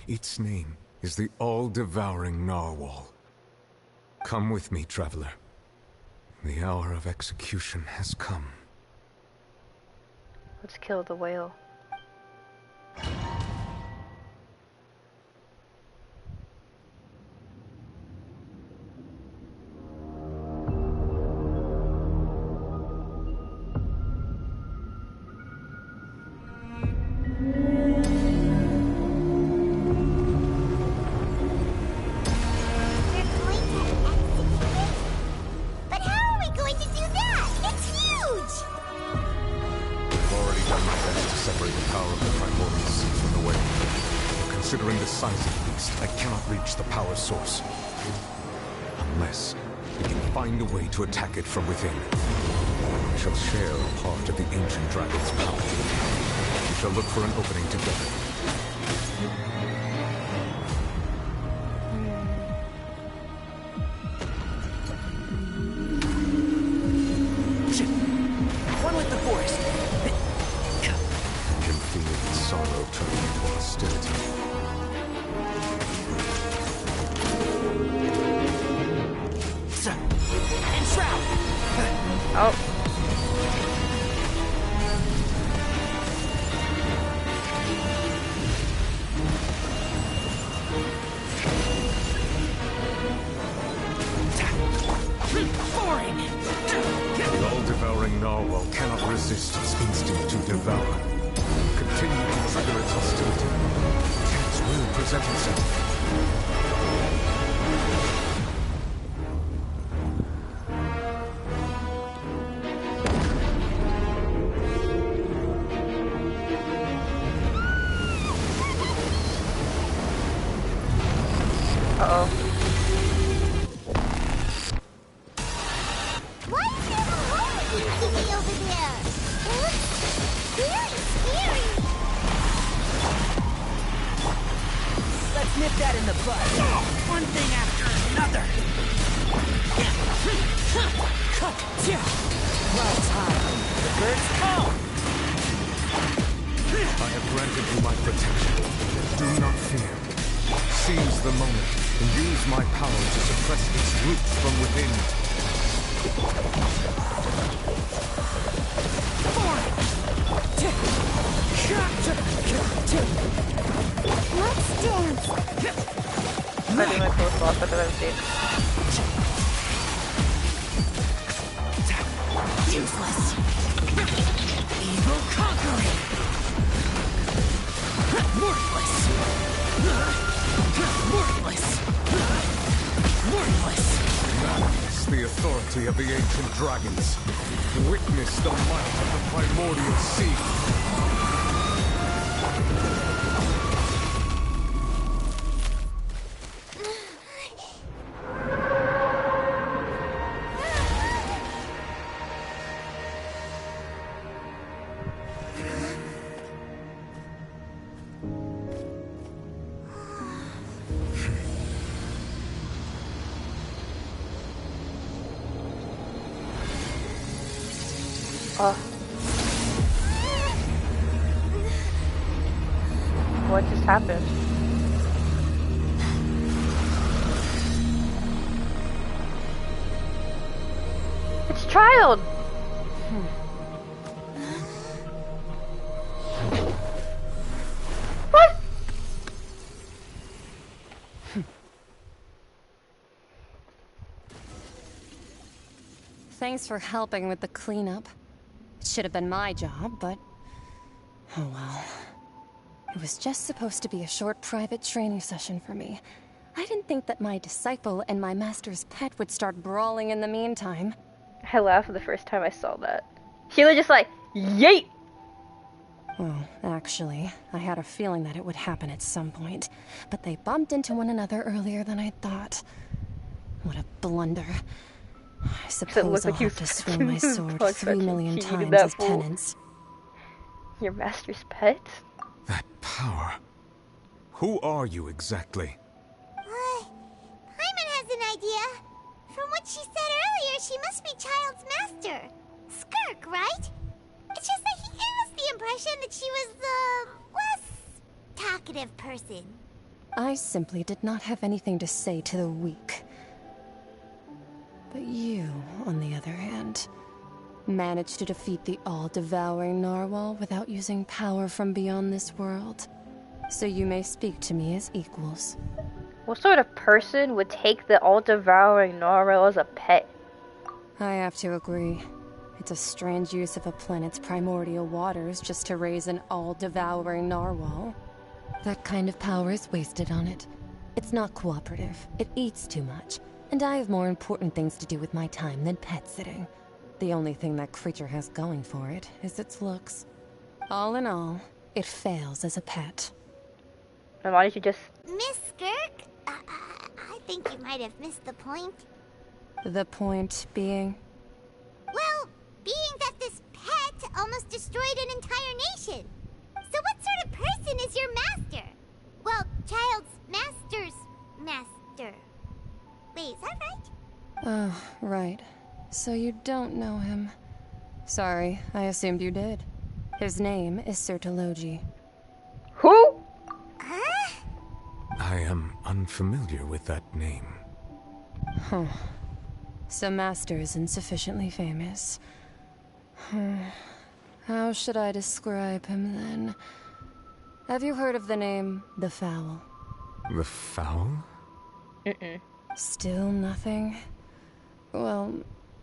Its name is the all-devouring Narwhal. Come with me, traveler. The hour of execution has come. Let's kill the whale. Considering the size of the beast, I cannot reach the power source. Unless we can find a way to attack it from within. We shall share a part of the ancient dragon's power. We shall look for an opening together. One with the forest. I can feel its sorrow turning into hostility. Oh. The all-devouring narwhal cannot resist its instinct to devour. Continue to trigger its hostility. Chance will present itself. I have granted you my protection. Do not fear. Seize the moment. and use my power to suppress its roots from within. Let's dance. Might be my coolest boss fight that I've seen. Useless. Evil conquering. Worthless. Worthless. Worthless. Witness the authority of the ancient dragons. Witness the might of the primordial sea. What just happened? It's Child! What? Thanks for helping with the cleanup. It should have been my job, but... oh well. It was just supposed to be a short private training session for me. I didn't think that my disciple and my master's pet would start brawling in the meantime. I laughed the first time I saw that. She was just like, yeet! Well, actually, I had a feeling that it would happen at some point, but they bumped into one another earlier than I thought. What a blunder. I suppose I'll have to swing my sword 3 million times as penance. Your master's pet? That power. Who are you exactly? Paimon has an idea. From what she said earlier, she must be Child's master. Skirk, right? It's just that he gave us the impression that she was the less talkative person. I simply did not have anything to say to the weak. But you, on the other hand, managed to defeat the all-devouring narwhal without using power from beyond this world. So you may speak to me as equals. What sort of person would take the all-devouring narwhal as a pet? I have to agree. It's a strange use of a planet's primordial waters just to raise an all-devouring narwhal. That kind of power is wasted on it. It's not cooperative. It eats too much. And I have more important things to do with my time than pet sitting. The only thing that creature has going for it is its looks. All in all, it fails as a pet. And why did you just... Miss Skirk? I think you might have missed the point. The point being? Well, being that this pet almost destroyed an entire nation. So what sort of person is your master? Well, Child's master's master. Wait, is that right? Oh, right. So you don't know him. Sorry, I assumed you did. His name is Sertologi. Who? I am unfamiliar with that name. Huh. So Master is insufficiently famous. How should I describe him then? Have you heard of the name The Fowl? The Fowl? Mm-mm. Still nothing? Well,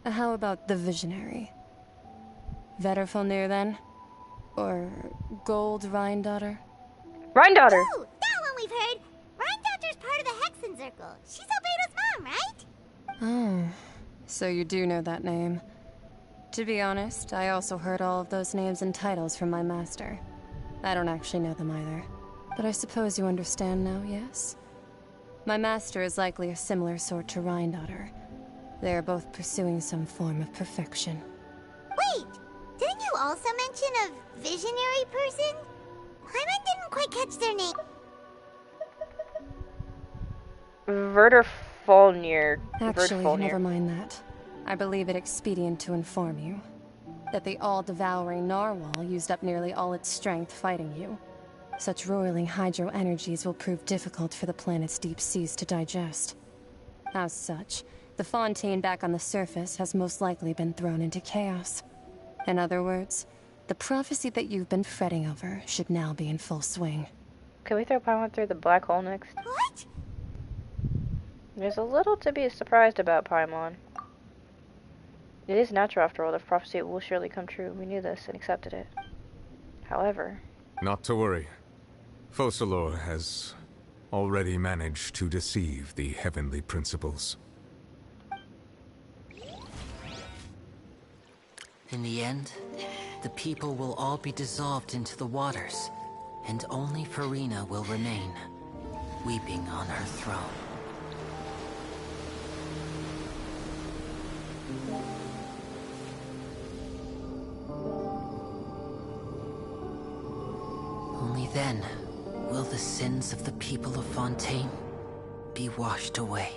how about the Visionary? Vetterfulnir then? Or Gold Rhindaughter? Rhindaughter! Oh, that one we've heard! Rhindaughter's part of the Hexen Circle. She's Albedo's mom, right? Oh, so you do know that name. To be honest, I also heard all of those names and titles from my master. I don't actually know them either. But I suppose you understand now, yes? My master is likely a similar sort to Rhindaughter. They are both pursuing some form of perfection. Wait, didn't you also mention a visionary person? Paimon didn't quite catch their name. Verderfalnir. Actually, never mind that. I believe it expedient to inform you that the all-devouring narwhal used up nearly all its strength fighting you. Such roiling hydro energies will prove difficult for the planet's deep seas to digest. As such, the Fontaine back on the surface has most likely been thrown into chaos. In other words, the prophecy that you've been fretting over should now be in full swing. Can we throw Paimon through the black hole next? What? There's a little to be surprised about, Paimon. It is natural, after all. The prophecy will surely come true. We knew this and accepted it. However... Not to worry. Focalor has already managed to deceive the heavenly principles. In the end, the people will all be dissolved into the waters, and only Farina will remain, weeping on her throne. Only then will the sins of the people of Fontaine be washed away.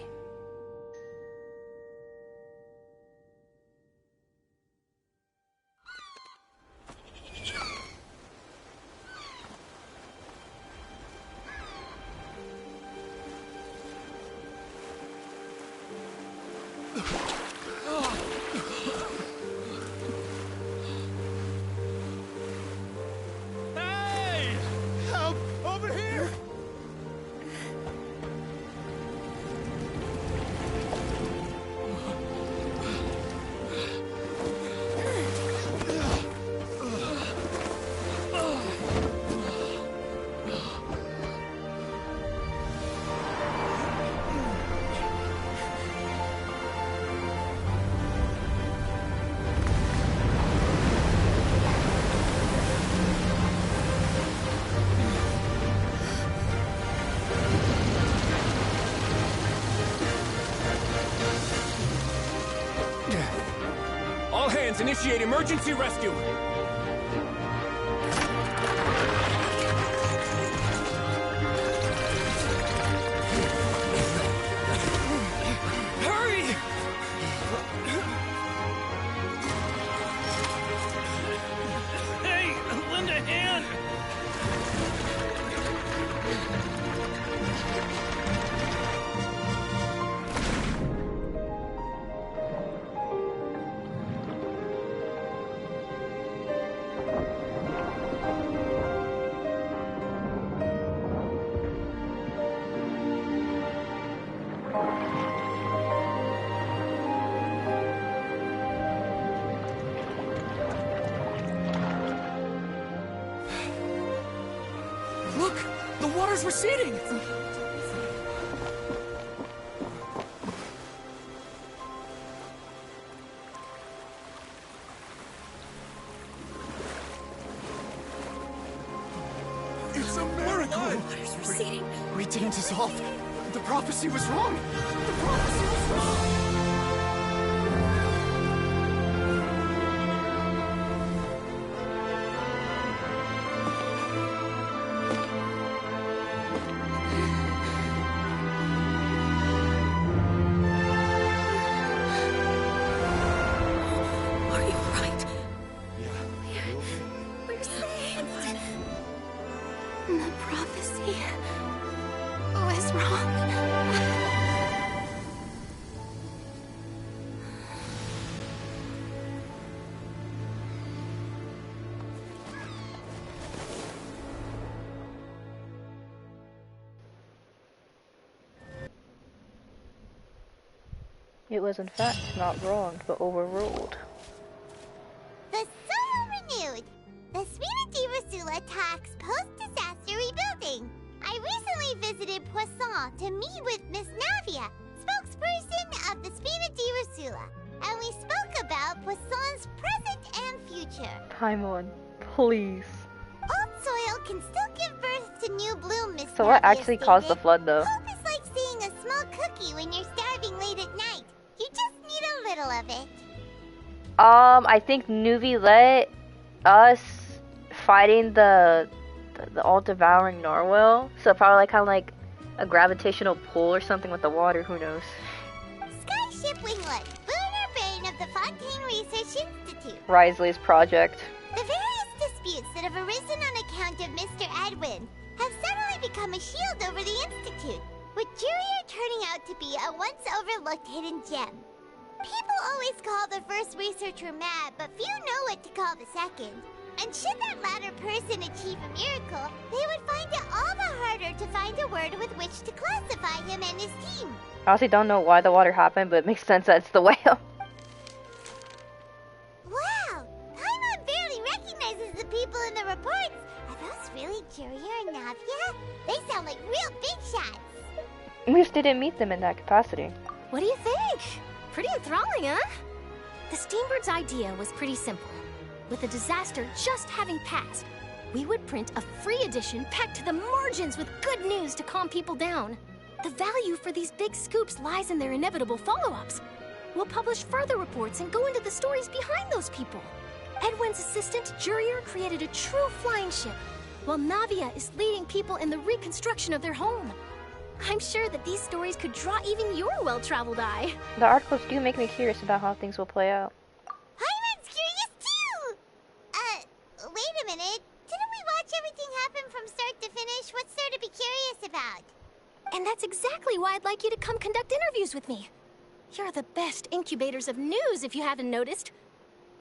Initiate emergency rescue! Hurry! Hey, lend a hand! Receding! It's a miracle! We didn't dissolve. The prophecy was wrong. The prophecy was wrong. It was in fact not wronged, but overruled. The Soul renewed! The Spina Rasula talks post-disaster rebuilding. I recently visited Poisson to meet with Miss Navia, spokesperson of the Spina Rasula, and we spoke about Poisson's present and future. Paimon, please. Old soil can still give birth to new bloom, Miss So what Navia actually caused the flood, though? Hope is like seeing a small cookie when you're starving late at night. You just need a little of it. I think Nuvi let us fighting the all-devouring narwhal, so probably like kind of like a gravitational pull or something with the water. Who knows? Skyship Winglet, lunar brain of the Fontaine Research Institute. Risley's project. The various disputes that have arisen on account advent of Mr. Edwin, have suddenly become a shield over the Institute, with Jurier turning out to be a once-overlooked hidden gem. People always call the first researcher mad, but few know what to call the second. And should that latter person achieve a miracle, they would find it all the harder to find a word with which to classify him and his team. I honestly don't know why the water happened, but it makes sense that it's the whale. Wow! Paimon barely recognizes the people in the reports. Are those really Jurier and Navia? They sound like real big shots. At least they didn't meet them in that capacity. What do you think? Pretty enthralling, huh? The Steambird's idea was pretty simple. With the disaster just having passed, we would print a free edition packed to the margins with good news to calm people down. The value for these big scoops lies in their inevitable follow-ups. We'll publish further reports and go into the stories behind those people. Edwin's assistant, Jurier, created a true flying ship, while Navia is leading people in the reconstruction of their home. I'm sure that these stories could draw even your well-traveled eye. The articles do make me curious about how things will play out. Paimon's curious too! Wait a minute. Didn't we watch everything happen from start to finish? What's there to be curious about? And that's exactly why I'd like you to come conduct interviews with me. You're the best incubators of news, if you haven't noticed.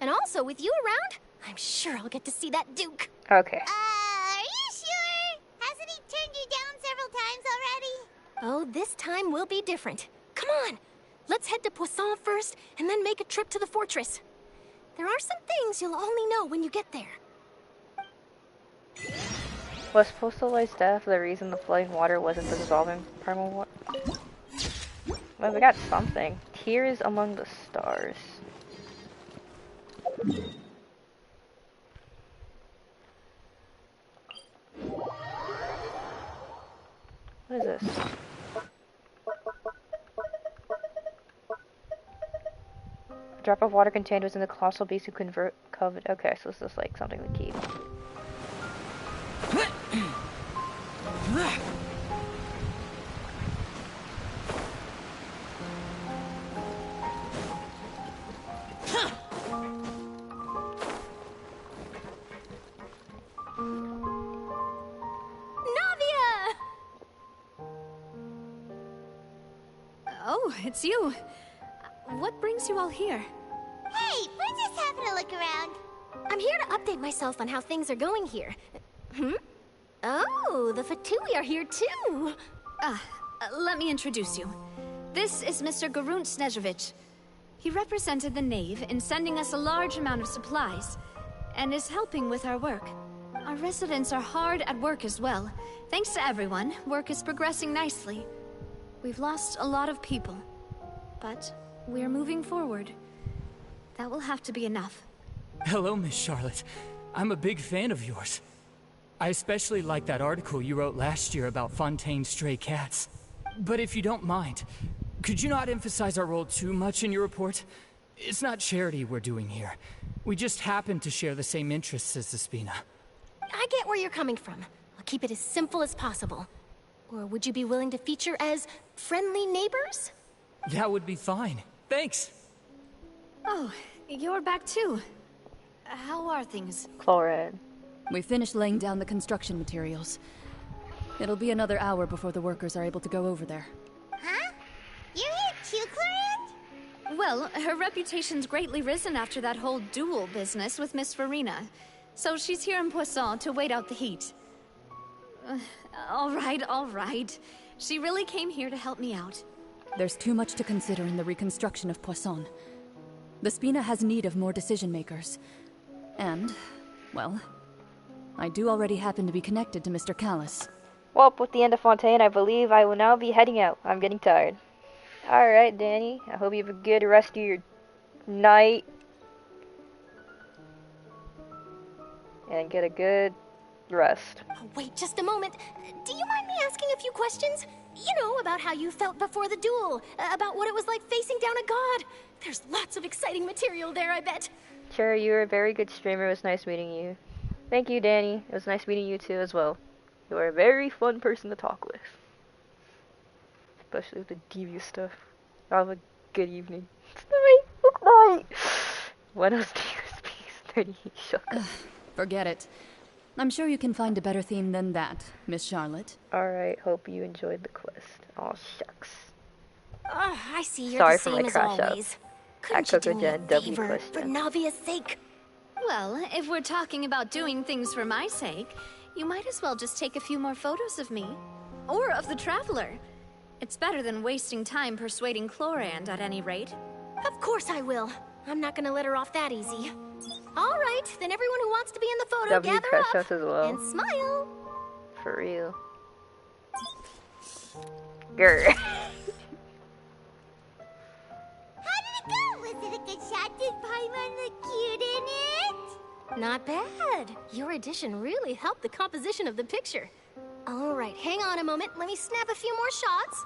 And also, with you around, I'm sure I'll get to see that Duke. Okay. Are you sure? Hasn't he turned you down several times already? Oh, this time will be different. Come on, let's head to Poisson first, and then make a trip to the fortress. There are some things you'll only know when you get there. Was Postalized death the reason the flooding water wasn't the dissolving primal water? Well, we got something. Tears among the stars. What is this? A drop of water contained within the colossal beast who convert covet. Okay, so this is like something to keep. Oh, it's you. What brings you all here? Hey, we're just having a look around. I'm here to update myself on how things are going here. Oh, the Fatui are here too. Let me introduce you. This is Mr. Garunt Snezhevich. He represented the Knave in sending us a large amount of supplies, and is helping with our work. Our residents are hard at work as well. Thanks to everyone, work is progressing nicely. We've lost a lot of people, but we're moving forward. That will have to be enough. Hello, Miss Charlotte. I'm a big fan of yours. I especially like that article you wrote last year about Fontaine's stray cats. But if you don't mind, could you not emphasize our role too much in your report? It's not charity we're doing here. We just happen to share the same interests as the Spina. I get where you're coming from. I'll keep it as simple as possible. Or would you be willing to feature as friendly neighbors? That would be fine. Thanks. Oh, you're back too. How are things? Chloride. We finished laying down the construction materials. It'll be another hour before the workers are able to go over there. Huh? You're here too, Clorinde? Well, her reputation's greatly risen after that whole duel business with Miss Farina. So she's here in Poisson to wait out the heat. All right. She really came here to help me out. There's too much to consider in the reconstruction of Poisson. The Spina has need of more decision makers. And, well, I do already happen to be connected to Mr. Callis. Well, with the end of Fontaine, I believe I will now be heading out. I'm getting tired. Alright, Danny. I hope you have a good rest of your night. And get a good rest. Oh, wait just a moment. Do you mind me asking a few questions? You know, about how you felt before the duel. About what it was like facing down a god. There's lots of exciting material there, I bet. Sure, you were a very good streamer. It was nice meeting you. Thank you, Danny. It was nice meeting you too as well. You are a very fun person to talk with. Especially with the devious stuff. Have a good evening. It's night. Buenos dias, peace. 38 shook. Forget it. I'm sure you can find a better theme than that, Miss Charlotte. Alright, hope you enjoyed the quest. Oh, shucks. I see you're Sorry the for same my as crash out. always. Couldn't you do me a favor for Navia's sake? Well, if we're talking about doing things for my sake, you might as well just take a few more photos of me. Or of the Traveler. It's better than wasting time persuading Chlorand, at any rate. Of course I will. I'm not gonna let her off that easy. All right, then everyone who wants to be in the photo, W gather crash up outs as well. and smile. For real. Grr. How did it go? Was it a good shot? Did Paimon look cute in it? Not bad. Your addition really helped the composition of the picture. All right, hang on a moment. Let me snap a few more shots.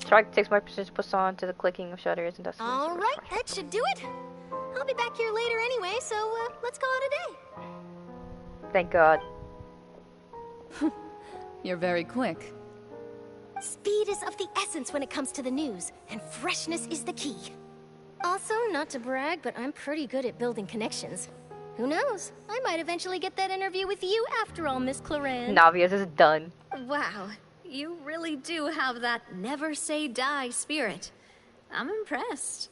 Shark takes my precision Poisson to the clicking of shutters and dust. All right, that should do it. I'll be back here later anyway, so let's call it a day. Thank God. You're very quick. Speed is of the essence when it comes to the news, and freshness is the key. Also, not to brag, but I'm pretty good at building connections. Who knows? I might eventually get that interview with you after all, Miss Clorand. Navia's is done. Wow, you really do have that never say die spirit. I'm impressed.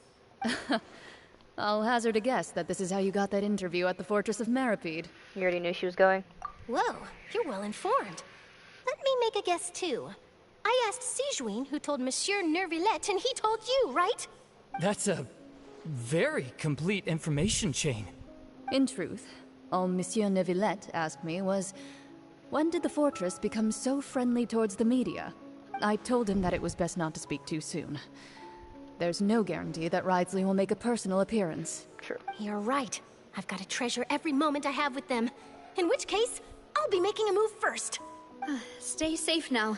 I'll hazard a guess that this is how you got that interview at the Fortress of Meripede. You already knew she was going? Whoa, you're well informed. Let me make a guess too. I asked Sijuin, who told Monsieur Nervillette, and he told you, right? That's a very complete information chain. In truth, all Monsieur Neuvillette asked me was, when did the fortress become so friendly towards the media? I told him that it was best not to speak too soon. There's no guarantee that Ridsley will make a personal appearance. True. You're right. I've got to treasure every moment I have with them. In which case, I'll be making a move first. Stay safe now.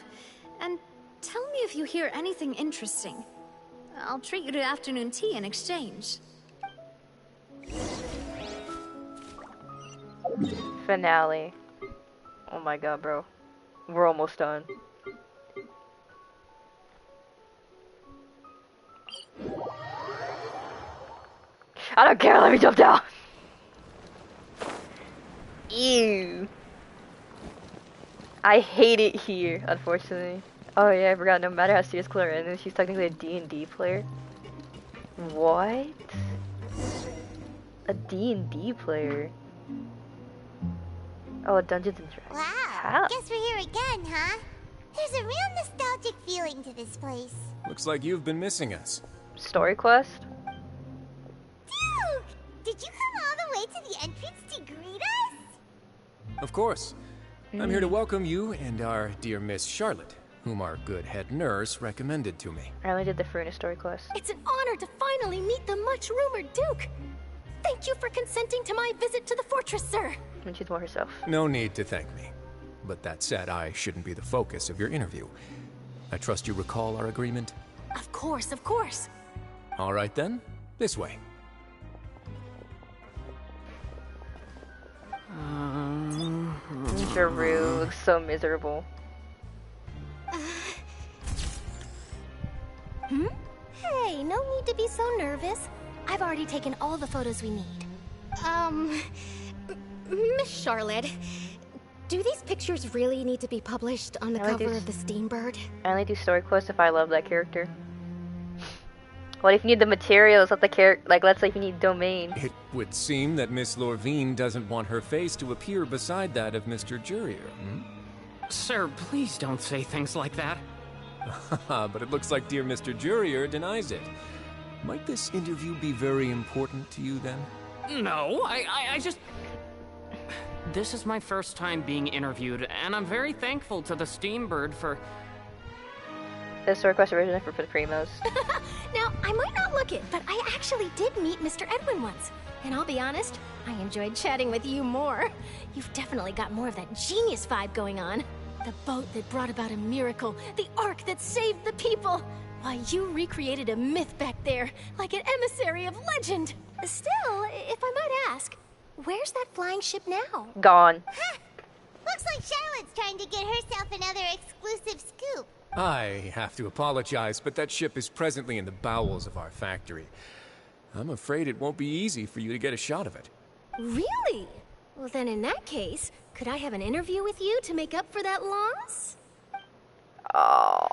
And tell me if you hear anything interesting. I'll treat you to afternoon tea in exchange. Finale. Oh my god, bro. We're almost done. I don't care, let me jump down! Ew. I hate it here, unfortunately. Oh yeah, I forgot, no matter how serious Clara is, she's technically a D&D player. What? A D&D player? Oh, Dungeons and Dragons. Wow, How? guess we're here again, huh? There's a real nostalgic feeling to this place. Looks like you've been missing us. Story quest? Duke! Did you come all the way to the entrance to greet us? Of course. I'm here to welcome you and our dear Miss Charlotte, whom our good head nurse recommended to me. I only did the Faruna story quest. It's an honor to finally meet the much-rumored Duke. Thank you for consenting to my visit to the fortress, sir. And she's more herself. No need to thank me. But that said, I shouldn't be the focus of your interview. I trust you recall our agreement? Of course, of course. All right then, this way. Jeru looks so miserable. Hey, no need to be so nervous. I've already taken all the photos we need. Miss Charlotte, do these pictures really need to be published on the cover of the Steambird? I only do story quests if I love that character. What if you need the materials? Let the character, like, let's say if you need domain. It would seem that Miss Lorvine doesn't want her face to appear beside that of Mr. Jurier, hmm? Sir, please don't say things like that. But it looks like dear Mr. Jurier denies it. Might this interview be very important to you then? No, I just... This is my first time being interviewed, and I'm very thankful to the Steambird for... The story quest originally for the Primos. Now, I might not look it, but I actually did meet Mr. Edwin once. And I'll be honest, I enjoyed chatting with you more. You've definitely got more of that genius vibe going on. The boat that brought about a miracle, the ark that saved the people. Why, you recreated a myth back there, like an emissary of legend. Still, if I might ask, where's that flying ship now? Gone. Huh. Looks like Charlotte's trying to get herself another exclusive scoop. I have to apologize, but that ship is presently in the bowels of our factory. I'm afraid it won't be easy for you to get a shot of it. Really? Well, then in that case, could I have an interview with you to make up for that loss? Oh,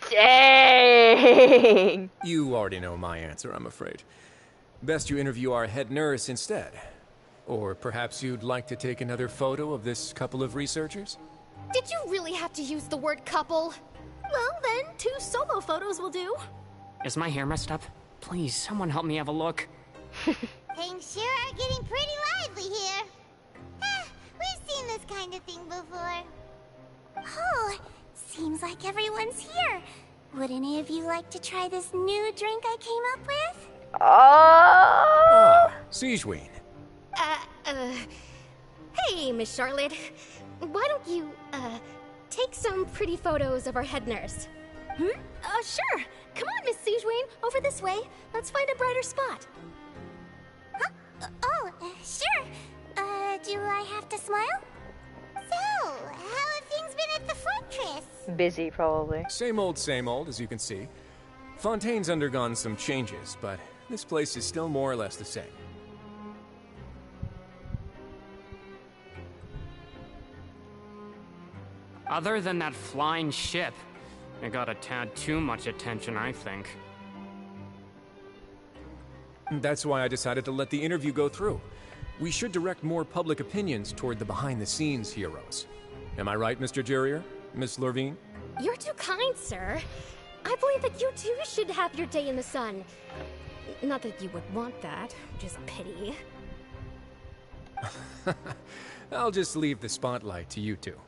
dang! You already know my answer, I'm afraid. Best you interview our head nurse instead. Or perhaps you'd like to take another photo of this couple of researchers? Did you really have to use the word couple? Well, then, 2 solo photos will do. Is my hair messed up? Please, someone help me have a look. Things sure are getting pretty lively here. We've seen this kind of thing before. Oh, seems like everyone's here. Would any of you like to try this new drink I came up with? Siegeween. Hey, Miss Charlotte. Why don't you, take some pretty photos of our head nurse? Sure. Come on, Miss Siegeween, over this way. Let's find a brighter spot. Sure. Do I have to smile? So, how have things been at the fortress? Busy, probably. Same old, as you can see. Fontaine's undergone some changes, but this place is still more or less the same. Other than that flying ship, it got a tad too much attention, I think. That's why I decided to let the interview go through. We should direct more public opinions toward the behind-the-scenes heroes. Am I right, Mr. Jurrier? Miss Lurvine? You're too kind, sir. I believe that you too should have your day in the sun. Not that you would want that, just pity. I'll just leave the spotlight to you two.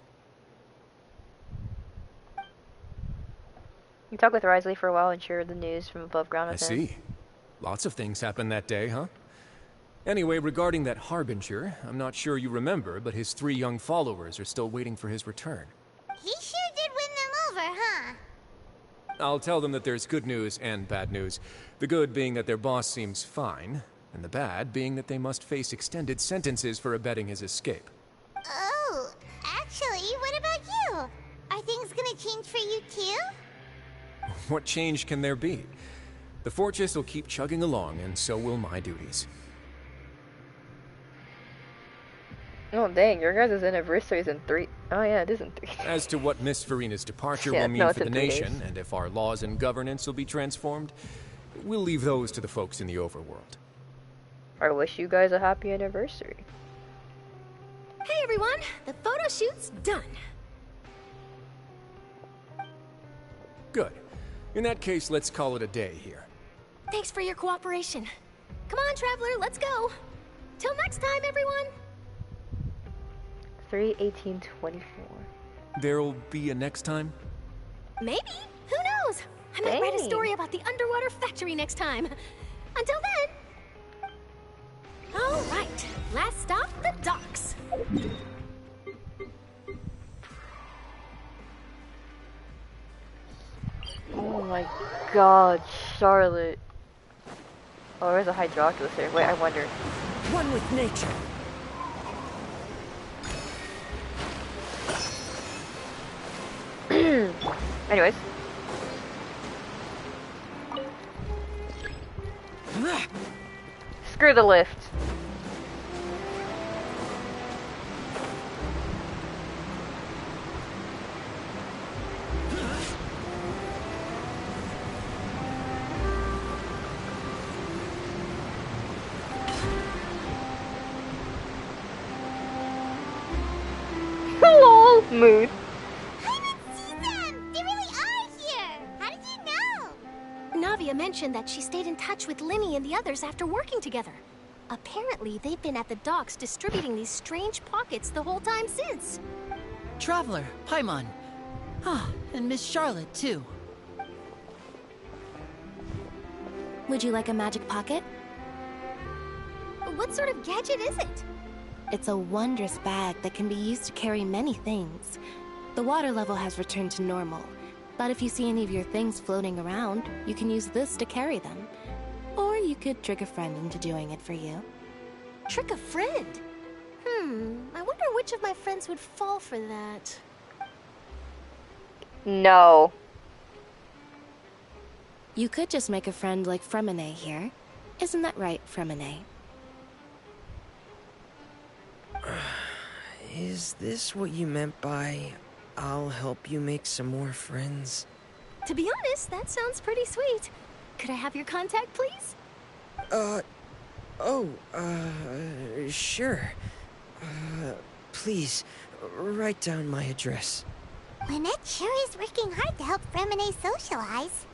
You talked with Risley for a while and shared the news from above ground I with him. see. Lots of things happened that day, huh? Anyway, regarding that Harbinger, I'm not sure you remember, but his 3 young followers are still waiting for his return. He sure did win them over, huh? I'll tell them that there's good news and bad news. The good being that their boss seems fine, and the bad being that they must face extended sentences for abetting his escape. Oh, actually, what about you? Are things gonna change for you too? What change can there be? The fortress will keep chugging along, and so will my duties. Oh dang, your guys' anniversary is in 3. Oh yeah, it is in 3. As to what Miss Farina's departure Yeah, will mean no, it's for the in 3 nation, days. and if our laws and governance will be transformed, we'll leave those to the folks in the overworld. I wish you guys a happy anniversary. Hey everyone, the photo shoot's done. Good. In that case, let's call it a day here. Thanks for your cooperation. Come on, Traveler, let's go. Till next time, everyone. 3/18/24. There'll be a next time? Maybe. Who knows? I might write a story about the underwater factory next time. Until then. All right. Last stop, the docks. Oh my god, Charlotte. Oh, there's a Hydroculus here. Wait, I wonder. One with nature. Anyways. Screw the lift. Lol, mood. They really are here! How did you know? Navia mentioned that she stayed in touch with Linny and the others after working together. Apparently, they've been at the docks distributing these strange pockets the whole time since. Traveler, Paimon. Ah, and Miss Charlotte, too. Would you like a magic pocket? What sort of gadget is it? It's a wondrous bag that can be used to carry many things. The water level has returned to normal, but if you see any of your things floating around, you can use this to carry them. Or you could trick a friend into doing it for you. Trick a friend? I wonder which of my friends would fall for that. No. You could just make a friend like Fremine here. Isn't that right, Fremine? Is this what you meant by, I'll help you make some more friends? To be honest, that sounds pretty sweet. Could I have your contact, please? Sure. Please, write down my address. Lynette sure is working hard to help Fremine socialize.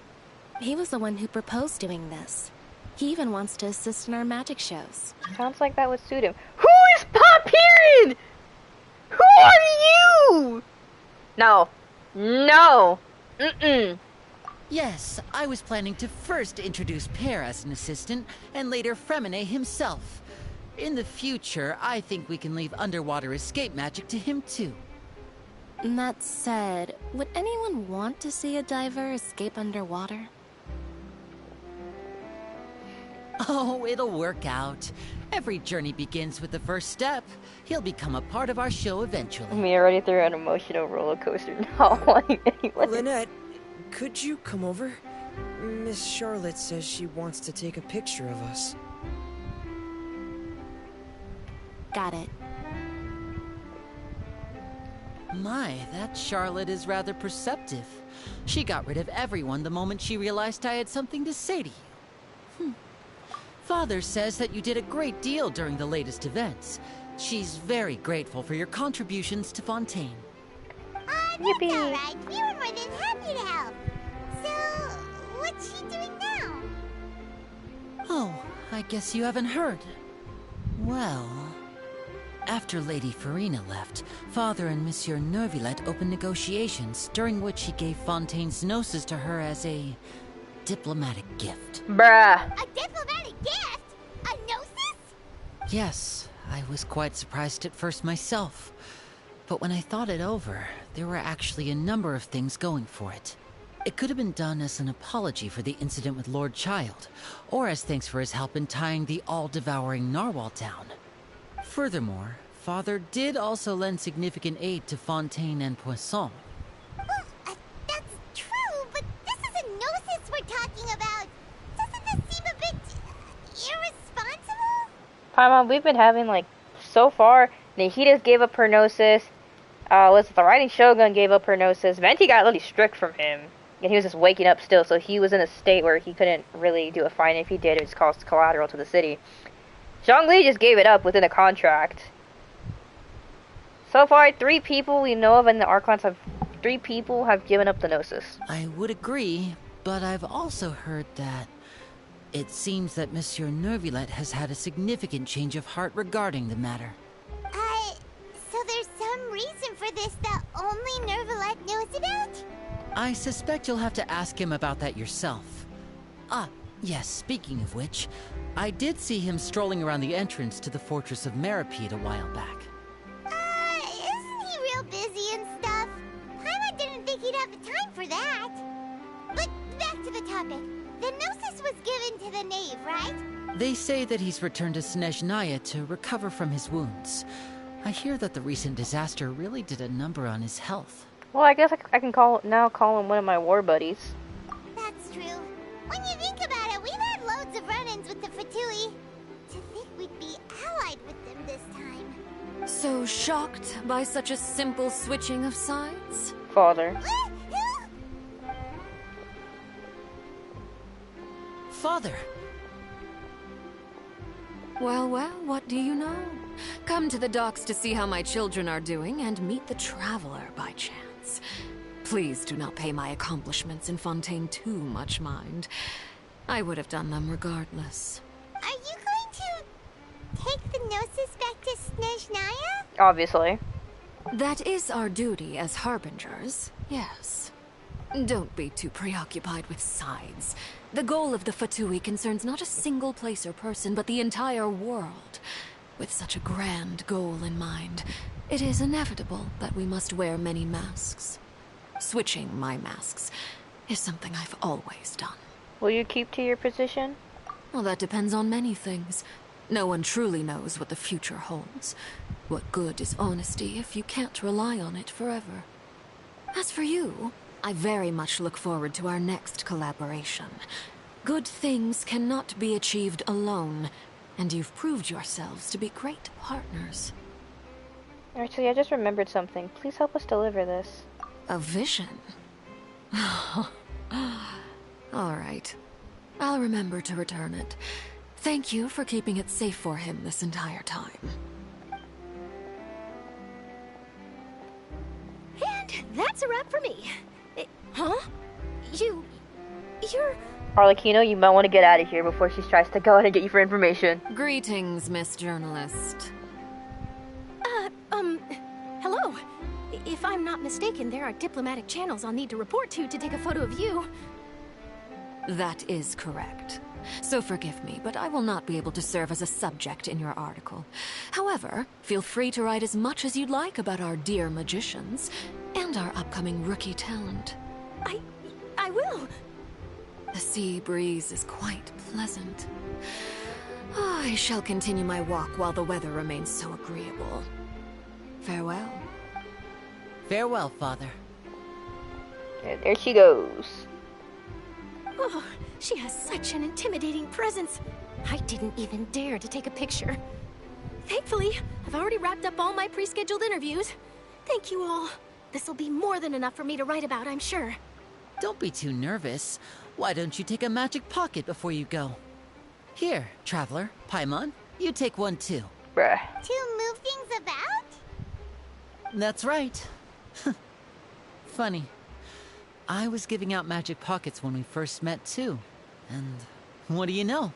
He was the one who proposed doing this. He even wants to assist in our magic shows. Sounds like that would suit him. Who is Popperian? Who are you? No. No. Mm-mm. Yes, I was planning to first introduce Pear as an assistant, and later Fremine himself. In the future, I think we can leave underwater escape magic to him too. That said, would anyone want to see a diver escape underwater? Oh, it'll work out. Every journey begins with the first step. He'll become a part of our show eventually. Me already through an emotional roller coaster, not wanting anyone. Lynette, could you come over? Miss Charlotte says she wants to take a picture of us. Got it. My, that Charlotte is rather perceptive. She got rid of everyone the moment she realized I had something to say to you. Father says that you did a great deal during the latest events. She's very grateful for your contributions to Fontaine. That's all right. We were more than happy to help. So, what's she doing now? Oh, I guess you haven't heard. Well, after Lady Farina left, Father and Monsieur Neuvillette opened negotiations, during which he gave Fontaine's gnosis to her as a diplomatic gift. Bruh. A diplomatic gift? A gnosis? Yes, I was quite surprised at first myself. But when I thought it over, there were actually a number of things going for it. It could have been done as an apology for the incident with Lord Child, or as thanks for his help in tying the all-devouring narwhal down. Furthermore, Father did also lend significant aid to Fontaine and Poisson. That's true, but this is a gnosis we're talking about. Doesn't this seem a bit irresponsible? Paimon, we've been having, like, so far, Nahida's gave up her gnosis. The Riding Shogun gave up her gnosis. Venti got really strict from him. And he was just waking up still, so he was in a state where he couldn't really do a fine. If he did, it would cost collateral to the city. Zhongli just gave it up within a contract. So far, 3 people we know of in the Archons have... 3 people have given up the gnosis. I would agree, but I've also heard that... It seems that Monsieur Neuvillette has had a significant change of heart regarding the matter. So there's some reason for this that only Neuvillette knows about? I suspect you'll have to ask him about that yourself. Ah, yes, speaking of which, I did see him strolling around the entrance to the Fortress of Meripede a while back. Isn't he real busy and stuff? Paimon didn't think he'd have the time for that. But back to the topic. The gnosis was given to the knave, right? They say that he's returned to Snezhnaya to recover from his wounds. I hear that the recent disaster really did a number on his health. Well, I guess I can call him one of my war buddies. That's true. When you think about it, we've had loads of run-ins with the Fatui. To think we'd be allied with them this time. So shocked by such a simple switching of sides? Father. Father! Well, what do you know? Come to the docks to see how my children are doing and meet the Traveler by chance. Please do not pay my accomplishments in Fontaine too much mind. I would have done them regardless. Are you going to take the gnosis back to Snezhnaya? Obviously. That is our duty as harbingers, yes. Don't be too preoccupied with sides. The goal of the Fatui concerns not a single place or person, but the entire world. With such a grand goal in mind, it is inevitable that we must wear many masks. Switching my masks is something I've always done. Will you keep to your position? Well, that depends on many things. No one truly knows what the future holds. What good is honesty if you can't rely on it forever? As for you, I very much look forward to our next collaboration. Good things cannot be achieved alone, and you've proved yourselves to be great partners. Actually, I just remembered something. Please help us deliver this. A vision? Alright. I'll remember to return it. Thank you for keeping it safe for him this entire time. And that's a wrap for me. Huh? You're... Arlecchino, you might want to get out of here before she tries to go out and get you for information. Greetings, Miss Journalist. Hello. If I'm not mistaken, there are diplomatic channels I'll need to report to take a photo of you. That is correct. So forgive me, but I will not be able to serve as a subject in your article. However, feel free to write as much as you'd like about our dear magicians and our upcoming rookie talent. I will. The sea breeze is quite pleasant. I shall continue my walk while the weather remains so agreeable. Farewell. Farewell, Father. And there she goes. Oh, she has such an intimidating presence. I didn't even dare to take a picture. Thankfully, I've already wrapped up all my pre-scheduled interviews. Thank you all. This'll be more than enough for me to write about, I'm sure. Don't be too nervous. Why don't you take a magic pocket before you go? Here, Traveler, Paimon, you take one too. Bruh. To move things about? That's right. Funny. I was giving out magic pockets when we first met too. And what do you know?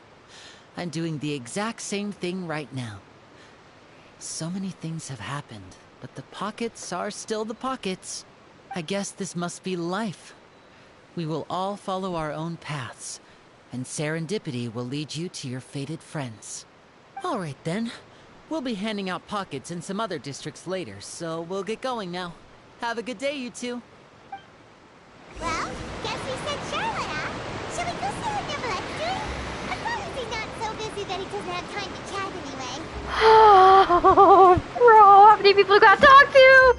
I'm doing the exact same thing right now. So many things have happened, but the pockets are still the pockets. I guess this must be life. We will all follow our own paths, and serendipity will lead you to your fated friends. All right then. We'll be handing out pockets in some other districts later, so we'll get going now. Have a good day, you two. Well, guess we said Charlotte, huh? Shall we go see what Nicolette's doing? As long as he's not so busy that he doesn't have time to chat anyway. Oh, bro, how many people got to talk to?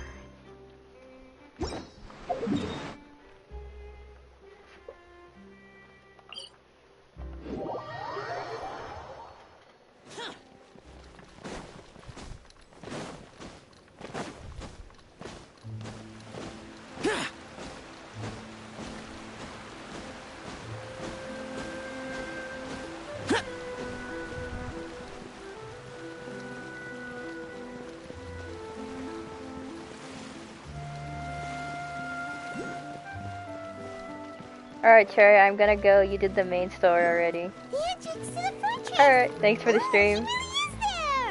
Alright, Cherry, I'm gonna go. You did the main story already. The entrance to the fortress! Alright, thanks for the stream.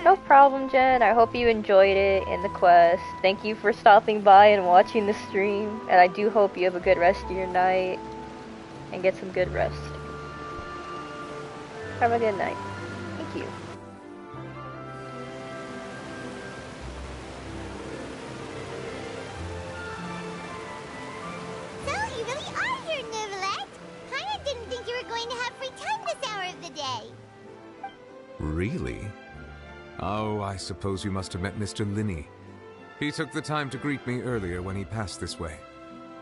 No problem, Jen. I hope you enjoyed it and the quest. Thank you for stopping by and watching the stream. And I do hope you have a good rest of your night. And get some good rest. Have a good night. Thank you. So, you really are here, Nicolette. Kinda didn't think you were going to have free time this hour of the day. Really? Oh, I suppose you must have met Mr. Linney. He took the time to greet me earlier when he passed this way.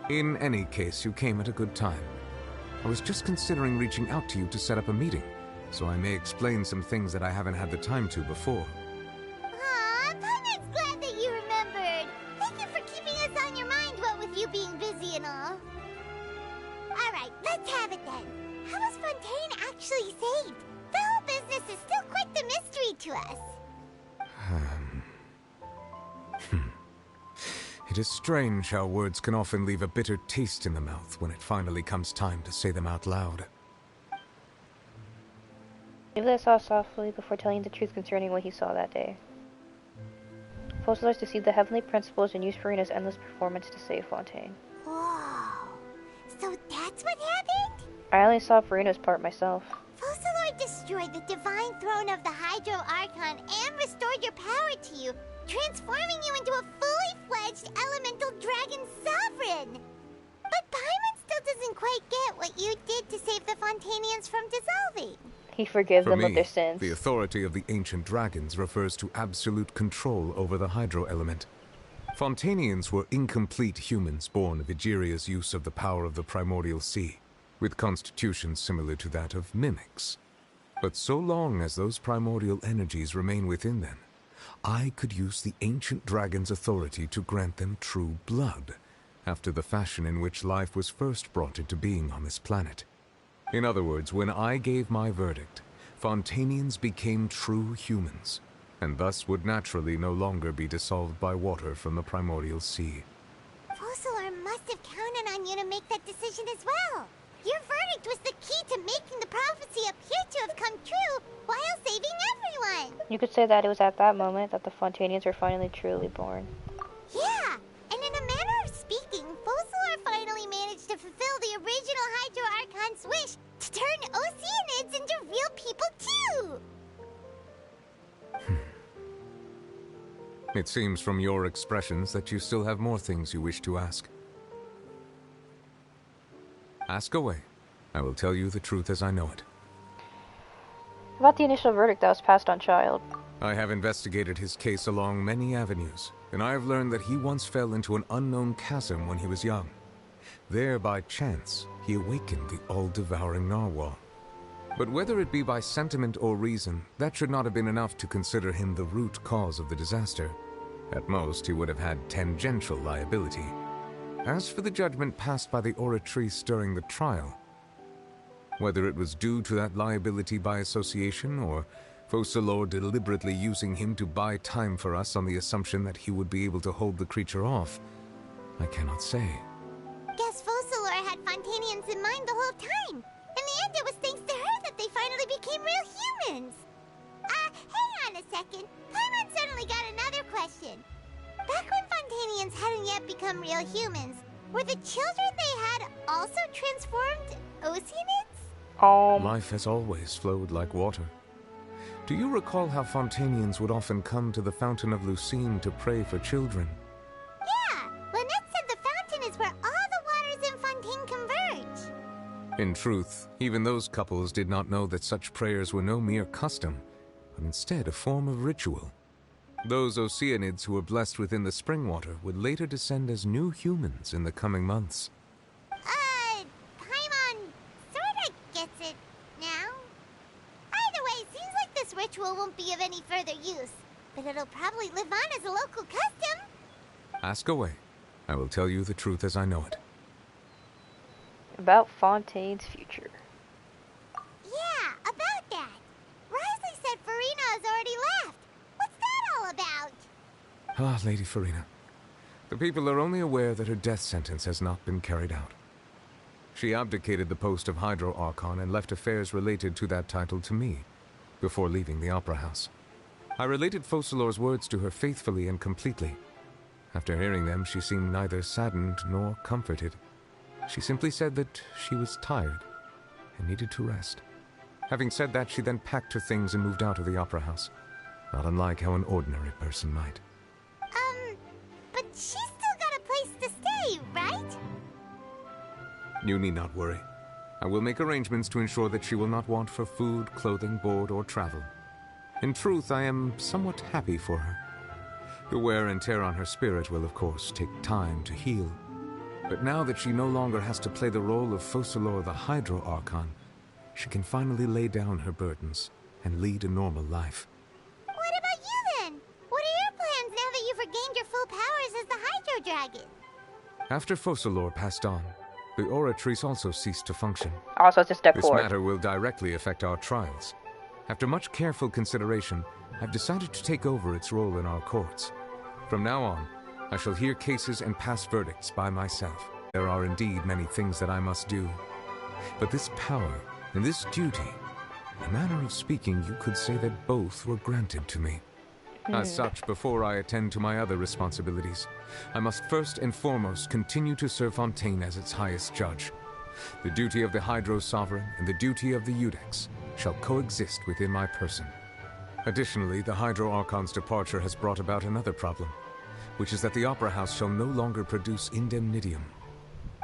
In any case, you came at a good time. I was just considering reaching out to you to set up a meeting, so I may explain some things that I haven't had the time to before. Aw, Paimon's glad that you remembered. Thank you for keeping us on your mind, what with you being busy and all. Alright, let's have it then. How was Fontaine actually saved? The whole business is still quite the mystery to us. It is strange how words can often leave a bitter taste in the mouth when it finally comes time to say them out loud. Nicholas saw softly before telling the truth concerning what he saw that day. Fossilers deceived the heavenly principles and used Farina's endless performance to save Fontaine. Whoa. So that's what happened? I only saw Farina's part myself. Fossilor destroyed the divine throne of the Hydro Archon and restored your power to you, transforming you into a fully fledged elemental dragon sovereign. But Paimon still doesn't quite get what you did to save the Fontainians from dissolving. He forgives For them me, of their sins. the authority of the ancient dragons refers to absolute control over the hydro element. Fontainians were incomplete humans born of Egeria's use of the power of the primordial sea, with constitutions similar to that of mimics. But so long as those primordial energies remain within them, I could use the ancient dragon's authority to grant them true blood, after the fashion in which life was first brought into being on this planet. In other words, when I gave my verdict, Fontainians became true humans, and thus would naturally no longer be dissolved by water from the primordial sea. Fossilor must have counted on you to make that decision as well. Your verdict was the key to making the prophecy appear to have come true while saving everyone. You could say that it was at that moment that the Fontainians were finally truly born. Yeah, and in a manner of speaking, Fossilor finally managed to fulfill the original Hydro Archon's wish to turn Oceanids into real people too. It seems from your expressions that you still have more things you wish to ask. Ask away. I will tell you the truth as I know it. About the initial verdict that was passed on Child. I have investigated his case along many avenues, and I have learned that he once fell into an unknown chasm when he was young. There, by chance, he awakened the all-devouring narwhal. But whether it be by sentiment or reason, that should not have been enough to consider him the root cause of the disaster. At most, he would have had tangential liability. As for the judgment passed by the Oratrice during the trial, whether it was due to that liability by association, or Fossilor deliberately using him to buy time for us on the assumption that he would be able to hold the creature off, I cannot say. Guess Fossilor had Fontainians in mind the whole time. In the end, it was thanks to her that they finally became real humans. Hang on a second. Paimon suddenly got another question. Back when Fontainians hadn't yet become real humans, were the children they had also transformed Oceanids? Life has always flowed like water. Do you recall how Fontainians would often come to the Fountain of Lucine to pray for children? Yeah, Lynette said the fountain is where all the waters in Fontaine converge. In truth, even those couples did not know that such prayers were no mere custom, but instead a form of ritual. Those Oceanids who were blessed within the spring water would later descend as new humans in the coming months. Paimon sorta gets it now. Either way, seems like this ritual won't be of any further use, but it'll probably live on as a local custom. Ask away. I will tell you the truth as I know it. About Fontaine's future. Yeah, about that. Risley said Farina has already left. What's that all about? Ah, Lady Farina. The people are only aware that her death sentence has not been carried out. She abdicated the post of Hydro Archon and left affairs related to that title to me, before leaving the Opera House. I related Fossilor's words to her faithfully and completely. After hearing them, she seemed neither saddened nor comforted. She simply said that she was tired and needed to rest. Having said that, she then packed her things and moved out of the Opera House, not unlike how an ordinary person might. But she's still got a place to stay, right? You need not worry. I will make arrangements to ensure that she will not want for food, clothing, board, or travel. In truth, I am somewhat happy for her. The wear and tear on her spirit will, of course, take time to heal. But now that she no longer has to play the role of Fossilor the Hydro Archon, she can finally lay down her burdens and lead a normal life. What about you then? What are your plans now that you've regained your full powers as the Hydro Dragon? After Fossilor passed on, the Oratrice also ceased to function. Also, it's a step This forward. matter will directly affect our trials. After much careful consideration, I've decided to take over its role in our courts. From now on, I shall hear cases and pass verdicts by myself. There are indeed many things that I must do. But this power and this duty, in a manner of speaking, you could say that both were granted to me. As such, before I attend to my other responsibilities, I must first and foremost continue to serve Fontaine as its highest judge. The duty of the Hydro Sovereign and the duty of the Iudex shall coexist within my person. Additionally, the Hydro Archon's departure has brought about another problem, which is that the Opera House shall no longer produce indemnitium.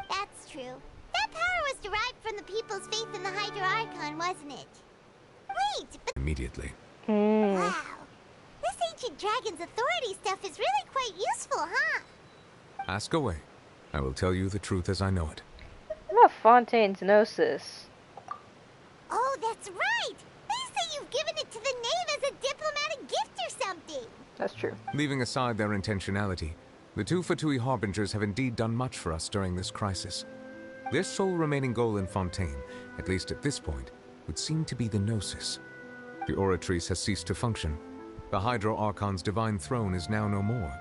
That's true. That power was derived from the people's faith in the Hydro Archon, wasn't it? Wait, but... Immediately. Wow. This ancient dragon's authority stuff is really quite useful, huh? Ask away. I will tell you the truth as I know it. What about Fontaine's Gnosis? Oh, that's right! They say you've given it to the knave as a diplomatic gift or something! That's true. Leaving aside their intentionality, the two Fatui Harbingers have indeed done much for us during this crisis. Their sole remaining goal in Fontaine, at least at this point, would seem to be the Gnosis. The Oratrice has ceased to function. The Hydro Archon's divine throne is now no more,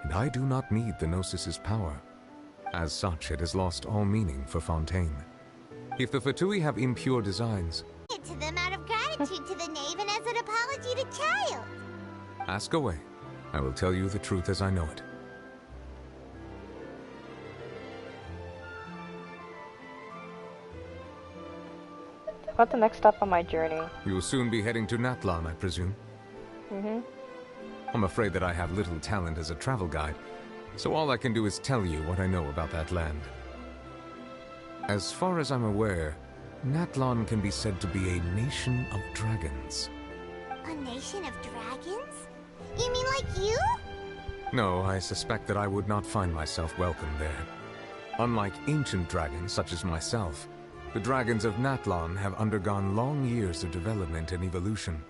and I do not need the Gnosis's power. As such, it has lost all meaning for Fontaine. If the Fatui have impure designs, To them out of gratitude to the knave and as an apology to Child. ask away. I will tell you the truth as I know it. What's the next stop on my journey? You will soon be heading to Natlan, I presume. I'm afraid that I have little talent as a travel guide, so all I can do is tell you what I know about that land. As far as I'm aware, Natlan can be said to be a nation of dragons. A nation of dragons? You mean like you? No, I suspect that I would not find myself welcome there. Unlike ancient dragons such as myself, the dragons of Natlan have undergone long years of development and evolution.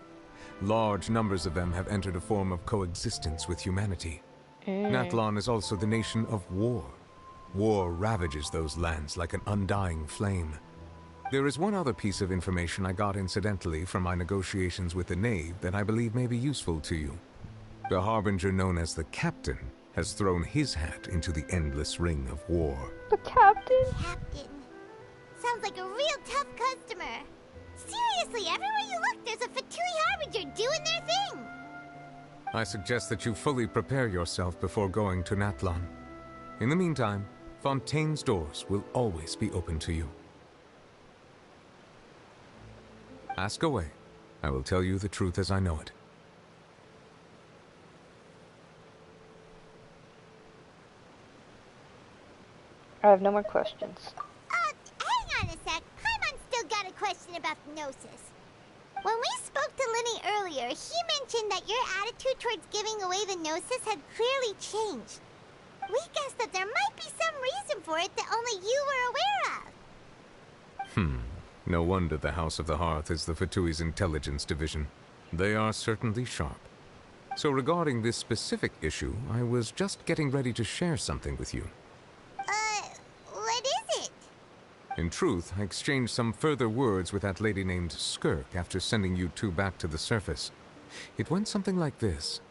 Large numbers of them have entered a form of coexistence with humanity. Natlan is also the nation of war. War ravages those lands like an undying flame. There is one other piece of information I got incidentally from my negotiations with the Knave that I believe may be useful to you. The Harbinger known as the Captain has thrown his hat into the endless ring of war. The Captain? Captain. Sounds like a real tough customer. Seriously, everywhere you look, there's a Fatui Harbinger doing their thing. I suggest that you fully prepare yourself before going to Natlan. In the meantime, Fontaine's doors will always be open to you. Ask away. I will tell you the truth as I know it. I have no more questions. Hang on a sec. Paimon's still got a question about the Gnosis. When we spoke to Linny earlier, he mentioned that your attitude towards giving away the Gnosis had clearly changed. We guessed that there might be some reason for it that only you were aware of. No wonder the House of the Hearth is the Fatui's intelligence division. They are certainly sharp. So regarding this specific issue, I was just getting ready to share something with you. What is it? In truth, I exchanged some further words with that lady named Skirk after sending you two back to the surface. It went something like this.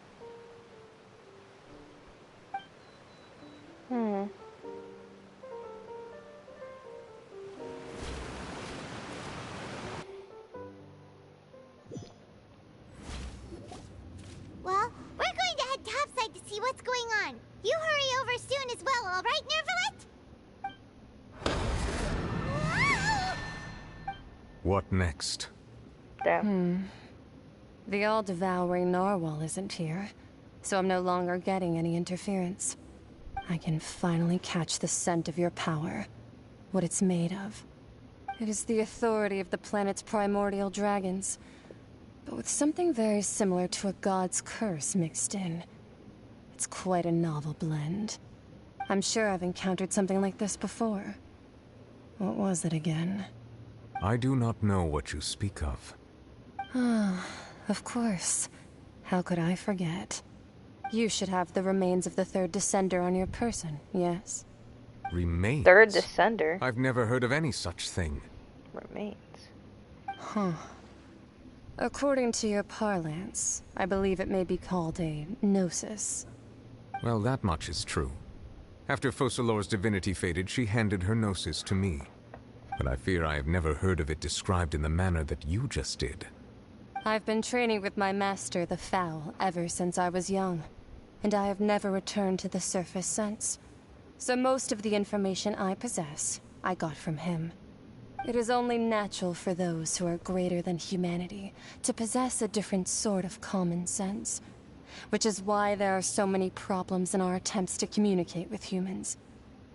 Well, we're going to head topside to see what's going on. You hurry over soon as well, all right, Nervalet? What next? Damn. The all-devouring narwhal isn't here, so I'm no longer getting any interference. I can finally catch the scent of your power, what it's made of. It is the authority of the planet's primordial dragons, but with something very similar to a god's curse mixed in. It's quite a novel blend. I'm sure I've encountered something like this before. What was it again? I do not know what you speak of. Ah, of course. How could I forget? You should have the remains of the third descender on your person, yes? Remains? Third descender? I've never heard of any such thing. Remains. Huh. According to your parlance, I believe it may be called a gnosis. Well, that much is true. After Focalor's divinity faded, she handed her gnosis to me. But I fear I have never heard of it described in the manner that you just did. I've been training with my master, the Foul, ever since I was young, and I have never returned to the surface since. So most of the information I possess, I got from him. It is only natural for those who are greater than humanity to possess a different sort of common sense, which is why there are so many problems in our attempts to communicate with humans.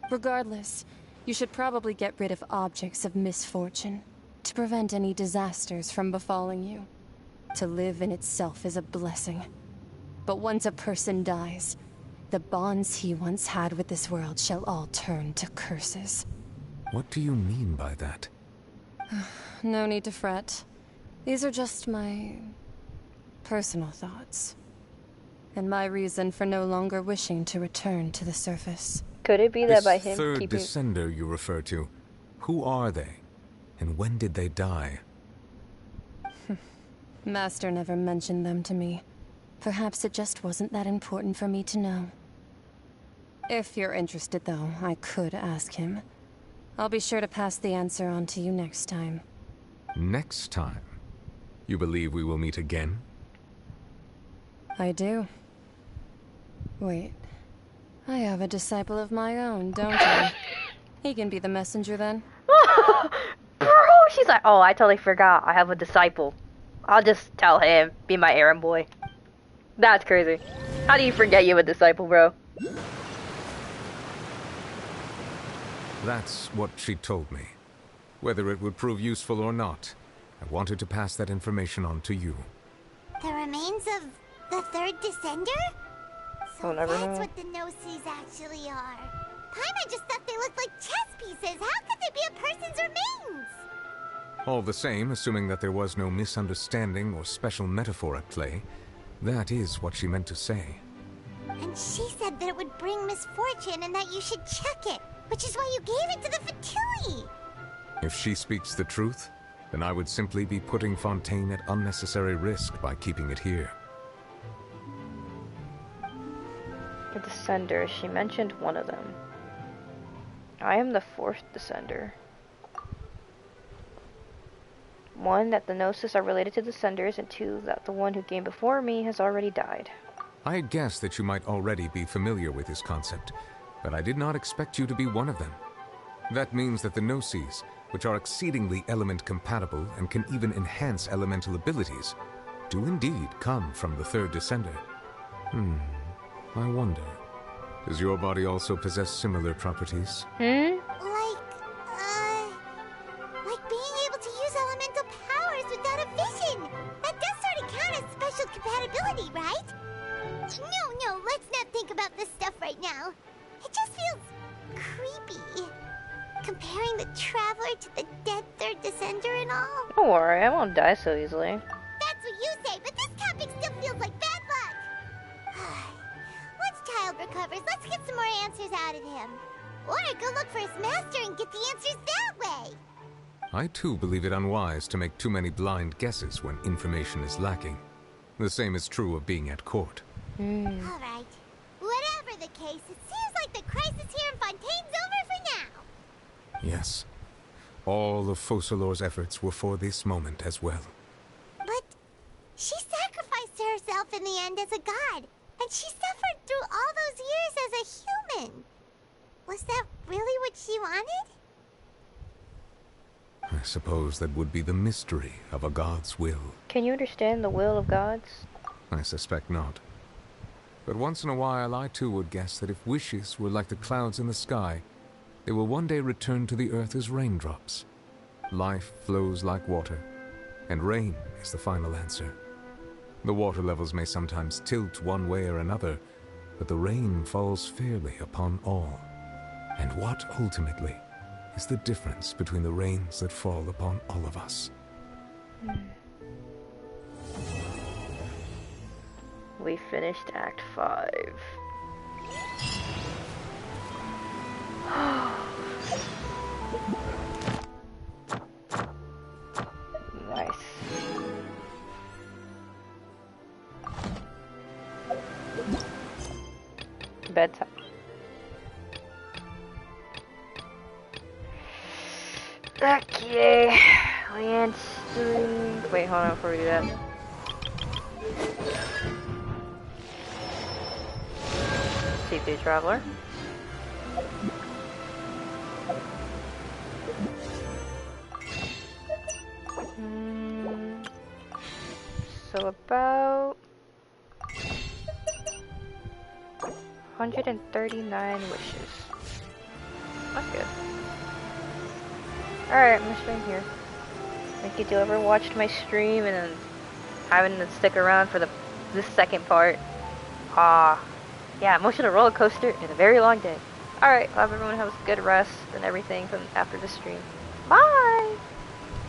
Regardless, you should probably get rid of objects of misfortune to prevent any disasters from befalling you. To live in itself is a blessing. But once a person dies, the bonds he once had with this world shall all turn to curses. What do you mean by that? No need to fret. These are just my personal thoughts. and my reason for no longer wishing to return to the surface. Could it be that This by him third keeping... descender you refer to, who are they? And when did they die? Master never mentioned them to me. Perhaps it just wasn't that important for me to know. If you're interested, though, I could ask him. I'll be sure to pass the answer on to you next time. Next time? You believe we will meet again? I do. Wait. I have a disciple of my own, don't I? He can be the messenger then. Bro, she's like, oh, I totally forgot. I have a disciple. I'll just tell him, be my errand boy. That's crazy. How do you forget you have a disciple, bro? That's what she told me. Whether it would prove useful or not, I wanted to pass that information on to you. The remains of the third descender? So that's what the Gnosis actually are. Paimon just thought they looked like chess pieces. How could they be a person's remains? All the same, assuming that there was no misunderstanding or special metaphor at play, that is what she meant to say. And she said that it would bring misfortune and that you should check it, which is why you gave it to the Fatui. If she speaks the truth, then I would simply be putting Fontaine at unnecessary risk by keeping it here. The Descender, she mentioned one of them. I am the fourth Descender. One, that the Gnosis are related to Descenders, and two, that the one who came before me has already died. I had guessed that you might already be familiar with this concept, but I did not expect you to be one of them. That means that the Gnosis, which are exceedingly element-compatible and can even enhance elemental abilities, do indeed come from the third Descender. I wonder, does your body also possess similar properties? Like being able to use elemental powers without a vision. That does sort of count as special compatibility, right? No, let's not think about this stuff right now. It just feels creepy. Comparing the Traveler to the dead third Descender and all. Don't worry, I won't die so easily. That's what you say, but this topic still feels like bad luck. Once Child recovers, let's get some more answers out of him. Or go look for his master and get the answers that way. I too believe it unwise to make too many blind guesses when information is lacking. The same is true of being at court. Alright. Whatever the case, it seems like the crisis here in Fontaine's over for now. Yes. All of Focalor's efforts were for this moment as well. But she sacrificed herself in the end as a god, and she suffered through all those years as a human. Was that really what she wanted? I suppose that would be the mystery of a god's will. Can you understand the will of gods? I suspect not. But once in a while I too would guess that if wishes were like the clouds in the sky, they will one day return to the earth as raindrops. Life flows like water, and rain is the final answer. The water levels may sometimes tilt one way or another, but the rain falls fairly upon all. And what, ultimately, is the difference between the rains that fall upon all of us? We finished Act 5. Nice. Bedtime. Okay. Answering. Wait, hold on before we do that. C3 Traveler. So about 139 wishes. That's good. Alright, I'm gonna stream here. Thank you to whoever watched my stream and then having to stick around for this second part. Yeah, emotional roller coaster and a very long day. Alright, I hope everyone has a good rest and everything from after the stream.